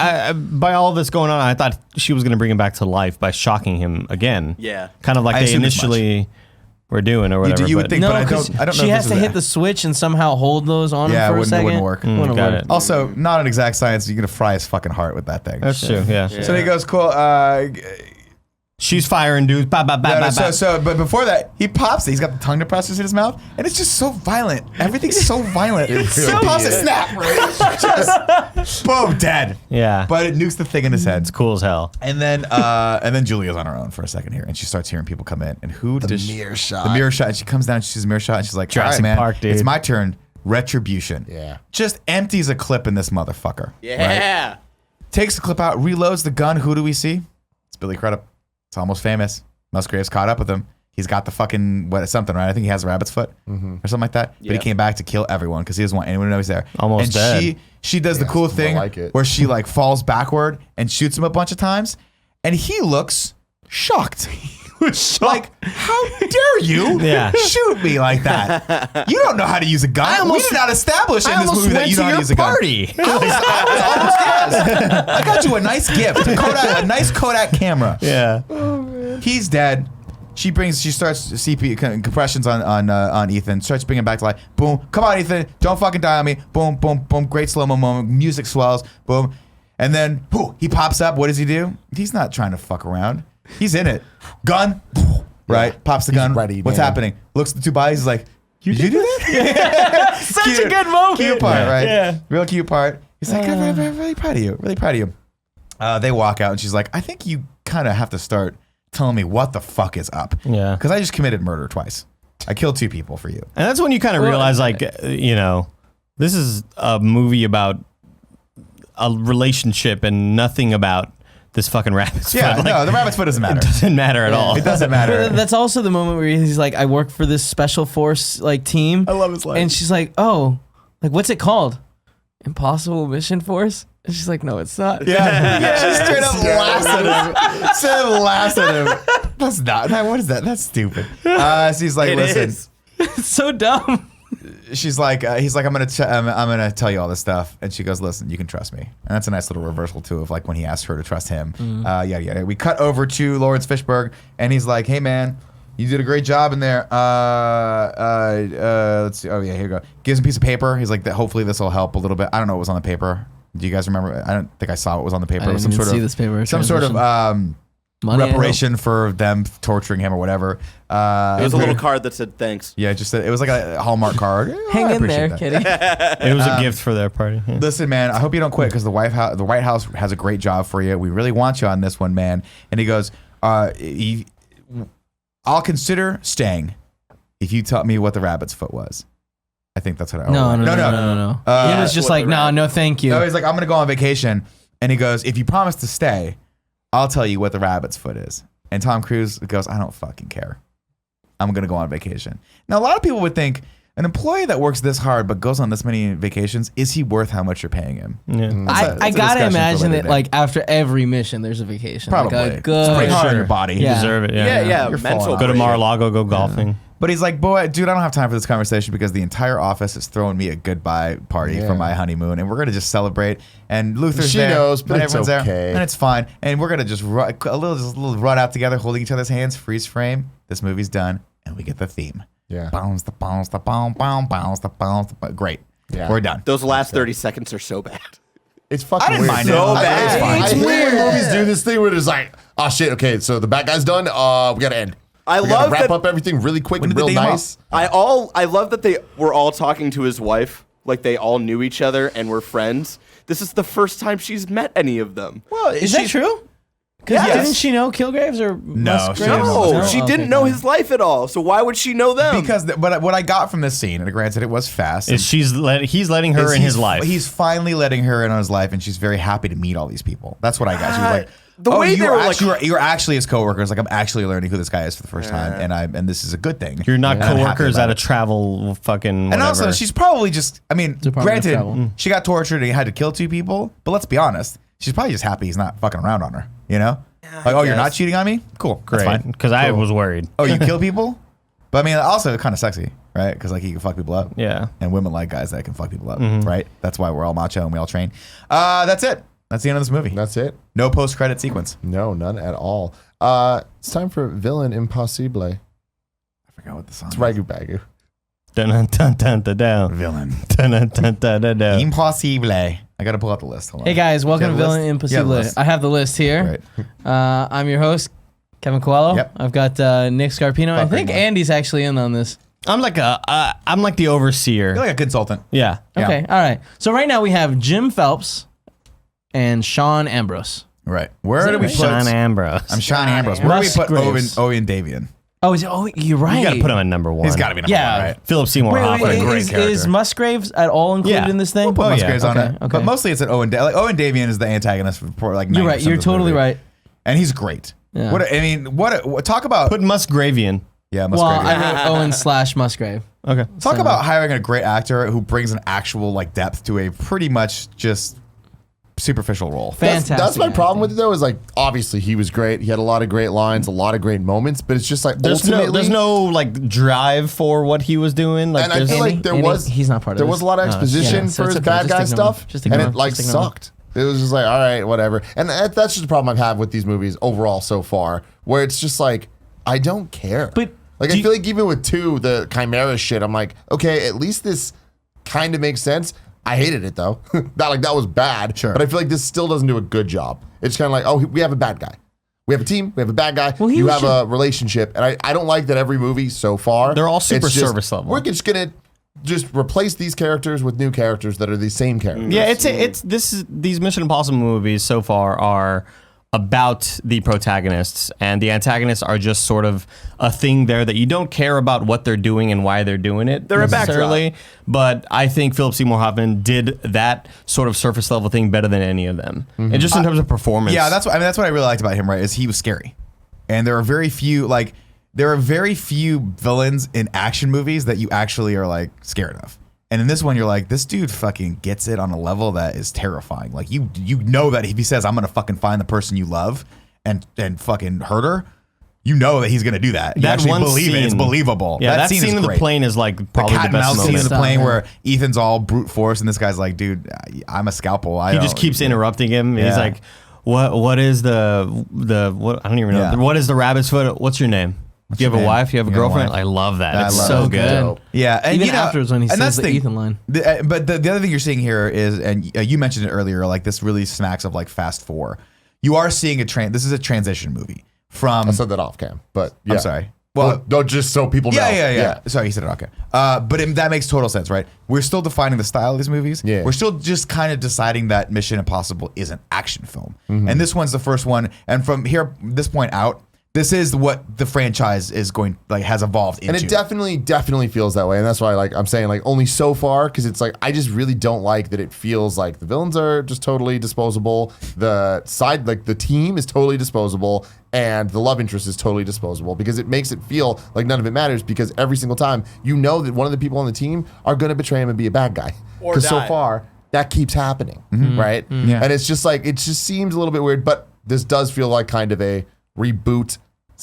by all this going on, I thought she was going to bring him back to life by shocking him again. Yeah. Kind of like I they assumed as much. initially were doing or whatever. you would but- think- No, But I because don't know she if has this to is hit that. the switch and somehow hold those on Yeah, him it for a wouldn't second. work. Wouldn't got work. it. Also, not an exact science. You're gonna fry his fucking heart with that thing. That's true, yeah. So he goes, cool. She's firing dudes. Bah, bah, bah, No, bah, bah. but before that, he pops it. He's got the tongue depressors in his mouth, and it's just so violent. Everything's so violent. So he pops it, snap, right? Just boom, dead. Yeah. But it nukes the thing in his head. It's cool as hell. And then Julia's on her own for a second here, and she starts hearing people come in. And who does she? mirror shot. The mirror shot. And she comes down, and she sees a mirror shot, and she's like, all right, Jurassic man, Park, dude. it's my turn. Retribution. Yeah. Just empties a clip in this motherfucker. Yeah. Right? Takes the clip out, reloads the gun. Who do we see? It's Billy Crudup. It's almost famous. Musgrave's caught up with him. He's got the fucking something, right? I think he has a rabbit's foot or something like that. But he came back to kill everyone because he doesn't want anyone to know he's there. Almost and dead. she does the cool it's more thing like it. where she like falls backward and shoots him a bunch of times, and he looks shocked. Like, how dare you Yeah. shoot me like that? You don't know how to use a gun. We did not establish in this movie that you know how to use a gun. party. I got you a nice gift, a nice Kodak camera. Yeah. He's dead. She starts CP compressions on Ethan. Starts bringing him back to life. Boom. Come on, Ethan. Don't fucking die on me. Boom, boom, boom. Great slow-mo moment. Music swells. Boom. And then, he pops up. What does he do? He's not trying to fuck around. He's in it. Gun. Right. Pops the gun. ready, What's man. happening? Looks at the two bodies. He's like, did you do that? Such Cute. a good moment. Cute part, right? Yeah. Real cute part. He's like, I'm really proud of you. Really proud of you. They walk out, and she's like, I think you kind of have to start telling me what the fuck is up. Yeah. Because I just committed murder twice. I killed 2 people for you. And that's when you kind of realize, like, this is a movie about a relationship and nothing about this fucking rabbit's Yeah, foot. Like, no, the rabbit's foot doesn't matter. it doesn't matter at all. It doesn't matter. That's also the moment where he's like, I work for this special force like team. I love his line. And she's like, oh, like what's it called? Impossible Mission Force? And she's like, no, it's not. Yeah. She straight up laughs at him. Straight up laughs at him. That's not. What is that? That's stupid. She's like, listen. It's so dumb. She's like, he's like, I'm gonna tell you all this stuff, and she goes, listen, you can trust me, and that's a nice little reversal too of like when he asked her to trust him. Yeah. We cut over to Lawrence Fishburne, and he's like, hey man, you did a great job in there. Let's see. Oh yeah, here you go. Gives him a piece of paper. He's like, hopefully this will help a little bit. I don't know what was on the paper. Do you guys remember? I don't think I saw what was on the paper. I It was didn't even see this paper. some sort of Money, I reparation for them torturing him or whatever. It was a little card that said thanks. Yeah, just it was like a Hallmark card. Hang I in appreciate there, that. kitty. It was a gift for their party. Yeah. Listen, man, I hope you don't quit because the White House has a great job for you. We really want you on this one, man. And he goes, I'll consider staying if you tell me what the rabbit's foot was. I think that's what I No. He Uh, was just what like, the no, no, thank you. No, he's like, I'm gonna go on vacation, and he goes, if you promise to stay, I'll tell you what the rabbit's foot is. And Tom Cruise goes, I don't fucking care. I'm gonna go on vacation. Now, a lot of people would think an employee that works this hard but goes on this many vacations, is he worth how much you're paying him? Yeah. That's I a gotta discussion for imagine later that day. like after every mission, there's a vacation. Probably. Like a It's good. pretty hard on Sure. your body. You Yeah. deserve it. Yeah, Yeah. You're mental. falling Go to off. Mar-a-Lago, go golfing. But he's like, boy, dude, I don't have time for this conversation because the entire office is throwing me a goodbye party Yeah. for my honeymoon, and we're gonna just celebrate. And Luther's She there, knows, but and it's everyone's okay. there, and it's fine. And we're gonna just a little run out together, holding each other's hands, freeze frame. This movie's done, and we get the theme. Yeah. Bounce the bounce the bounce bounce bounce the bounce. Great. Yeah. We're done. Those last 30 seconds are so bad. It's fucking I didn't weird. mind it. So I thought it was bad. fine. I hate when movies do this thing where it's like, oh shit, okay, so the bad guy's done. We gotta end. I We gotta love wrap that- up everything really quick When and did the real name nice. I love that they were all talking to his wife, like they all knew each other and were friends. This is the first time she's met any of them. Well, Is that true? Because Yes. didn't she know Kilgraves or Musgraves? she didn't know No, No. she Okay, didn't know fine. his life at all. So why would she know them? Because but what I got from this scene, and granted it was fast, Is he's letting her is in his he's- life. He's finally letting her in on his life, and she's very happy to meet all these people. That's what I got. She was like, the way they were like- you're actually his coworkers. Like I'm actually learning who this guy is for the first time, and this is a good thing. You're not And I'm happy coworkers about at a it. travel fucking whatever. And also, she's probably just. I mean, Department of granted, Travel. she got tortured and had to kill 2 people. But let's be honest, she's probably just happy he's not fucking around on her. You know, like, oh, you're not guess. cheating on me? Cool, that's great fine. because I was worried. Oh, you kill people? But I mean, also kind of sexy, right? Because like he can fuck people up. Yeah. And women like guys that can fuck people up, Mm-hmm. right? That's why we're all macho and we all train. That's it. That's the end of this movie. That's it. No post-credit sequence. No, none at all. It's time for Villain Impossible. I forgot what the song It's is. Ragu Bagu. Dun dun dun dun dun dun. Villain. Dun dun dun dun dun dun. Impossible. I got to pull out the list. Hold on. Hey guys, welcome You to have a Villain list? You have a Impossible. list. I have the list here. Right. I'm your host, Kevin Coelho. Yep. I've got Nick Scarpino. I think Andy's actually in on this. I'm like the overseer. You're like a consultant. Yeah. Okay, all right. So right now we have Jim Phelps and Sean Ambrose. Right. Where do we put? Sean Ambrose. I'm Sean Ambrose. Where do we put Musgraves. Owen Davian? Oh, you're right. You got to put him at number 1. He's got to be number Yeah. one, right? Philip Seymour Hoffman. wait, great is character. Musgraves at all included Yeah. in this thing? We'll put Musgraves on it. Okay. But mostly it's an Owen. Like Owen Davian is the antagonist for like 90% You're right. You're of the totally movie. right. And he's great. Yeah. What talk about? Put Musgravian. Yeah, Well, Musgrave. I wrote Owen / Musgrave. Okay. Talk about hiring a great actor who brings an actual like depth to a pretty much just superficial role. Fantastic. That's my problem acting. with it though. Is like obviously he was great. He had a lot of great lines, a lot of great moments. But it's just like There's ultimately, no like drive for what he was doing. Like and I there's feel like there Andy, was he's not part of there this. was a lot of exposition yeah, so for it's his okay. bad Just guy ignore him. stuff, Just and ignore it him. like Just ignore him. sucked. It was just like all right, whatever. And that's just the problem I've had with these movies overall so far, where it's just like I don't care. But like do I you- feel like even with 2, the Chimera shit, I'm like, okay, at least this kind of makes sense. I hated it though. Not like that was bad. Sure. But I feel like this still doesn't do a good job. It's kind of like, oh, we have a bad guy. We have a team. We have a bad guy. Well, he you was have just- a relationship. And I don't like that every movie so far. They're all it's super just, service level. We're just going to just replace these characters with new characters that are the same characters. Yeah, these Mission Impossible movies so far are about the protagonists, and the antagonists are just sort of a thing there that you don't care about what they're doing and why they're doing it. They're a necessarily. But I think Philip Seymour Hoffman did that sort of surface level thing better than any of them, and just in terms of performance. Yeah, that's what I really liked about him. Right, is he was scary, and there are very few villains in action movies that you actually are like scared of. And in this one, you're like, this dude fucking gets it on a level that is terrifying. Like you know that if he says, I'm gonna fucking find the person you love and fucking hurt her, you know that he's gonna do that. You That actually one believe it. It's scene- believable. Yeah, that scene is in the great. plane is like The probably cat the and best mouse scene in moment. the plane Yeah. where Ethan's all brute force and this guy's like, dude, I'm a scalpel. He just keeps interrupting him. And he's Yeah. like, "What is the what? I don't even know. Yeah. What is the rabbit's foot? What's your name? Do you have your a name? wife? You have a You have a girlfriend? wife. I love that. I It's love so it. good. Dope. Yeah, and Even you know, afterwards when he and says that's the Ethan line. But the other thing you're seeing here is, and you mentioned it earlier, like this really smacks of like Fast 4. You are seeing this is a transition movie from. I said that off cam, but yeah. I'm sorry. Well, no, just so people know. Yeah. Sorry, you said it. Okay. That makes total sense, right? We're still defining the style of these movies. Yeah. We're still just kind of deciding that Mission Impossible is an action film, and this one's the first one. And from this point out, this is what the franchise is has evolved into. And it definitely feels that way. And that's why I'm saying only so far, because it's like I just really don't like that it feels like the villains are just totally disposable. The side, the team is totally disposable, and the love interest is totally disposable, because it makes it feel like none of it matters, because every single time you know that one of the people on the team are going to betray him and be a bad guy. Or Because so die. far that keeps happening, right? Yeah. And it's just it just seems a little bit weird, but this does feel like kind of a reboot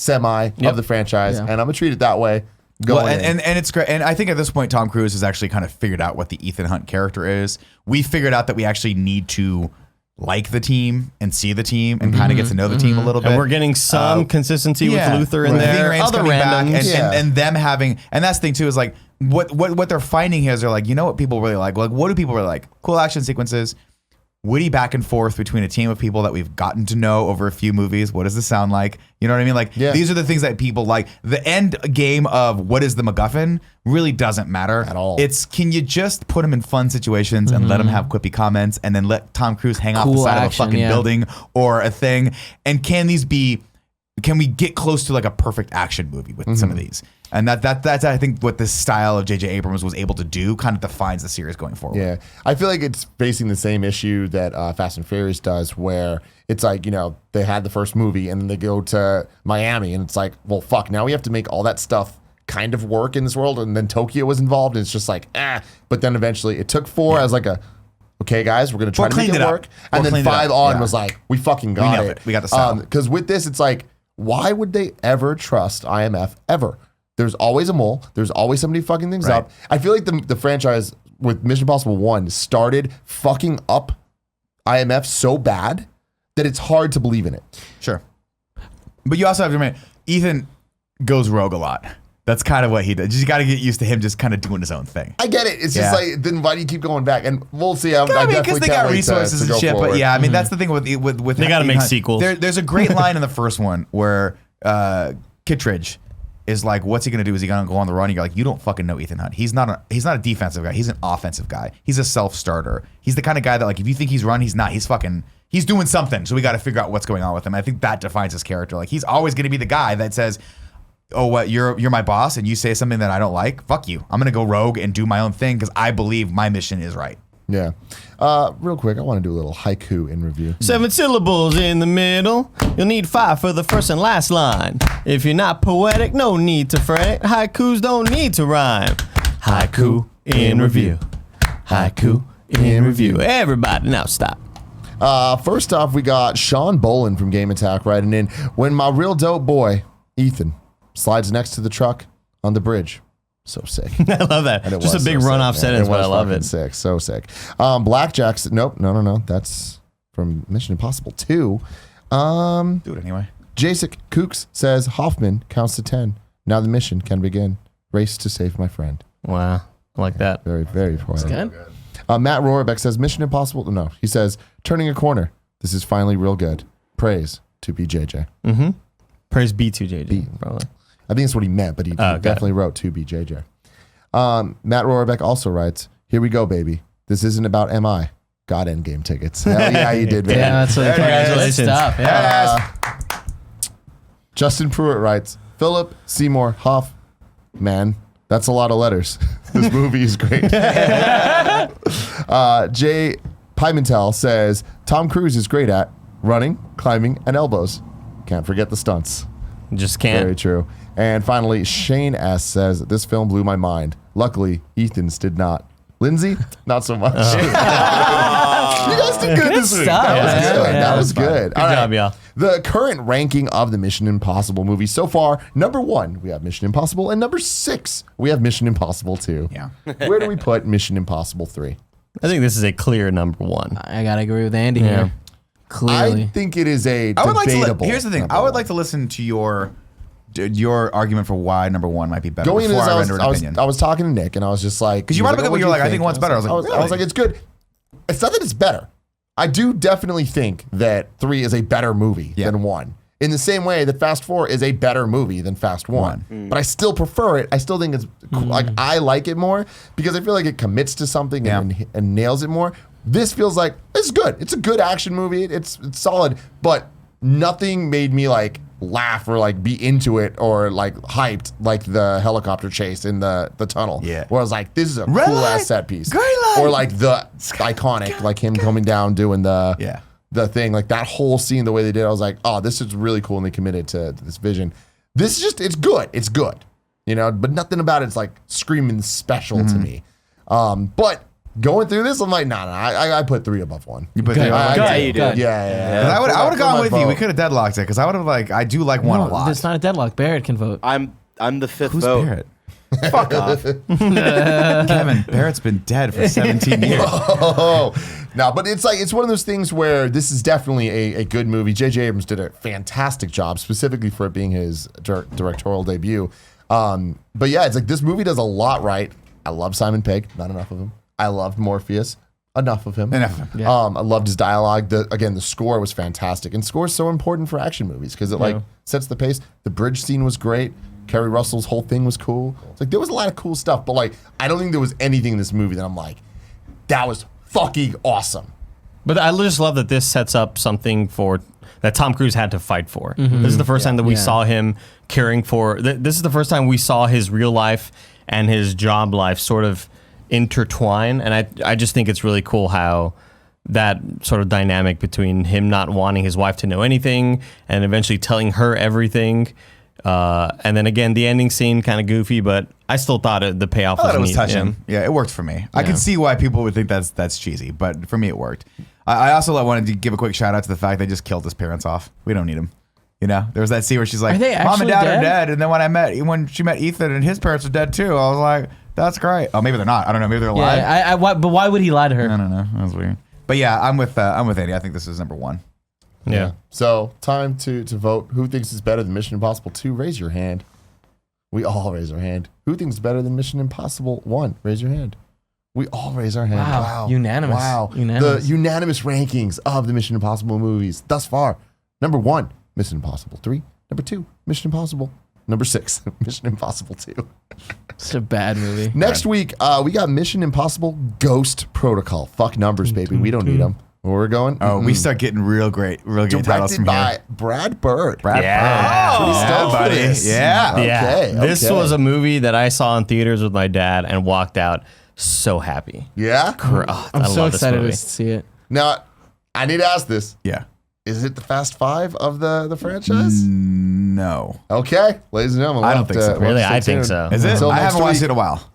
of the franchise, Yeah. and I'm gonna treat it that way. Well, and it's great. And I think at this point, Tom Cruise has actually kind of figured out what the Ethan Hunt character is. We figured out that we actually need to like the team and see the team and kind of get to know the team a little bit. And we're getting some consistency with Luther in Right. there. Ving Rhames Other coming back randoms. and them having, and that's the thing too, is what they're finding here is they're like, you know what people really like? What do people really like? Cool action sequences, witty back and forth between a team of people that we've gotten to know over a few movies. What does this sound like? You know what I mean? These are the things that people like. The end game of what is the MacGuffin really doesn't matter At all. It's, can you just put them in fun situations and let them have quippy comments, and then let Tom Cruise hang off the Cool side action, of a fucking yeah. building or a thing? And can we get close to a perfect action movie with some of these? And that's I think what this style of J.J. Abrams was able to do kind of defines the series going forward. Yeah, I feel like it's facing the same issue that Fast and Furious does, where it's they had the first movie and then they go to Miami and it's like, well, fuck, now we have to make all that stuff kind of work in this world, and then Tokyo was involved, and it's just but then eventually it took 4 as okay, guys, we're gonna try to make it work, and then 5 was we fucking got nailed it. it. We got the style. Because with this, it's why would they ever trust IMF ever? There's always a mole. There's always somebody fucking things Right. up. I feel like the franchise with Mission Impossible 1 started fucking up IMF so bad that it's hard to believe in it. Sure. But you also have to remember, Ethan goes rogue a lot. That's kind of what he does. You got to get used to him just kind of doing his own thing. I get it. It's Yeah. just then why do you keep going back? And we'll see. I Because definitely they can't got wait resources to and go shit. forward. But yeah, I mean, that's the thing with They gotta Ethan make Hunt. sequels. There's a great line in the first one where Kittredge is like, what's he gonna do? Is he gonna go on the run? You're like, you don't fucking know Ethan Hunt. He's not a defensive guy. He's an offensive guy. He's a self-starter. He's the kind of guy that, like, if you think he's run, he's not. He's doing something. So we got to figure out what's going on with him. I think that defines his character. Like, he's always gonna be the guy that says, oh, what, you're my boss and you say something that I don't like? Fuck you. I'm gonna go rogue and do my own thing because I believe my mission is right. Yeah. Real quick, I want to do a little haiku in review. 7 syllables in the middle. You'll need 5 for the first and last line. If you're not poetic, no need to fret. Haikus don't need to rhyme. Haiku in review. Haiku in review. Everybody, now stop. First off, we got Sean Bolin from Game Attack writing in, when my real dope boy, Ethan, slides next to the truck on the bridge. So sick. I love that. And it Just a was big so run-off sick, man. sentence, It but I was love fucking it. Sick, so sick. Blackjack's, nope, no. That's from Mission Impossible 2. Do it anyway. Jacek Kooks says, Hoffman counts to 10. Now the mission can begin. Race to save my friend. Wow. I like that. Very, very poetic. Good. Matt Rohrbeck says, Mission Impossible, no, he says, turning a corner. This is finally real good. Praise to BJJ. Mm-hmm. Praise B2JJ, probably. I think that's what he meant, but he definitely wrote to BJJ. Matt Rohrbeck also writes, here we go, baby. This isn't about MI. Got Endgame tickets. Hell yeah, you did, baby. Yeah, that's what Congratulations. stuff. Yeah. Justin Pruitt writes, Philip Seymour Hoff. Man, that's a lot of letters. This movie is great. Jay Pimentel says, Tom Cruise is great at running, climbing, and elbows. Can't forget the stunts. Just can't. Very true. And finally, Shane S. says, this film blew my mind. Luckily, Ethan's did not. Lindsay, not so much. You guys did good this week. stuff, That was man. good. Yeah, That was good. Good job, y'all. The current ranking of the Mission Impossible movies so far, number 1, we have Mission Impossible, and number 6, we have Mission Impossible 2. Yeah. Where do we put Mission Impossible 3? I think this is a clear number 1. I gotta agree with Andy Yeah. here. Clearly. I think it is a I would like debatable. to. Here's the thing. number I would one. like to listen to your argument for why number 1 might be better Going into before this, I render an opinion. I was talking to Nick, and I was just like, Because you he was brought it up, "What'd you're you like, I think?" think one's better. I was like, I was really? like, it's good. It's not that it's better. I do definitely think that 3 is a better movie than 1. In the same way that Fast 4 is a better movie than Fast 1. But I still prefer it. I still think it's like, I like it more because I feel like it commits to something and nails it more. This feels like it's good. It's a good action movie. It's solid, but nothing made me like laugh or like be into it or like hyped like the helicopter chase in the tunnel. Yeah. Where I was like, this is a Red cool light, ass set piece. green light. Or like the iconic, like him coming down doing the thing, like that whole scene, the way they did, I was like, oh, this is really cool, and they committed to this vision. This is just, it's good. It's good, you know, but nothing about it's like screaming special to me. But going through this, I'm like, nah, I put 3 above 1. You put Okay, 3 above I 1? did. Yeah, you did. Yeah. I would have For gone my with you. We vote. could have deadlocked it because I would have I do like 1 a No, lot. it's not a deadlock. Barrett can vote. I'm the 5th Who's vote. Barrett? Fuck off. Kevin, Barrett's been dead for 17 years. Oh, no, but it's like, it's one of those things where this is definitely a good movie. J.J. Abrams did a fantastic job, specifically for it being his directorial debut. But yeah, it's like this movie does a lot right. I love Simon Pegg, not enough of him. I loved Morpheus, enough of him. Enough of him. Yeah. I loved his dialogue. The score was fantastic, and score is so important for action movies because it like sets the pace. The bridge scene was great. Kerry Russell's whole thing was cool. It's like there was a lot of cool stuff, but like I don't think there was anything in this movie that I'm like, that was fucking awesome. But I just love that this sets up something for that Tom Cruise had to fight for. This is the first time that we saw him caring for. This is the first time we saw his real life and his job life sort of intertwine, and I just think it's really cool how that sort of dynamic between him not wanting his wife to know anything and eventually telling her everything. And then again, the ending scene kind of goofy, but I still thought the payoff I thought it was neat. touching. Yeah, it worked for me. I can see why people would think that's cheesy, but for me it worked. I also wanted to give a quick shout out to the fact they just killed his parents off. We don't need them. You know, there was that scene where she's like, Are they "Mom and actually Dad dead?" are dead," and then when she met Ethan and his parents are dead too, I was like, "That's great." Oh, maybe they're not. I don't know. Maybe they're alive. Yeah, but why would he lie to her? I don't know. That was weird. But yeah, I'm with Andy. I think this is number 1. Yeah. So time to vote. Who thinks it's better than Mission Impossible 2? Raise your hand. We all raise our hand. Who thinks it's better than Mission Impossible 1? Raise your hand. We all raise our hand. Wow. Unanimous. Wow. Unanimous. The unanimous rankings of the Mission Impossible movies thus far. Number 1, Mission Impossible 3. Number 2, Mission Impossible. Number 6, Mission Impossible 2. It's a bad movie. Next week, we got Mission Impossible Ghost Protocol. Fuck numbers, baby. We don't need them. Where we're going? Oh, we start getting real great titles Directed from by here. Brad Bird. Yeah. Pretty stoked for buddy. this. Yeah. Okay, This okay. was a movie that I saw in theaters with my dad and walked out so happy. Yeah? I'm so excited to see it. Now, I need to ask this. Yeah. Is it the Fast Five of the franchise? No. Okay, ladies and gentlemen. I we'll don't have think to- so. we'll have Really? to stay I think tuned. so. Is it? Until I next haven't watched week. it in a while.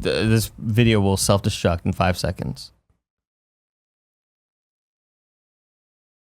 This video will self-destruct in 5 seconds.